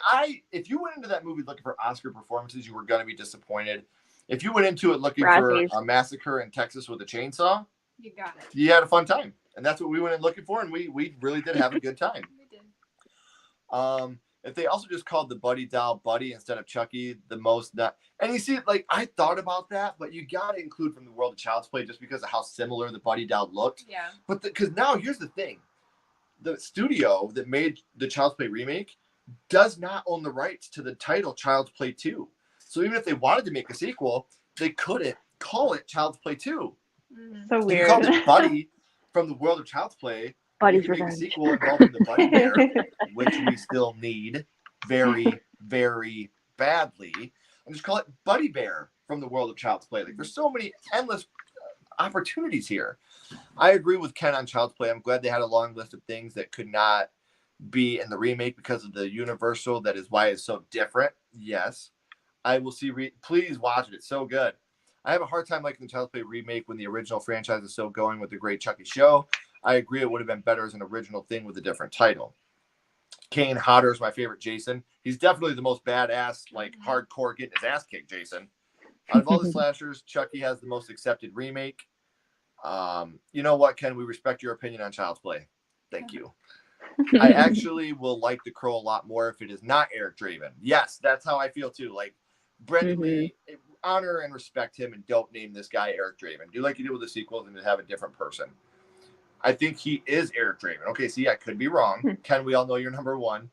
if you went into that movie looking for Oscar performances, you were gonna be disappointed. If you went into it looking for a massacre in Texas with a chainsaw, you got it. You had a fun time, and that's what we went in looking for, and we really did have a good time. We did. If they also just called the Buddy doll Buddy instead of Chucky, the most nut. And you see, like, I thought about that, but you got to include from the world of Child's Play just because of how similar the Buddy doll looked. Yeah. But because now here's the thing. The studio that made the Child's Play remake does not own the rights to the title Child's Play 2. So even if they wanted to make a sequel, they couldn't call it Child's Play 2. So weird. You called it Buddy from the world of Child's Play. Buddy's make a Revenge. sequel involving the Buddy Bear, which we still need very, very badly, and just call it Buddy Bear. from the world of Child's Play. Like, there's so many endless opportunities here. I agree with Ken on Child's Play. I'm glad they had a long list of things that could not be in the remake because of the universal. That is why it's so different. Yes, I will see. Please watch it. It's so good. I have a hard time liking the Child's Play remake when the original franchise is still going with the Great Chucky show. I agree it would have been better as an original thing with a different title. Kane Hodder is my favorite Jason. He's definitely the most badass, like hardcore getting his ass kicked Jason. Out of all the slashers, Chucky has the most accepted remake. You know what, Ken? We respect your opinion on Child's Play. Thank you. I actually will like The Crow a lot more if it is not Eric Draven. Yes, that's how I feel too. Like, Brendan Lee, honor and respect him and don't name this guy Eric Draven. Do like you did with the sequels and have a different person. I think he is Eric Draven. Okay, see, I could be wrong. Ken, we all know you're number one.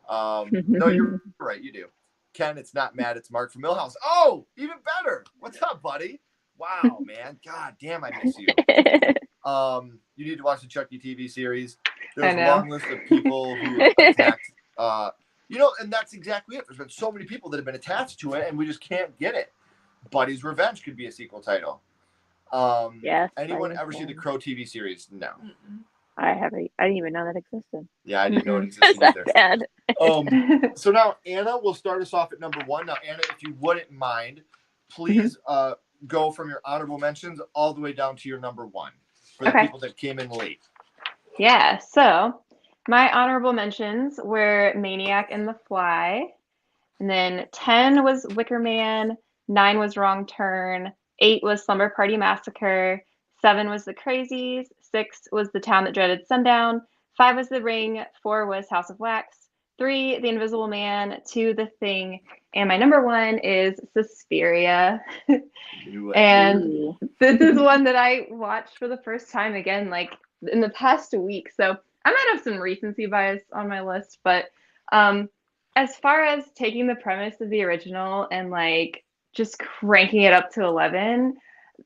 No, you're right. You do. Ken, it's not Matt. It's Mark from Millhouse. Oh, even better. What's up, buddy? Wow, man. God damn, I miss you. You need to watch the Chucky TV series. There's a long list of people who attacked. And that's exactly it. There's been so many people that have been attached to it, and we just can't get it. Buddy's Revenge could be a sequel title. Yes. Anyone ever see the Crow TV series? No. I haven't. I didn't even know that existed. Yeah, I didn't know it existed either. Bad. So now Anna will start us off at number one. Now, Anna, if you wouldn't mind, please go from your honorable mentions all the way down to your number one for the people that came in late. Yeah, so my honorable mentions were Maniac and the Fly, and then 10 was Wicker Man, 9 was Wrong Turn, 8 was Slumber Party Massacre, 7 was The Crazies, 6 was The Town That Dreaded Sundown, 5 was The Ring, 4 was House of Wax, 3 The Invisible Man, 2 The Thing, and my number one is Suspiria. And this is one that I watched for the first time again, like in the past week. So I might have some recency bias on my list, but as far as taking the premise of the original and like just cranking it up to 11,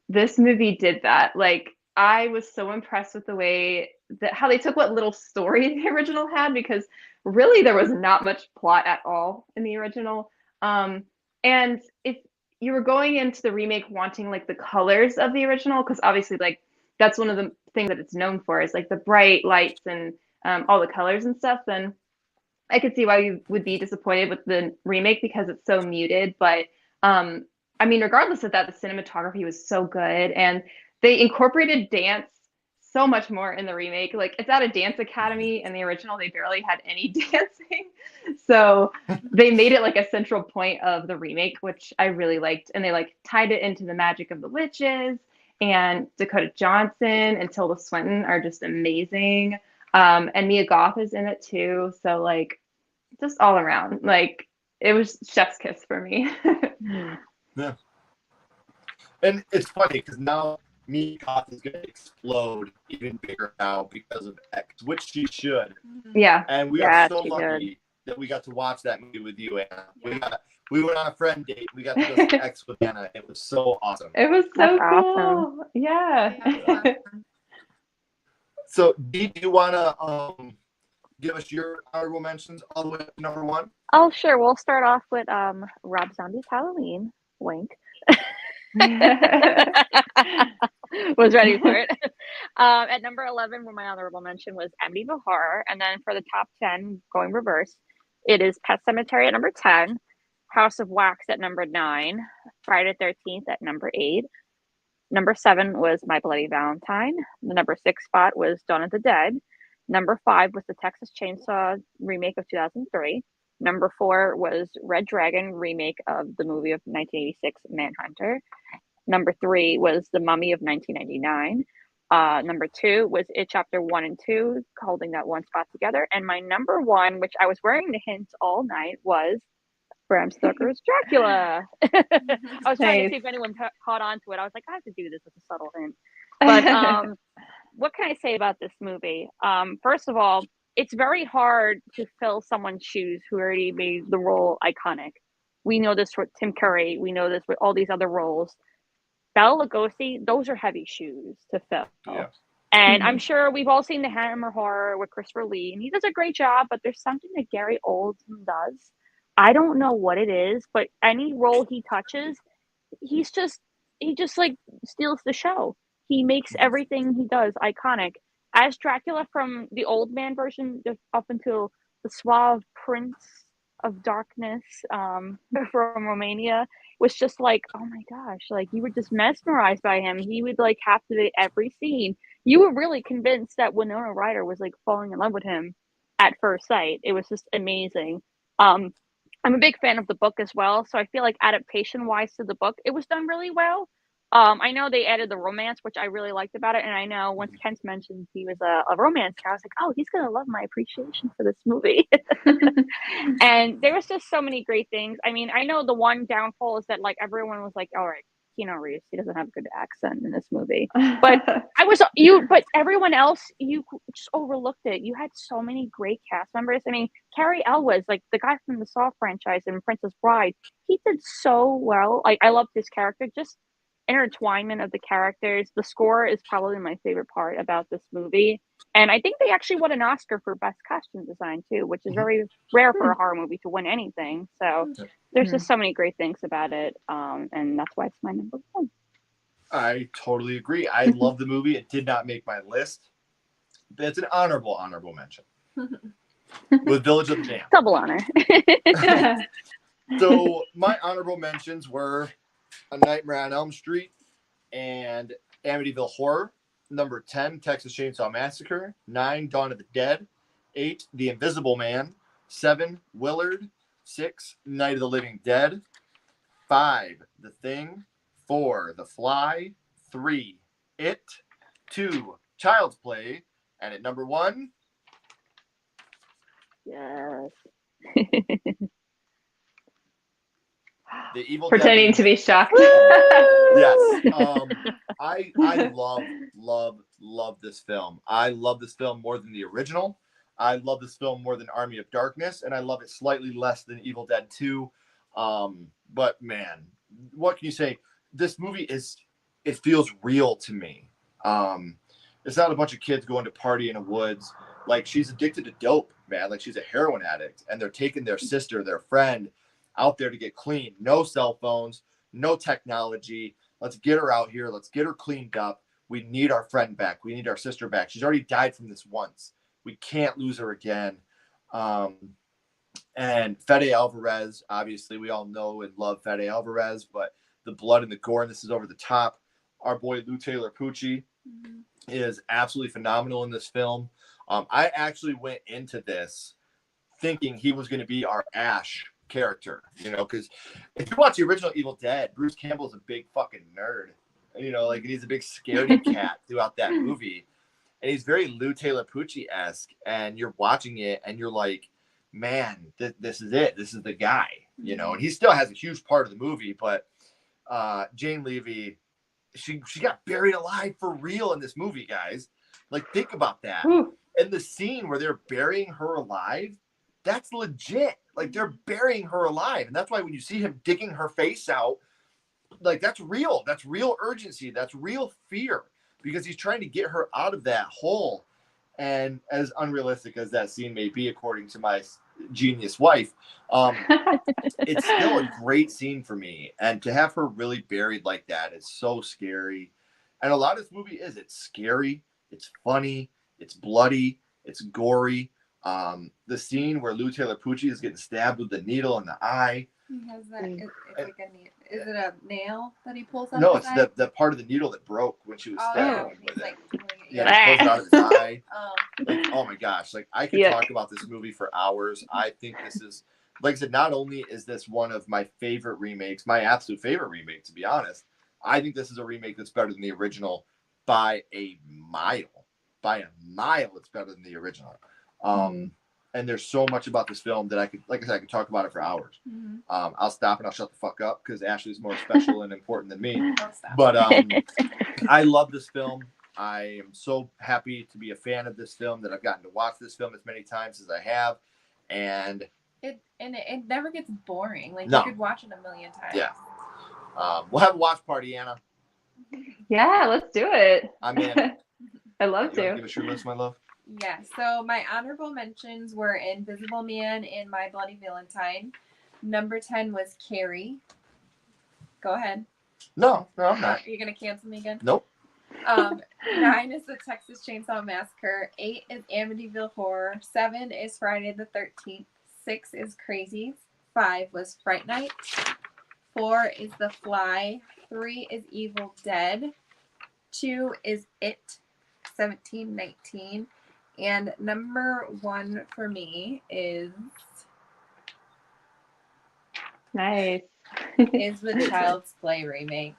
this movie did that. Like, I was so impressed with the way that how they took what little story the original had, because really there was not much plot at all in the original. And if you were going into the remake wanting like the colors of the original, because obviously like that's one of the things that it's known for is like the bright lights and all the colors and stuff, then I could see why you would be disappointed with the remake because it's so muted. But I mean, regardless of that, the cinematography was so good, and they incorporated dance so much more in the remake. Like, it's at a dance academy. In the original, they barely had any dancing. So they made it like a central point of the remake, which I really liked. And they like tied it into the magic of the witches, and Dakota Johnson and Tilda Swinton are just amazing. And Mia Goth is in it too. So like, just all around, like, it was chef's kiss for me. Yeah. And it's funny because now Mia Goth is going to explode even bigger now because of X, which she should. Yeah. And we are so lucky that we got to watch that movie with you, Anna. We went on a friend date. We got to go see X with Anna. It was so awesome. It was so cool. Awesome. Yeah. So, Dee, do you want to give us your honorable mentions all the way up to number one? Oh, sure. We'll start off with Rob Zombie's Halloween. Wink. Was ready for it. At number 11, where my honorable mention was Amityville Horror. And then for the top 10, going reverse, it is Pet Sematary at number 10, House of Wax at number 9, Friday the 13th at number 8. Number 7 was My Bloody Valentine. The number 6 spot was Dawn of the Dead. Number 5 was the Texas Chainsaw remake of 2003. Number 4 was Red Dragon remake of the movie of 1986, Manhunter. Number 3 was The Mummy of 1999. Number 2 was It Chapter 1 and 2, holding that one spot together. And my number 1, which I was wearing the hints all night, was Bram Stoker's Dracula. I was trying to see if anyone caught on to it. I was like, I have to do this with a subtle hint. But what can I say about this movie? First of all, it's very hard to fill someone's shoes who already made the role iconic. We know this with Tim Curry. We know this with all these other roles. Bela Lugosi, those are heavy shoes to fill. Yeah. And I'm sure we've all seen the Hammer Horror with Christopher Lee, and he does a great job, but there's something that Gary Oldman does. I don't know what it is, but any role he touches, he just like steals the show. He makes everything he does iconic. As Dracula from the old man version up until the suave Prince of Darkness from Romania was just like, oh my gosh, like you were just mesmerized by him. He would like captivate every scene. You were really convinced that Winona Ryder was like falling in love with him at first sight. It was just amazing. I'm a big fan of the book as well, so I feel like adaptation wise to the book, it was done really well. I know they added the romance, which I really liked about it, and I know once Kent mentioned he was a romance guy, I was like, oh, he's gonna love my appreciation for this movie. And there was just so many great things. I mean, I know the one downfall is that like everyone was like, all right, Keanu Reeves, he doesn't have a good accent in this movie, but but everyone else, you just overlooked it. You had so many great cast members. I mean, Cary Elwes, like the guy from the Saw franchise and Princess Bride, he did so well. Like I loved his character, just intertwinement of the characters. The score is probably my favorite part about this movie. And I think they actually won an Oscar for best costume design too, which is very rare for a horror movie to win anything. So there's just so many great things about it. And that's why it's my number one. I totally agree. I love the movie. It did not make my list, but it's an honorable mention. With Village of the Damned. Double honor. So my honorable mentions were A Nightmare on Elm Street and Amityville Horror. Number 10, Texas Chainsaw Massacre. 9, Dawn of the Dead. 8, The Invisible Man. 7, Willard. 6, Night of the Living Dead. 5, The Thing. 4, The Fly. 3, It. 2, Child's Play. And at number 1, Yes. The Evil Pretending Dead. to be shocked. Yes. I love this film. I love this film more than the original. I love this film more than Army of Darkness, and I love it slightly less than Evil Dead 2. But man, what can you say? This movie it feels real to me. It's not a bunch of kids going to party in the woods. Like, she's addicted to dope, man. Like, she's a heroin addict, and they're taking their sister, their friend, out there to get clean. No cell phones, no technology. Let's get her out here. Let's get her cleaned up. We need our friend back. We need our sister back. She's already died from this once. We can't lose her again. And Fede Alvarez, obviously, we all know and love Fede Alvarez, but the blood and the gore, and this is over the top. Our boy Lou Taylor Pucci is absolutely phenomenal in this film. I actually went into this thinking he was going to be our Ash character, because if you watch the original Evil Dead, Bruce Campbell's a big fucking nerd, like he's a big scaredy cat throughout that movie, and he's very Lou Taylor Pucci-esque, and you're watching it and you're like, man, this is it, this is the guy, and he still has a huge part of the movie, but Jane Levy, she got buried alive for real in this movie, guys. Like, think about that. And the scene where they're burying her alive, that's legit. Like, they're burying her alive. And that's why when you see him digging her face out, like, that's real. That's real urgency. That's real fear, because he's trying to get her out of that hole. And as unrealistic as that scene may be, according to my genius wife, it's still a great scene for me. And to have her really buried like that is so scary. And a lot of this movie it's scary, it's funny, it's bloody, it's gory. The scene where Lou Taylor Pucci is getting stabbed with the needle in the eye. He has that. It's like a needle. Is it a nail that he pulls out? No, it's the part of the needle that broke when she was stabbing him with it. Like, He pulls it out of his eye. Like, oh my gosh! Like, I could talk about this movie for hours. I think this is, like I said, not only is this one of my favorite remakes, my absolute favorite remake, to be honest. I think this is a remake that's better than the original by a mile. By a mile, it's better than the original. And there's so much about this film that I could talk about it for hours. I'll stop and I'll shut the fuck up because Ashley's more special and important than me. But I love this film. I am so happy to be a fan of this film, that I've gotten to watch this film as many times as I have. And it never gets boring. Like, No. you could watch it a million times. Yeah. We'll have a watch party, Anna. Yeah, let's do it. I'm in. I love You wanna to. give us your list, my love? Yeah, so my honorable mentions were Invisible Man and My Bloody Valentine. Number 10 was Carrie. Go ahead. No, I'm not. Are you gonna cancel me again? Nope. 9 is the Texas Chainsaw Massacre. 8 is Amityville Horror. 7 is Friday the 13th. 6 is Crazy. 5 was Fright Night. 4 is The Fly. 3 is Evil Dead. 2 is It. 1719. And number 1 for me is Nice. the Child's Play remake.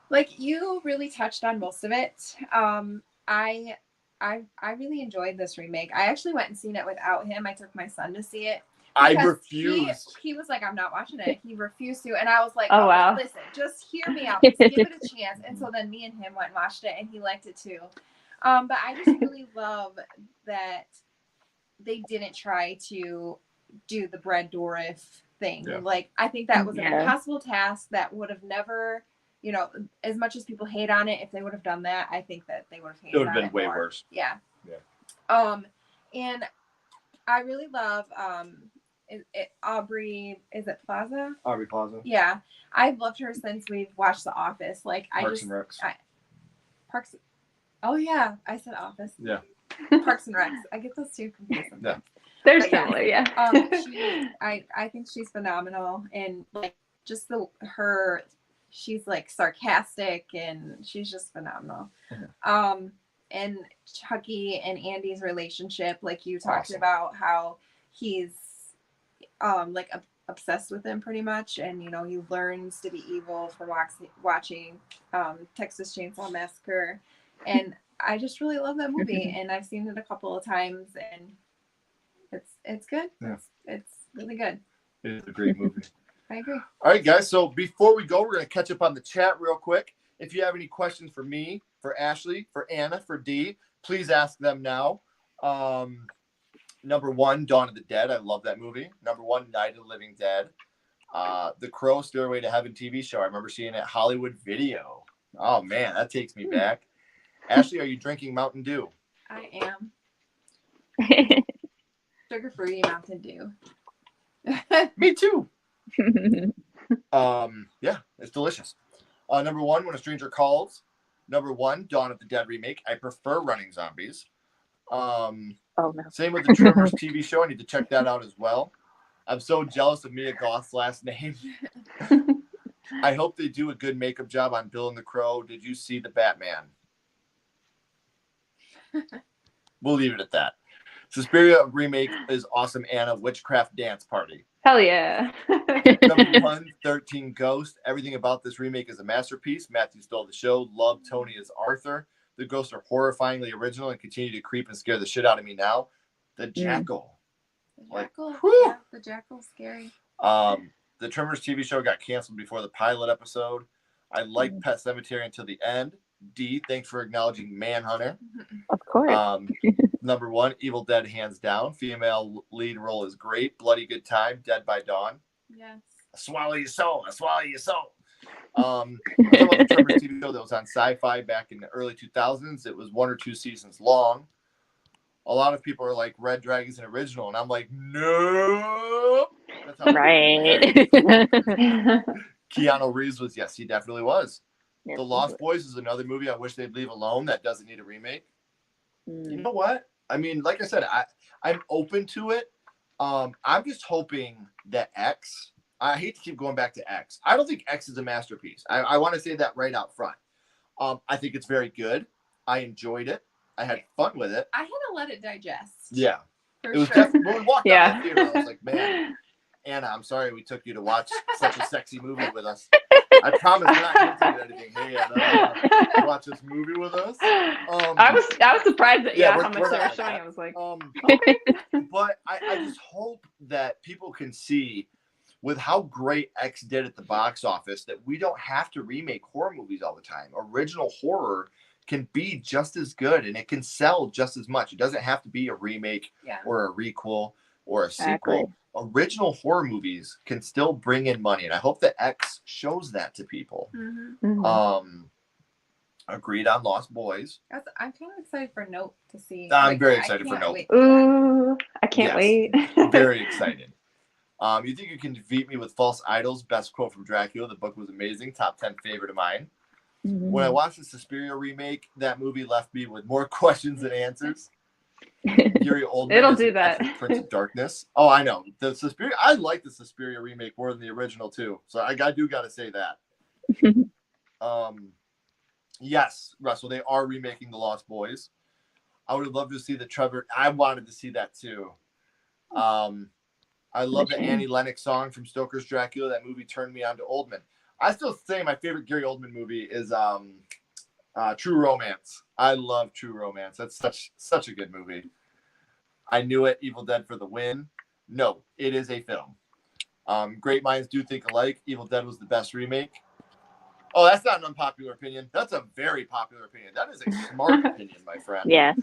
Like you really touched on most of it. I really enjoyed this remake. I actually went and seen it without him. I took my son to see it. I refused. He was like, I'm not watching it. He refused to. And I was like, Oh, wow. Listen, just hear me out. Just give it a chance. And so then me and him went and watched it, and he liked it too. But I just really love that they didn't try to do the Brad Dourif thing. Yeah. Like, I think that was an impossible task that would have never, you know, as much as people hate on it, if they would have done that, I think that they would have hated on it. It would have been way worse. Yeah. And I really love Aubrey, is it Plaza? Aubrey Plaza. Yeah. I've loved her since we've watched The Office. Like, Parks and Recs. Parks. Oh, yeah. I said Office. Yeah. Parks and Recs. I get those two confused sometimes. Yeah. They're similar, yeah. I think she's phenomenal. And, like, just she's, like, sarcastic, and she's just phenomenal. Mm-hmm. And Chucky and Andy's relationship, like you talked about, how he's like obsessed with him pretty much, and you know he learns to be evil from watching Texas Chainsaw Massacre, and I just really love that movie, and I've seen it a couple of times, and it's good. Yeah. It's really good. It is a great movie. I agree. All right, guys. So before we go, we're gonna catch up on the chat real quick. If you have any questions for me, for Ashley, for Anna, for Dee, please ask them now. Number 1, Dawn of the Dead. I love that movie. Number 1, Night of the Living Dead. The Crow, Stairway to Heaven TV show. I remember seeing it at Hollywood Video. Oh, man, that takes me back. Ashley, are you drinking Mountain Dew? I am. Sugar-free Mountain Dew. Me too. Yeah, it's delicious. Number 1, When a Stranger Calls. Number 1, Dawn of the Dead remake. I prefer Running Zombies. No. Same with the Tremors TV show. I need to check that out as well. I'm so jealous of Mia Goth's last name. I hope they do a good makeup job on Bill and the Crow. Did you see the Batman? We'll leave it at that. Suspiria remake is awesome. Anna, Witchcraft Dance Party. Hell yeah. Number 1, 13 Ghosts. Everything about this remake is a masterpiece. Matthew stole the show. Love Tony as Arthur. The ghosts are horrifyingly original and continue to creep and scare the shit out of me now. The Jackal. The Jackal. Yeah, the Jackal's scary. The Tremors TV show got canceled before the pilot episode. I like Pet Sematary until the end. D, thanks for acknowledging Manhunter. Of course. Number 1, Evil Dead, hands down. Female lead role is great. Bloody Good Time, Dead by Dawn. Yes. I swallow your soul. I swallow your soul. The Tremors TV show that was on Sci-Fi back in the early 2000s. It was 1 or 2 seasons long. A lot of people are like, Red Dragon's an original, and I'm like, no. Right. Keanu Reeves was, yes, he definitely was. Yes, The Lost Boys is another movie I wish they'd leave alone that doesn't need a remake. You know what? I mean, like I said, I'm open to it. I'm just hoping that X, I hate to keep going back to X. I don't think X is a masterpiece. I want to say that right out front. I think it's very good. I enjoyed it. I had fun with it. I had to let it digest. Yeah. It was definitely, when we walked out of the theater, I was like, man, Anna, I'm sorry we took you to watch such a sexy movie with us. I promise we're not hinting at anything. Hey, Anna, watch this movie with us. I was surprised at how much they were showing. I was like, okay. But I just hope that people can see with how great X did at the box office that we don't have to remake horror movies all the time. Original horror can be just as good and it can sell just as much. It doesn't have to be a remake or a requel or a sequel. Exactly. Original horror movies can still bring in money, and I hope that X shows that to people. Mm-hmm. Agreed on Lost Boys. I'm kind of excited for Nope to see. I'm very excited for Nope. Ooh, I can't wait. Very excited. You think you can defeat me with false idols? Best quote from Dracula. The book was amazing. Top 10 favorite of mine. When I watched the Suspiria remake, that movie left me with more questions than answers. Gary Oldman It'll is do an that. epic Prince of Darkness. Oh, I know. The Suspiria. I like the Suspiria remake more than the original too. So I do got to say that. Yes, Russell, they are remaking The Lost Boys. I would have loved to see the Trevor. I wanted to see that too. I love the Annie Lennox song from Stoker's Dracula. That movie turned me on to Oldman. I still say my favorite Gary Oldman movie is True Romance. I love True Romance. That's such a good movie. I knew it. Evil Dead for the win. No, it is a film. Great minds do think alike. Evil Dead was the best remake. Oh, that's not an unpopular opinion. That's a very popular opinion. That is a smart opinion, my friend. Yeah.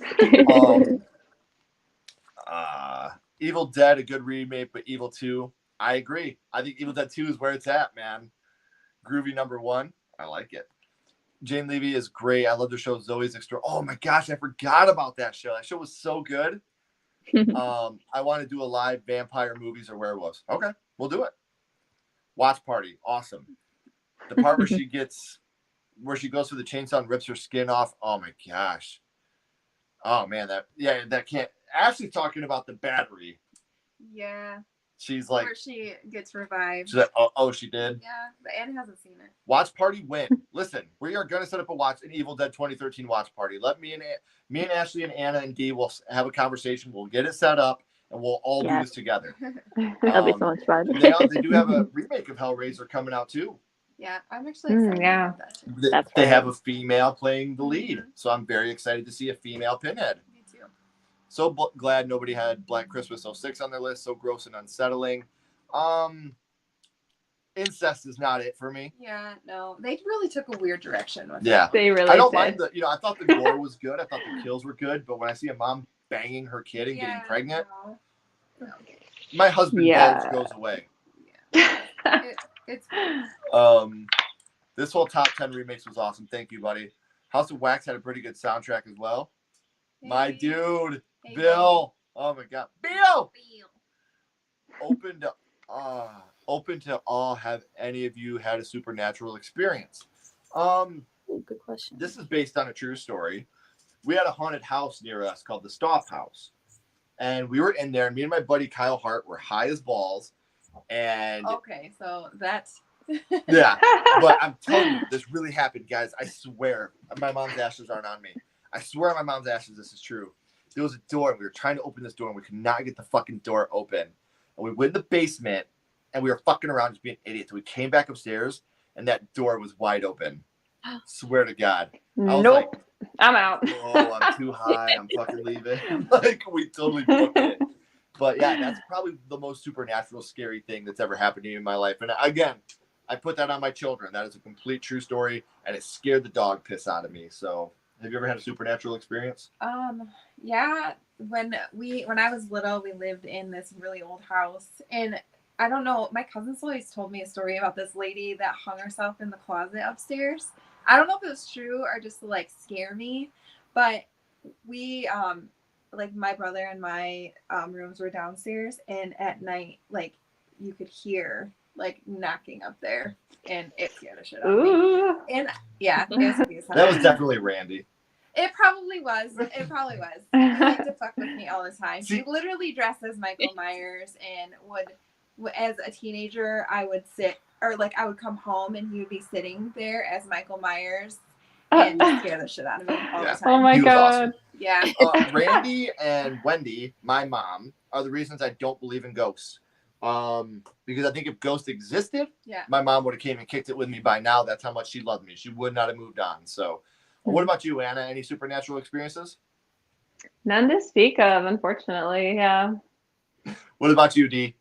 Evil Dead, a good remake, but Evil 2, I agree. I think Evil Dead 2 is where it's at, man. Groovy number 1. I like it. Jane Levy is great. I love the show Zoe's Extra. Oh my gosh, I forgot about that show. That show was so good. I want to do a live vampire movies or werewolves. Okay, we'll do it. Watch Party, awesome. The part where she goes through the chainsaw and rips her skin off. Oh my gosh. Oh man, that can't. Ashley's talking about the battery. Yeah. She's like, where she gets revived. She's like, oh, she did. Yeah, but Anne hasn't seen it. Watch Party win. Listen, we are gonna set up an Evil Dead 2013 watch party. Let me and Ashley and Anna and Dee will have a conversation. We'll get it set up and we'll all do this together. That'll be so much fun. They do have a remake of Hellraiser coming out too. Yeah, I'm actually excited about that too. They have a female playing the lead, so I'm very excited to see a female Pinhead. Me too. So glad nobody had Black Christmas 06 on their list. So gross and unsettling. Incest is not it for me. Yeah, no, they really took a weird direction with Yeah, They really I don't did. mind I thought the gore was good. I thought the kills were good, but when I see a mom banging her kid and getting pregnant, no. my husband goes away. Yeah. It's This whole top 10 remakes was awesome. Thank you, buddy. House of Wax had a pretty good soundtrack as well. Hey. My dude, Hey, Bill. Oh my God, Bill. Open to all. Have any of you had a supernatural experience? Good question. This is based on a true story. We had a haunted house near us called the Stoff House, and we were in there. And me and my buddy Kyle Hart were high as balls, and okay, so that's yeah. But I'm telling you, this really happened, guys. I swear, my mom's ashes aren't on me. I swear on my mom's ashes, this is true. There was a door, and we were trying to open this door, and we could not get the fucking door open. And we went in the basement, and we were fucking around, just being idiots. We came back upstairs, and that door was wide open. Swear to God. I was Nope. like, I'm out. oh, I'm too high. I'm fucking leaving. Like, we totally booked it. But yeah, that's probably the most supernatural, scary thing that's ever happened to me in my life. And again, I put that on my children. That is a complete true story, and it scared the dog piss out of me. So, have you ever had a supernatural experience? Yeah. When I was little, we lived in this really old house, and I don't know, my cousins always told me a story about this lady that hung herself in the closet upstairs. I don't know if it was true or just to like scare me, but we like my brother and my rooms were downstairs, and at night like you could hear like knocking up there, and it scared the shit out of me. And yeah, that was definitely Randy. It probably was. It probably was. He liked to fuck with me all the time. He literally dressed as Michael Myers, and as a teenager, I would sit, or like I would come home and he would be sitting there as Michael Myers and scare the shit out of me all the time. Oh my God. Awesome. Yeah. Randy and Wendy, my mom, are the reasons I don't believe in ghosts. Because I think if ghosts existed, my mom would have came and kicked it with me by now. That's how much she loved me. She would not have moved on. So, what about you, Anna? Any supernatural experiences? None to speak of, unfortunately. Yeah. What about you, Dee?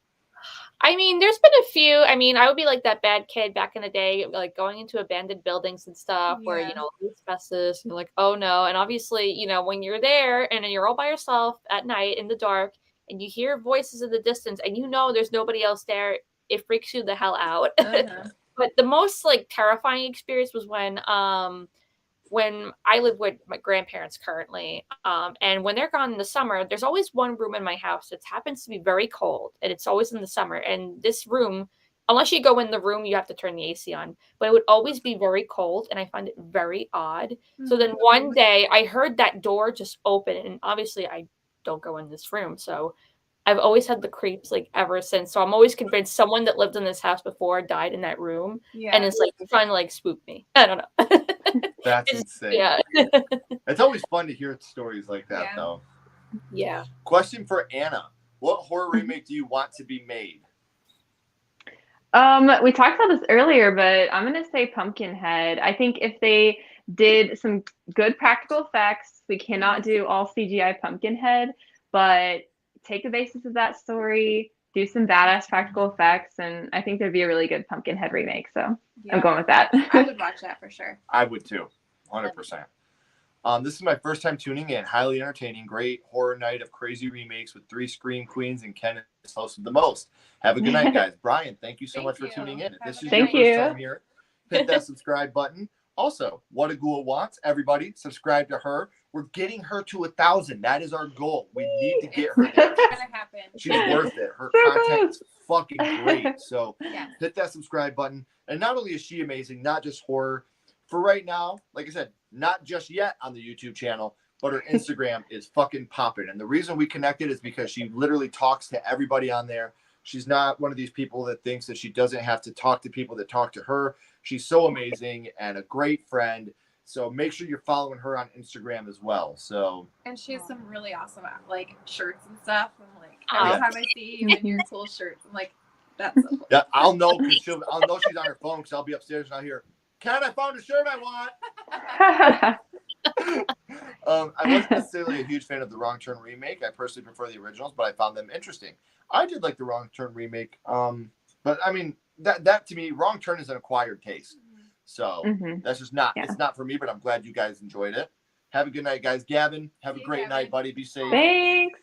I mean, there's been a few. I mean, I would be like that bad kid back in the day, like going into abandoned buildings and stuff where, asbestos, and you're like, oh no. And obviously, when you're there and you're all by yourself at night in the dark and you hear voices in the distance and there's nobody else there, it freaks you the hell out. But the most like terrifying experience was when when I live with my grandparents currently, and when they're gone in the summer, there's always one room in my house that happens to be very cold, and it's always in the summer. And this room, unless you go in the room, you have to turn the AC on, but it would always be very cold, and I find it very odd. So then one day I heard that door just open, and obviously I don't go in this room, so I've always had the creeps like ever since. So I'm always convinced someone that lived in this house before died in that room, and it's like trying to like spook me. I don't know. That's insane. Yeah. It's always fun to hear stories like that, though. Yeah. Question for Anna: what horror remake do you want to be made? We talked about this earlier, but I'm gonna say Pumpkinhead. I think if they did some good practical effects, we cannot do all CGI Pumpkinhead, but take the basis of that story, do some badass practical effects, and I think there'd be a really good Pumpkinhead remake. So I'm going with that. I would watch that for sure. I would too, 100%. This is my first time tuning in. Highly entertaining, great horror night of crazy remakes with 3 scream queens, and Ken is hosted the most. Have a good night, guys. Brian, thank you so much for tuning in. If this is your first time here, hit that subscribe button. Also, What a Ghoul Wants, everybody, subscribe to her. We're getting her to 1,000. That is our goal. We need to get her there. It's gonna happen. She's worth it. Her content is fucking great. So hit that subscribe button. And not only is she amazing, not just horror. For right now, like I said, not just yet on the YouTube channel, but her Instagram is fucking popping. And the reason we connected is because she literally talks to everybody on there. She's not one of these people that thinks that she doesn't have to talk to people that talk to her. She's so amazing and a great friend. So make sure you're following her on Instagram as well. So and she has some really awesome like shirts and stuff. I'm like every time I see you in your cool shirts, I'm like, that's so cool. Yeah, I'll know because I'll know she's on her phone because I'll be upstairs and I'll hear, Ken, I found a shirt I want. I wasn't necessarily a huge fan of the Wrong Turn remake. I personally prefer the originals, but I found them interesting. I did like the Wrong Turn remake. But I mean that to me, Wrong Turn is an acquired taste. So that's just not it's not for me, but I'm glad you guys enjoyed it. Have a good night, guys. Gavin, have a great night, buddy. Be safe. Thanks.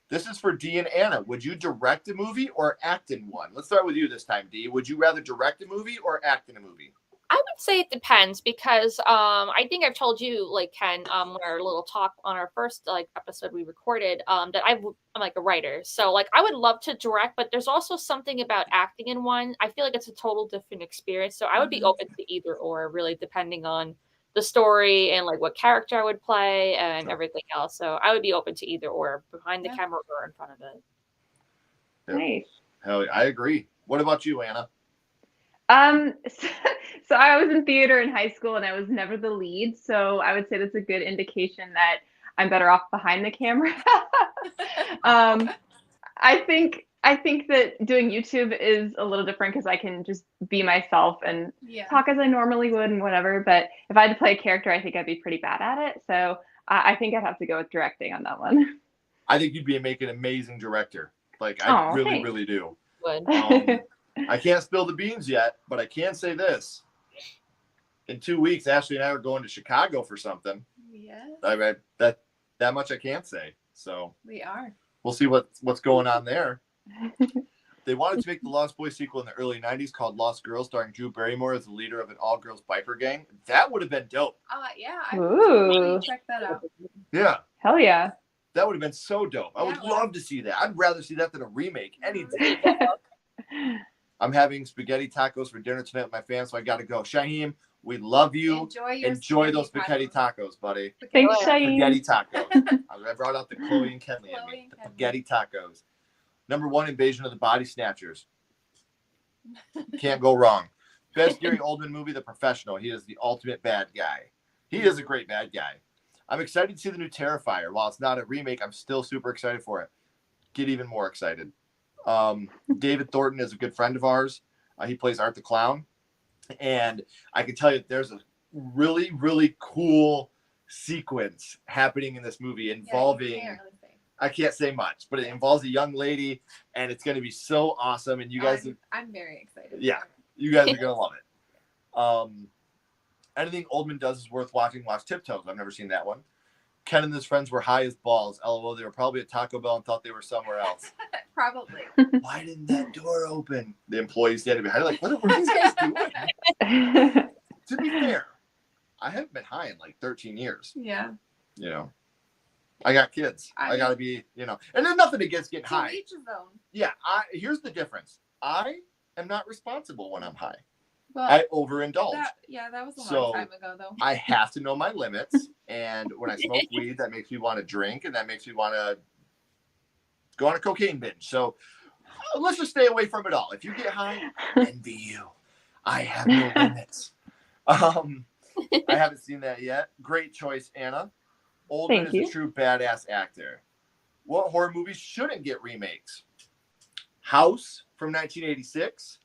This is for Dee and Anna. Would you direct a movie or act in one? Let's start with you this time, Dee. Would you rather direct a movie or act in a movie? I would say it depends because I think I've told you, like Ken, when our little talk on our first like episode we recorded, that I'm like a writer. So like I would love to direct, but there's also something about acting in one. I feel like it's a total different experience. So I would be open to either or, really depending on the story and like what character I would play and everything else. So I would be open to either or, behind the camera or in front of it. Nice. Hell yeah, I agree. What about you, Anna? So I was in theater in high school and I was never the lead. So I would say that's a good indication that I'm better off behind the camera. I think that doing YouTube is a little different because I can just be myself and talk as I normally would and whatever. But if I had to play a character, I think I'd be pretty bad at it. So I think I'd have to go with directing on that one. I think you'd make an amazing director. Like I really do. I can't spill the beans yet, but I can say this. In 2 weeks, Ashley and I are going to Chicago for something. Yes. That much I can't say. So we are. We'll see what's going on there. They wanted to make the Lost Boys sequel in the early 90s called Lost Girls, starring Drew Barrymore as the leader of an all-girls biker gang. That would have been dope. Yeah. I would check that out. Yeah. Hell yeah. That would have been so dope. I would love to see that. I'd rather see that than a remake any day. I'm having spaghetti tacos for dinner tonight with my fans, so I got to go. Shaheem, we love you. Enjoy those spaghetti tacos, buddy. Thanks, Shaheem. Spaghetti tacos. I brought out the Chloe and Kenley in me. The spaghetti tacos. Number 1, Invasion of the Body Snatchers. Can't go wrong. Best Gary Oldman movie, The Professional. He is the ultimate bad guy. He is a great bad guy. I'm excited to see the new Terrifier. While it's not a remake, I'm still super excited for it. Get even more excited. David Thornton is a good friend of ours. He plays Art the Clown. And I can tell you there's a really, really cool sequence happening in this movie involving, I can't say much, but it involves a young lady and it's going to be so awesome. And you guys, I'm very excited. Yeah, you guys are going to love it. Anything Oldman does is worth watching. Watch Tiptoes. I've never seen that one. Ken and his friends were high as balls. LOL, they were probably at Taco Bell and thought they were somewhere else. Probably. Why didn't that door open? The employees standing behind, like, what were these guys doing? To be fair, I had high in like 13 years. Yeah. You know, I got kids. I got to be, you know, and there's nothing against getting high. Each his own. Yeah. Here's the difference. I am not responsible when I'm high. Well, I overindulge. That was a long time ago, though. I have to know my limits. And when I smoke weed, that makes me want to drink, and that makes me want to go on a cocaine binge. So let's just stay away from it all. If you get high, envy you. I have no limits. I haven't seen that yet. Great choice, Anna. Oldman is a true badass actor. What horror movies shouldn't get remakes? House from 1986.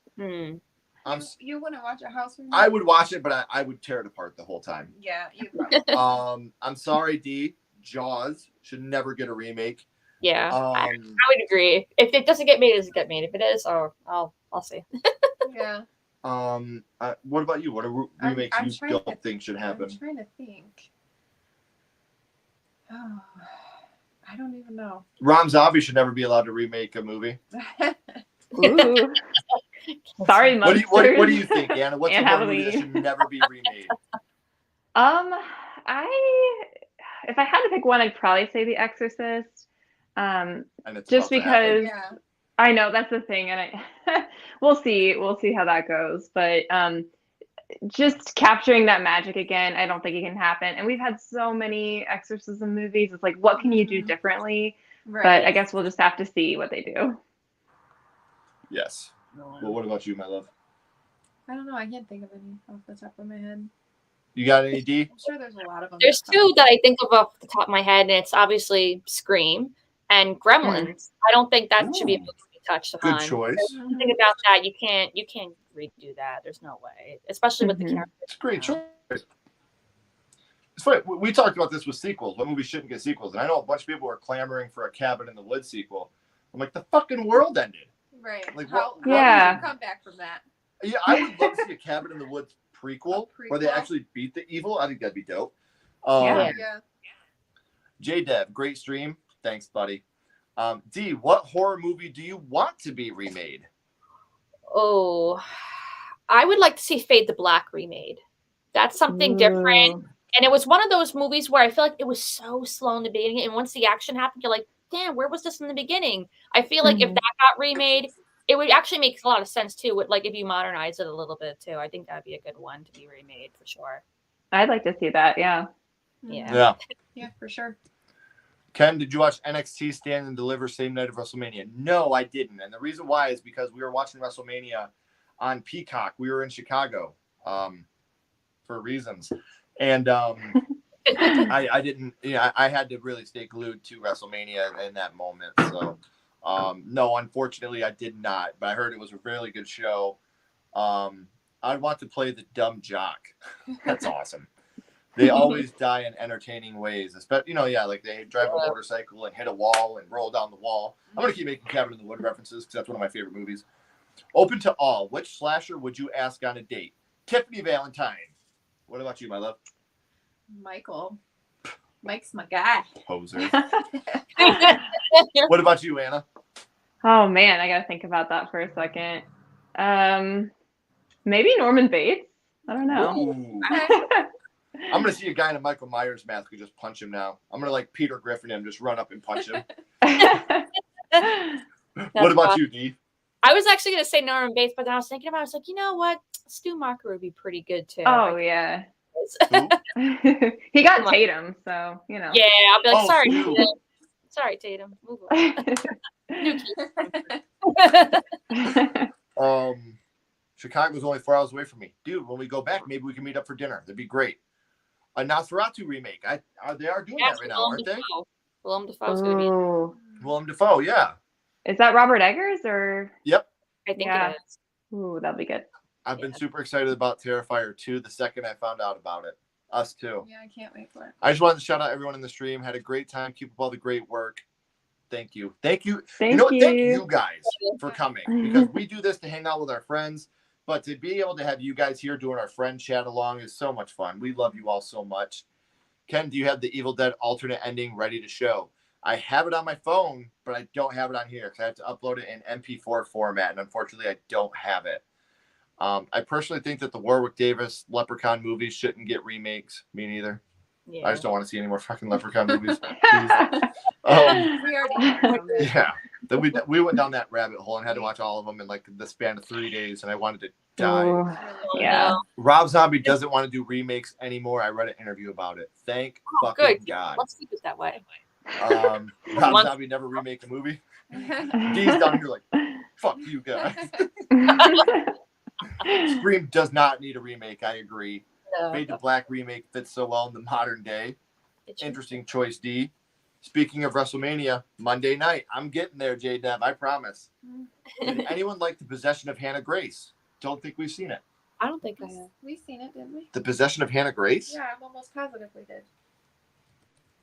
You wouldn't watch a House remake? I would watch it, but I would tear it apart the whole time. Yeah, you probably. I'm sorry, D. Jaws should never get a remake. Yeah, I would agree. If it doesn't get made, it doesn't get made. If it is, I'll see. Yeah. What about you? What are remakes you don't think should happen? I'm trying to think. Oh, I don't even know. Rom Zombie should never be allowed to remake a movie. Ooh. Sorry, monsters. What do you think, Anna? What's a horror movie that should never be remade? If I had to pick one, I'd probably say The Exorcist. Just because I know that's the thing, and we'll see how that goes. But just capturing that magic again, I don't think it can happen. And we've had so many exorcism movies. It's like, what can you do differently? Right. But I guess we'll just have to see what they do. Yes. Well, what about you, my love? I don't know. I can't think of any off the top of my head. You got any, D? I'm sure there's a lot of them. There's two that I think of off the top of my head, and it's obviously Scream and Gremlins. I don't think that should be a movie to be touched upon. Good choice. Think about that. You can't redo that. There's no way, especially with the characters. It's a great choice. It's funny. We talked about this with sequels. What movies shouldn't get sequels? And I know a bunch of people are clamoring for a Cabin in the Woods sequel. I'm like, the fucking world ended. Right. Like, how would you come back from that? Yeah, I would love to see a Cabin in the Woods prequel where they actually beat the evil. I think that'd be dope. J-Dev, great stream. Thanks, buddy. D, what horror movie do you want to be remade? Oh, I would like to see Fade to Black remade. That's something different. And it was one of those movies where I feel like it was so slow in the beginning. And once the action happened, you're like, damn, where was this in the beginning? I feel like if that got remade, it would actually make a lot of sense too. With like if you modernize it a little bit too, I think that'd be a good one to be remade for sure. I'd like to see that. Yeah, for sure. Ken, did you watch NXT Stand and Deliver same night of WrestleMania? No, I didn't. And the reason why is because we were watching WrestleMania on Peacock. We were in Chicago for reasons. And I didn't, I had to really stay glued to WrestleMania in that moment. So, no, unfortunately, I did not. But I heard it was a really good show. I'd want to play the dumb jock. That's awesome. They always die in entertaining ways. Especially, like they drive a motorcycle and hit a wall and roll down the wall. I'm going to keep making Cabin in the Wood references because that's one of my favorite movies. Open to all. Which slasher would you ask on a date? Tiffany Valentine. What about you, my love? Michael. Mike's my guy. Poser. What about you, Anna? Oh, man. I got to think about that for a second. Maybe Norman Bates. I don't know. I'm going to see a guy in a Michael Myers mask who just punch him now. I'm going to like Peter Griffin him, just run up and punch him. What about you, Dee? I was actually going to say Norman Bates, but then I was thinking about it. I was like, you know what? Stu Macher would be pretty good too. Oh, yeah. He got Tatum, so, Yeah, I'll be like, sorry, Tatum. Sorry, Tatum. Move on. Chicago's only 4 hours away from me. Dude, when we go back, maybe we can meet up for dinner. That'd be great. A Nosferatu remake. They are doing that right now, aren't they? Willem Dafoe's going to be Willem Dafoe, yeah. Is that Robert Eggers or? Yep. I think it is. Ooh, that'll be good. I've been super excited about Terrifier 2 the second I found out about it. Us too. Yeah, I can't wait for it. I just wanted to shout out everyone in the stream. Had a great time. Keep up all the great work. Thank you. Thank you. Thank you guys for coming, because we do this to hang out with our friends, but to be able to have you guys here doing our friend chat along is so much fun. We love you all so much. Ken, do you have the Evil Dead alternate ending ready to show? I have it on my phone, but I don't have it on here because I have to upload it in MP4 format, and unfortunately, I don't have it. I personally think that the Warwick Davis Leprechaun movies shouldn't get remakes. Me neither. Yeah. I just don't want to see any more fucking Leprechaun movies. We already know from it. Yeah. Then we went down that rabbit hole and had to watch all of them in like the span of 3 days, and I wanted to die. Ooh, Oh, yeah. no. Rob Zombie doesn't want to do remakes anymore. I read an interview about it. Thank fucking Good. God. Let's keep it that way. Rob Zombie never remake a movie. Dee's down here like, fuck you guys. Scream does not need a remake. I agree. No. Fade to Black remake fits so well in the modern day. It's Interesting choice, D. Speaking of WrestleMania, Monday night. I'm getting there, J-Dev. I promise. Did anyone like The Possession of Hannah Grace? Don't think we've seen it. I don't think I have. We seen it, didn't we? The Possession of Hannah Grace? Yeah, I'm almost positive we did.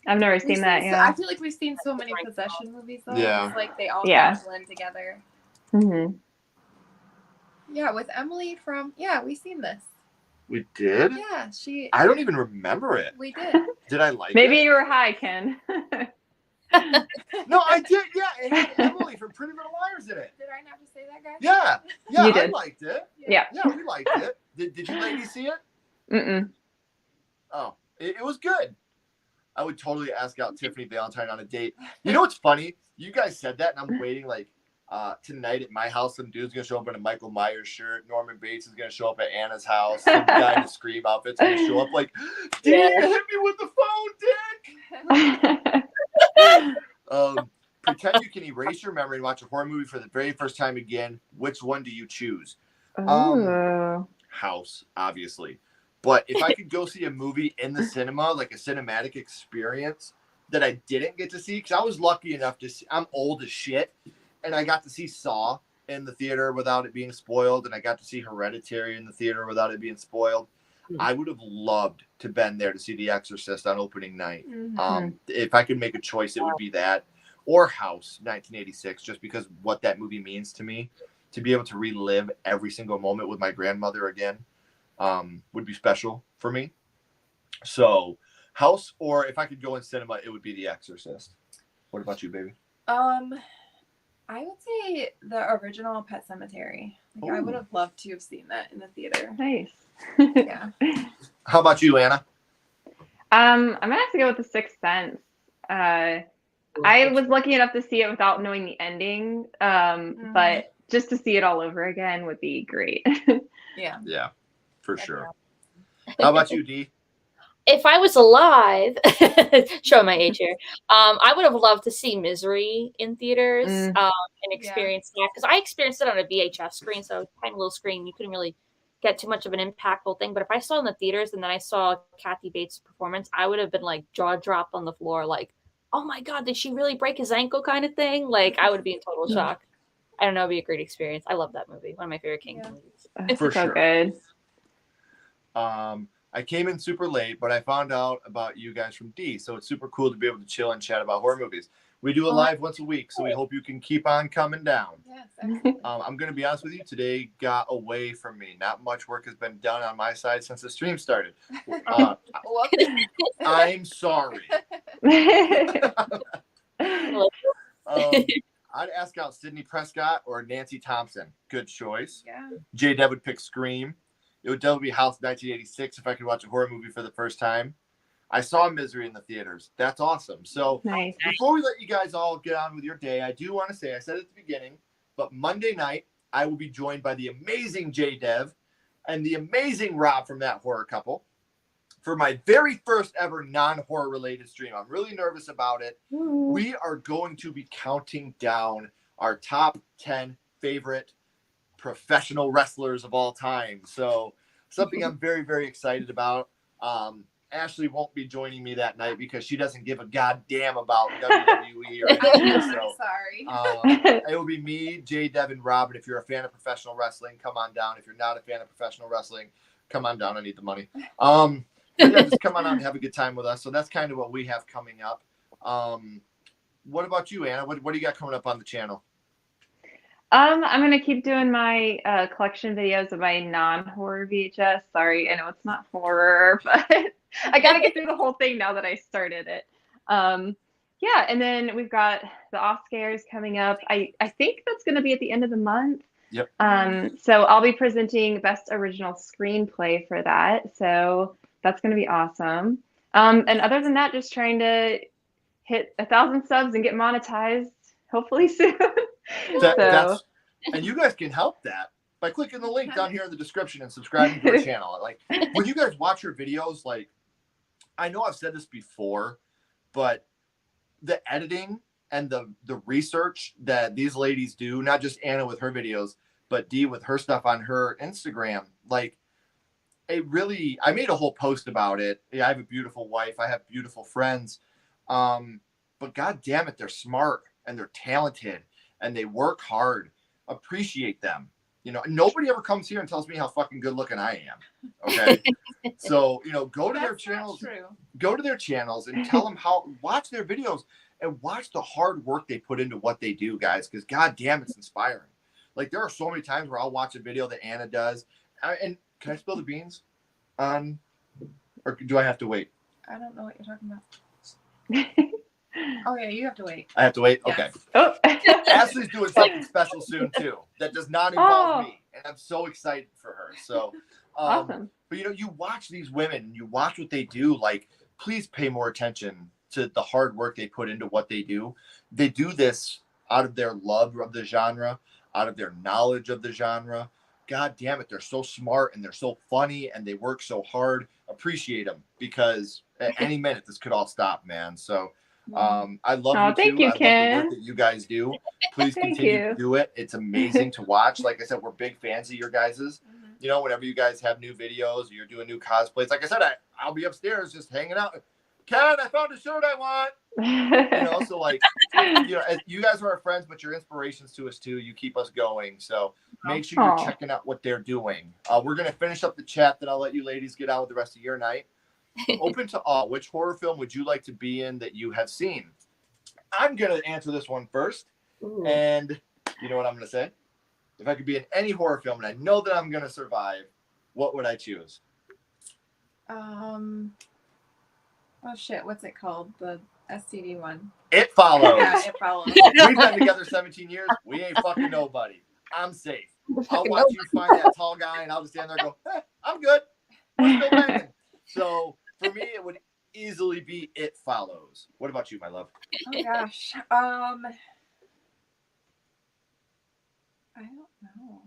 I've never We've seen that. I Yeah. feel like we've seen so many possession movies though. Yeah. It's like they all Yeah. kind of blend together. Mm-hmm. Yeah, with Emily from we've seen this. We did? Yeah, I don't even remember it. we did. Did I like Maybe it? you were high, Ken. No, I did. Yeah, it had Emily from Pretty Little Liars in it. Did I not just say that, guys? Yeah, You I did. liked it. Yeah. Yeah, we liked it. Did you ladies see it? Mm-mm. Oh, it was good. I would totally ask out Tiffany Valentine on a date. You know what's funny? You guys said that, and I'm waiting like tonight at my house. Some dude's gonna show up in a Michael Myers shirt. Norman Bates is gonna show up at Anna's house. Some guy in a Scream outfit's gonna show up like, "Dad, hit me with the phone, Dick." Pretend you can erase your memory and watch a horror movie for the very first time again. Which one do you choose? Ooh. House, obviously. But if I could go see a movie in the cinema, like a cinematic experience that I didn't get to see, because I was lucky enough to see, I'm old as shit, and I got to see Saw in the theater without it being spoiled, and I got to see Hereditary in the theater without it being spoiled. I would have loved to been there to see The Exorcist on opening night. If I could make a choice, it would be that. Or House, 1986, just because what that movie means to me. To be able to relive every single moment with my grandmother again would be special for me. So, House, or if I could go in cinema, it would be The Exorcist. What about you, baby? I would say the original Pet Sematary. Like, I would have loved to have seen that in the theater. Nice. Yeah. How about you, Anna? I'm gonna have to go with The Sixth Sense. I was lucky enough to see it without knowing the ending, but just to see it all over again would be great. Yeah. Yeah, for sure. How about you, Dee? If I was alive, showing my age here, I would have loved to see Misery in theaters and experience that, because I experienced it on a VHS screen, so tiny little screen, you couldn't really get too much of an impactful thing. But if I saw it in the theaters and then I saw Kathy Bates' performance, I would have been like jaw dropped on the floor, like, oh my God, did she really break his ankle kind of thing? Like, I would be in total shock. I don't know, it'd be a great experience. I love that movie. One of my favorite King movies. For so sure. good. I came in super late, but I found out about you guys from D, so it's super cool to be able to chill and chat about horror movies. We do it live once a week, so we hope you can keep on coming down. Yes, absolutely. I'm going to be honest with you, today got away from me. Not much work has been done on my side since the stream started. I'm sorry. I'd ask out Sydney Prescott or Nancy Thompson. Good choice. Yeah. J-Dev would pick Scream. It would definitely be House 1986 if I could watch a horror movie for the first time. I saw Misery in the theaters. That's awesome. So Nice. before we let you guys all get on with your day, I do want to say, I said it at the beginning, but Monday night, I will be joined by the amazing J-Dev and the amazing Rob from That Horror Couple for my very first ever non-horror related stream. I'm really nervous about it. We are going to be counting down our top 10 favorite professional wrestlers of all time. So something I'm very, very excited about. Ashley won't be joining me that night because she doesn't give a goddamn about WWE or anything. So, sorry. It will be me, Jay, Devin, Rob. And if you're a fan of professional wrestling, come on down. If you're not a fan of professional wrestling, come on down. I need the money. Yeah, just come on out and have a good time with us. So that's kind of what we have coming up. What about you, Anna? What do you got coming up on the channel? I'm gonna keep doing my collection videos of my non-horror VHS. Sorry, I know it's not horror, but I gotta get through the whole thing now that I started it. Yeah, and then we've got the Oscars coming up. I think that's gonna be at the end of the month. Yep. So I'll be presenting Best Original Screenplay for that. So that's going to be awesome. And other than that, just trying to hit 1,000 subs and get monetized, hopefully soon. And you guys can help that by clicking the link down here in the description and subscribing to our channel. Like, when you guys watch your videos, like, I know I've said this before, but the editing and the research that these ladies do, not just Anna with her videos, but Dee with her stuff on her Instagram, like, it really, I made a whole post about it. Yeah, I have a beautiful wife. I have beautiful friends. But God damn it, they're smart and they're talented and they work hard. Appreciate them. You know, nobody ever comes here and tells me how fucking good looking I am. Okay. So, you know, go to their channels, and tell them watch their videos and watch the hard work they put into what they do, guys. Because God damn, it's inspiring. Like, there are so many times where I'll watch a video that Anna does. And can I spill the beans on, or do I have to wait? I don't know what you're talking about. Oh yeah, you have to wait. I have to wait? Yes. Okay. Oh. Ashley's doing something special soon too. That does not involve me. And I'm so excited for her. So Awesome. But you know, you watch these women, you watch what they do, like, please pay more attention to the hard work they put into what they do. They do this out of their love of the genre, out of their knowledge of the genre. God damn it, they're so smart and they're so funny and they work so hard. Appreciate them, because at any minute this could all stop, man. So I love you thank too. you, I love Ken. the work that you guys do. Please Thank continue you. to do it. It's amazing to watch. Like I said, we're big fans of your guys's. You know, whenever you guys have new videos, or you're doing new cosplays. Like I said, I'll be upstairs just hanging out. Ken, I found a shirt I want. You know, so like, you know, you guys are our friends, but you're inspirations to us too. You keep us going. So make sure you're checking out what they're doing. We're going to finish up the chat, then I'll let you ladies get on with the rest of your night. Open to all. Which horror film would you like to be in that you have seen? I'm going to answer this one first. Ooh. And you know what I'm going to say? If I could be in any horror film and I know that I'm going to survive, what would I choose? Oh shit, what's it called? The STD one. It Follows. Yeah, It Follows. We've been together 17 years. We ain't fucking nobody. I'm safe. I'll watch you find that tall guy and I'll just stand there and go, I'm good. We're still banging. So for me, it would easily be It Follows. What about you, my love? Oh gosh. I don't know.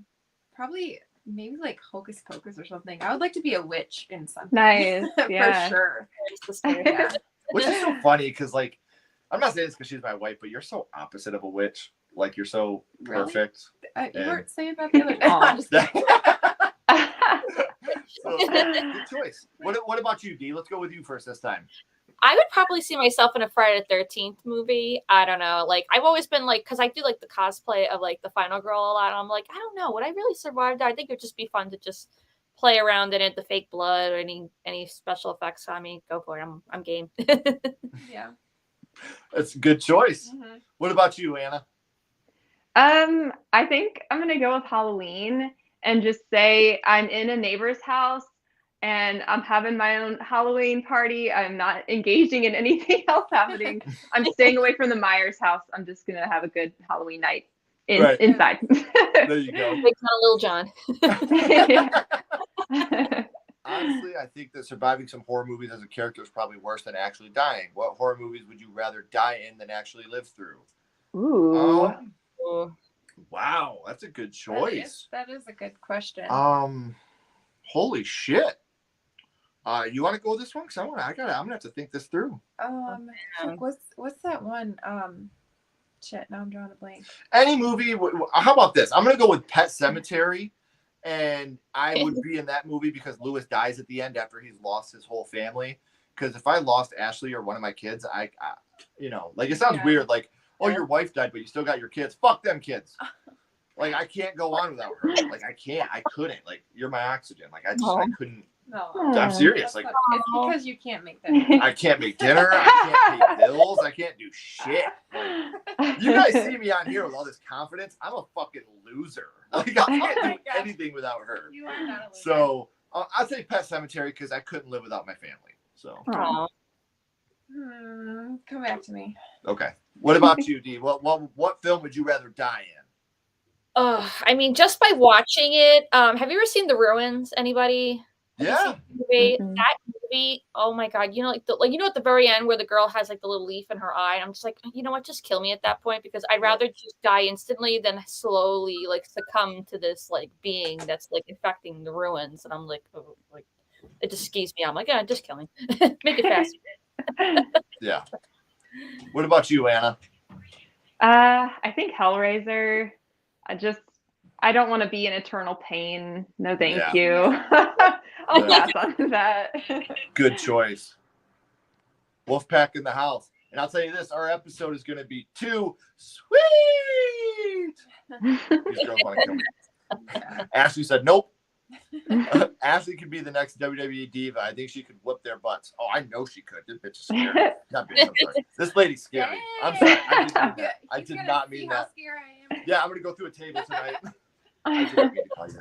Probably maybe like Hocus Pocus or something. I would like to be a witch in something. Nice. Yeah. For sure. Yeah. Which is so funny because, like, I'm not saying this because she's my wife, but you're so opposite of a witch. Like, you're so perfect. You weren't saying that the other day. I'm just kidding. So, good choice. What about you, Dee? Let's go with you first this time. I would probably see myself in a Friday the 13th movie. I don't know. Like, I've always been like, because I do like the cosplay of like the final girl a lot. And I'm like, I don't know. Would I really survive that? I think it would just be fun to just play around in it, the fake blood or any special effects. I mean, go for it. I'm game. Yeah. That's a good choice. Mm-hmm. What about you, Anna? I think I'm gonna go with Halloween and just say I'm in a neighbor's house and I'm having my own Halloween party. I'm not engaging in anything else happening. I'm staying away from the Myers house. I'm just gonna have a good Halloween night inside. There you go. It's not Little John. Honestly, I think that surviving some horror movies as a character is probably worse than actually dying. What horror movies would you rather die in than actually live through? Ooh. Wow, that's a good choice. That is a good question. Holy shit. You want to go this one? Because I'm gonna have to think this through. What's that one? Shit, now I'm drawing a blank. Any movie. How about this? I'm gonna go with Pet Sematary, and I would be in that movie because Lewis dies at the end after he's lost his whole family. Because if I lost Ashley or one of my kids, I you know, like, it sounds weird, like, oh, your wife died, but you still got your kids. Fuck them kids. Like, I can't go on without her. Like, I couldn't. Like, you're my oxygen. Like, I couldn't. No, I'm serious. Like, it's because you can't make that. I can't make dinner. I can't pay bills. I can't do shit. Like, you guys see me on here with all this confidence. I'm a fucking loser. Like, I can't do anything without her. You are not a loser. So I'll say Pet Sematary because I couldn't live without my family. So. Come back to me. Okay. What about you, Dee? What film would you rather die in? I mean, just by watching it, have you ever seen The Ruins? Anybody? Have you Yeah. seen the movie? Mm-mm. That movie, oh my god, you know, like you know at the very end where the girl has like the little leaf in her eye, and I'm just like, you know what, just kill me at that point because I'd rather just die instantly than slowly like succumb to this like being that's like infecting the ruins. And I'm like, oh, like it just skeeves me out. I'm like, yeah, just kill me. Make it fast. Yeah. What about you, Anna? I think Hellraiser. I don't want to be in eternal pain. No, thank Yeah. you. I'll pass on that. Good choice. Wolfpack in the house. And I'll tell you this, our episode is going to be too sweet. These girls want to kill me. Ashley said, nope. Ashley could be the next WWE diva. I think she could whip their butts. Oh, I know she could. This bitch is scary. Not bitch, I'm sorry. This lady's scary. I'm sorry. I did not mean that. Yeah, I'm going to go through a table tonight. I didn't mean to call you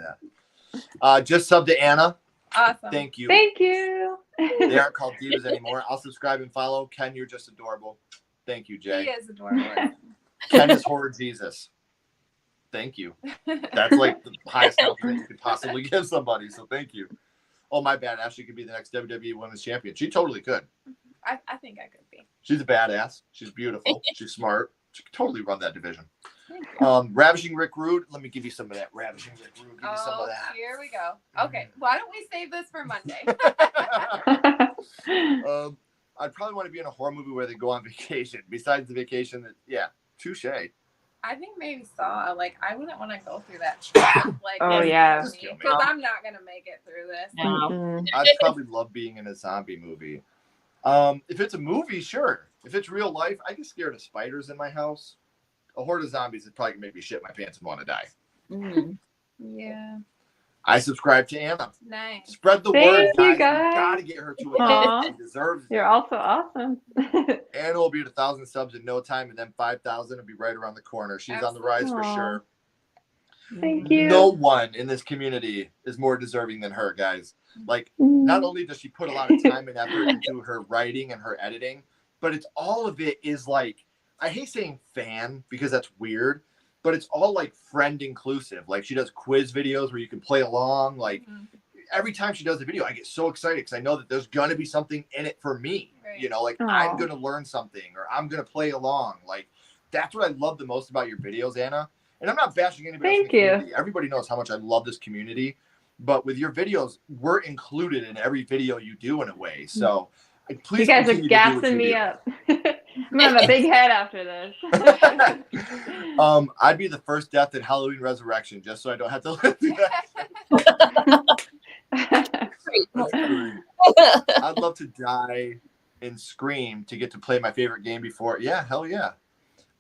that. Just sub to Anna. Awesome. Thank you. Thank you. They aren't called divas anymore. I'll subscribe and follow. Ken, you're just adorable. Thank you, Jay. He is adorable. Ken is horror Jesus. Thank you. That's like the highest compliment you could possibly give somebody. So thank you. Oh, my bad. Ashley could be the next WWE Women's Champion. She totally could. I think I could be. She's a badass. She's beautiful. She's smart. She could totally run that division. Ravishing Rick Rude. Let me give you some of that. Ravishing Rick Rude. Give you some of that. Here we go. Okay. Why don't we save this for Monday? I'd probably want to be in a horror movie where they go on vacation. Besides the vacation, touche. I think maybe Saw. Like, I wouldn't want to go through that trap. Like, Oh, yeah. Because I'm not going to make it through this. No. I'd probably love being in a zombie movie. If it's a movie, sure. If it's real life, I get scared of spiders in my house. A horde of zombies is probably going to make me shit my pants and want to die. Yeah. I subscribe to Anna. Nice. Spread the Thank word, you, guys. guys. You gotta get her to Aw. a She deserves it. You're also awesome. Anna will be at 1,000 subs in no time, and then 5,000 will be right around the corner. She's on the rise for Aw. sure. Thank you. No one in this community is more deserving than her, guys. Like, not only does she put a lot of time and effort into her writing and her editing, but it's all of it is like, I hate saying fan because that's weird, but it's all like friend inclusive. Like, she does quiz videos where you can play along. Like, every time she does a video, I get so excited because I know that there's going to be something in it for me. Right. You know, like, Aw. I'm going to learn something or I'm going to play along. Like, that's what I love the most about your videos, Anna. And I'm not bashing anybody else in Thank the you. community. Everybody knows how much I love this community. But with your videos, we're included in every video you do in a way. So please You guys are continue to do what gassing you me do. up. I'm gonna have a big head after this. I'd be the first death in Halloween Resurrection just so I don't have to live through that. That's great. I'd love to die in Scream to get to play my favorite game before. Yeah, hell yeah.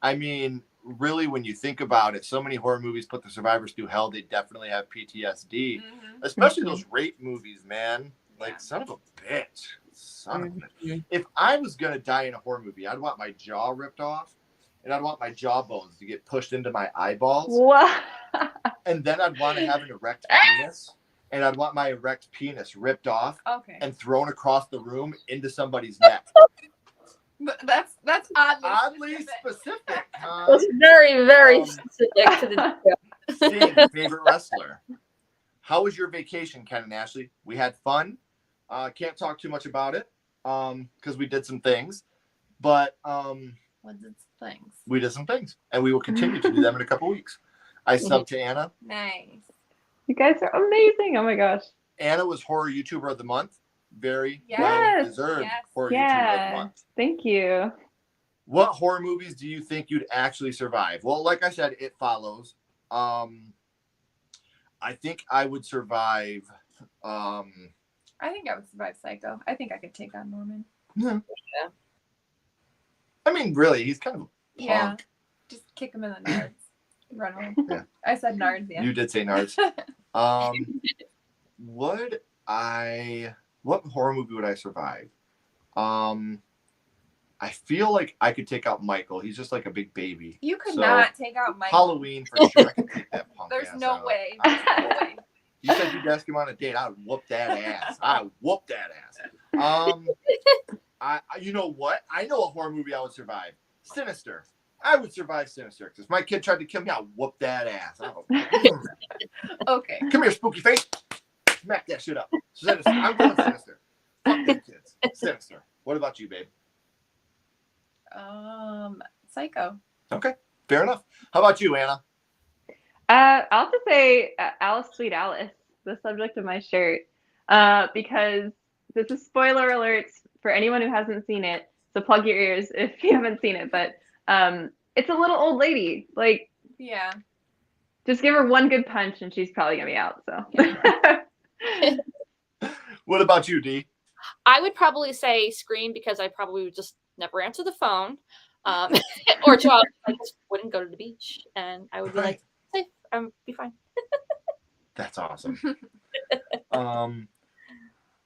I mean, really, when you think about it, so many horror movies put the survivors through hell. They definitely have PTSD, especially those rape movies, man. Like, son of a bitch. Son of a bitch. If I was going to die in a horror movie, I'd want my jaw ripped off, and I'd want my jaw bones to get pushed into my eyeballs. What? And then I'd want to have an erect penis, and I'd want my erect penis ripped off and thrown across the room into somebody's neck. That's oddly specific. That's very, very specific to the Sting, favorite wrestler. How was your vacation, Ken and Ashley? We had fun. Can't talk too much about it because we did some things, but What did things? we did some things, and we will continue to do them in a couple weeks. I subbed to Anna. Nice. You guys are amazing. Oh my gosh. Anna was Horror YouTuber of the Month. Very well Yes. deserved Yes. Horror YouTuber of the Month. Thank you. What horror movies do you think you'd actually survive? Well, like I said, It Follows. I think I would survive. I think I would survive Psycho. I think I could take on Norman. Yeah. I mean, really, he's kind of a punk. Yeah. Just kick him in the nards. Run home. Yeah. I said nards, yeah. You did say nards. What horror movie would I survive? I feel like I could take out Michael. He's just like a big baby. You could So, not take out Michael. Halloween for sure. I could take that punk There's ass no out. way. There's no way. You said you'd ask him on a date. I would whoop that ass. I would whoop that ass. You know what? I know a horror movie I would survive. Sinister. I would survive Sinister. Because if my kid tried to kill me, I'll whoop that ass. Okay. Come here, spooky face. Smack that shit up. Sinister. I'm going Sinister. Fuck them kids. Sinister. What about you, babe? Psycho. Okay, fair enough. How about you, Anna? I'll have to say Alice, Sweet Alice, the subject of my shirt, because this is spoiler alerts for anyone who hasn't seen it. So plug your ears if you haven't seen it. But it's a little old lady. Like, Yeah. just give her one good punch and she's probably gonna be out. So. What about you, D? I would probably say Scream because I probably would just never answer the phone. Or I just wouldn't go to the beach and I would be like, safe, be fine. That's awesome.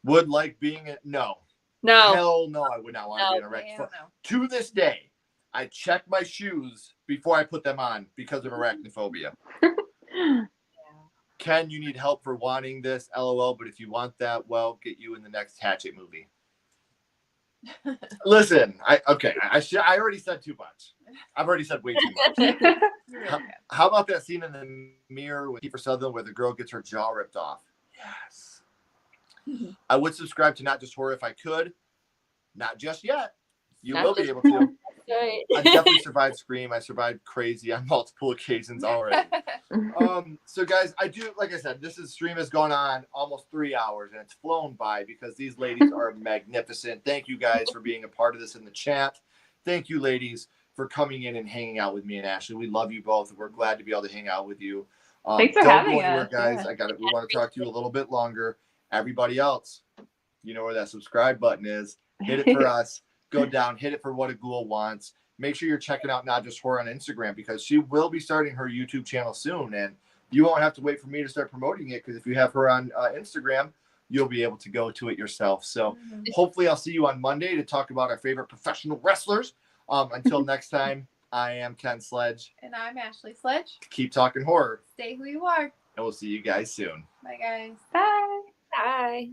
Would like being it? No. No. Hell no, I would not want to be in a wreck. No. To this day, I check my shoes before I put them on because of arachnophobia. Ken, you need help for wanting this, LOL, but if you want that, well, get you in the next Hatchet movie. Listen, I already said too much. I've already said way too much. How about that scene in the mirror with Kiefer Sutherland where the girl gets her jaw ripped off? Yes. I would subscribe to Not Just Horror if I could. Not just yet. You will be able to. I definitely survived Scream. I survived Crazy on multiple occasions already. So guys, I do, like I said, this stream has gone on almost 3 hours and it's flown by because these ladies are magnificent. Thank you guys for being a part of this in the chat. Thank you, ladies, for coming in and hanging out with me and Ashley. We love you both. We're glad to be able to hang out with you. Thanks for having anywhere, us, guys. yeah. We want to talk to you a little bit longer. Everybody else, you know where that subscribe button is. Hit it for us. Go down, hit it for What a Ghoul Wants. Make sure you're checking out Not Just Horror on Instagram because she will be starting her YouTube channel soon. And you won't have to wait for me to start promoting it because if you have her on Instagram, you'll be able to go to it yourself. So hopefully I'll see you on Monday to talk about our favorite professional wrestlers. Until next time, I am Ken Sledge. And I'm Ashley Sledge. Keep talking horror. Stay who you are. And we'll see you guys soon. Bye, guys. Bye. Bye.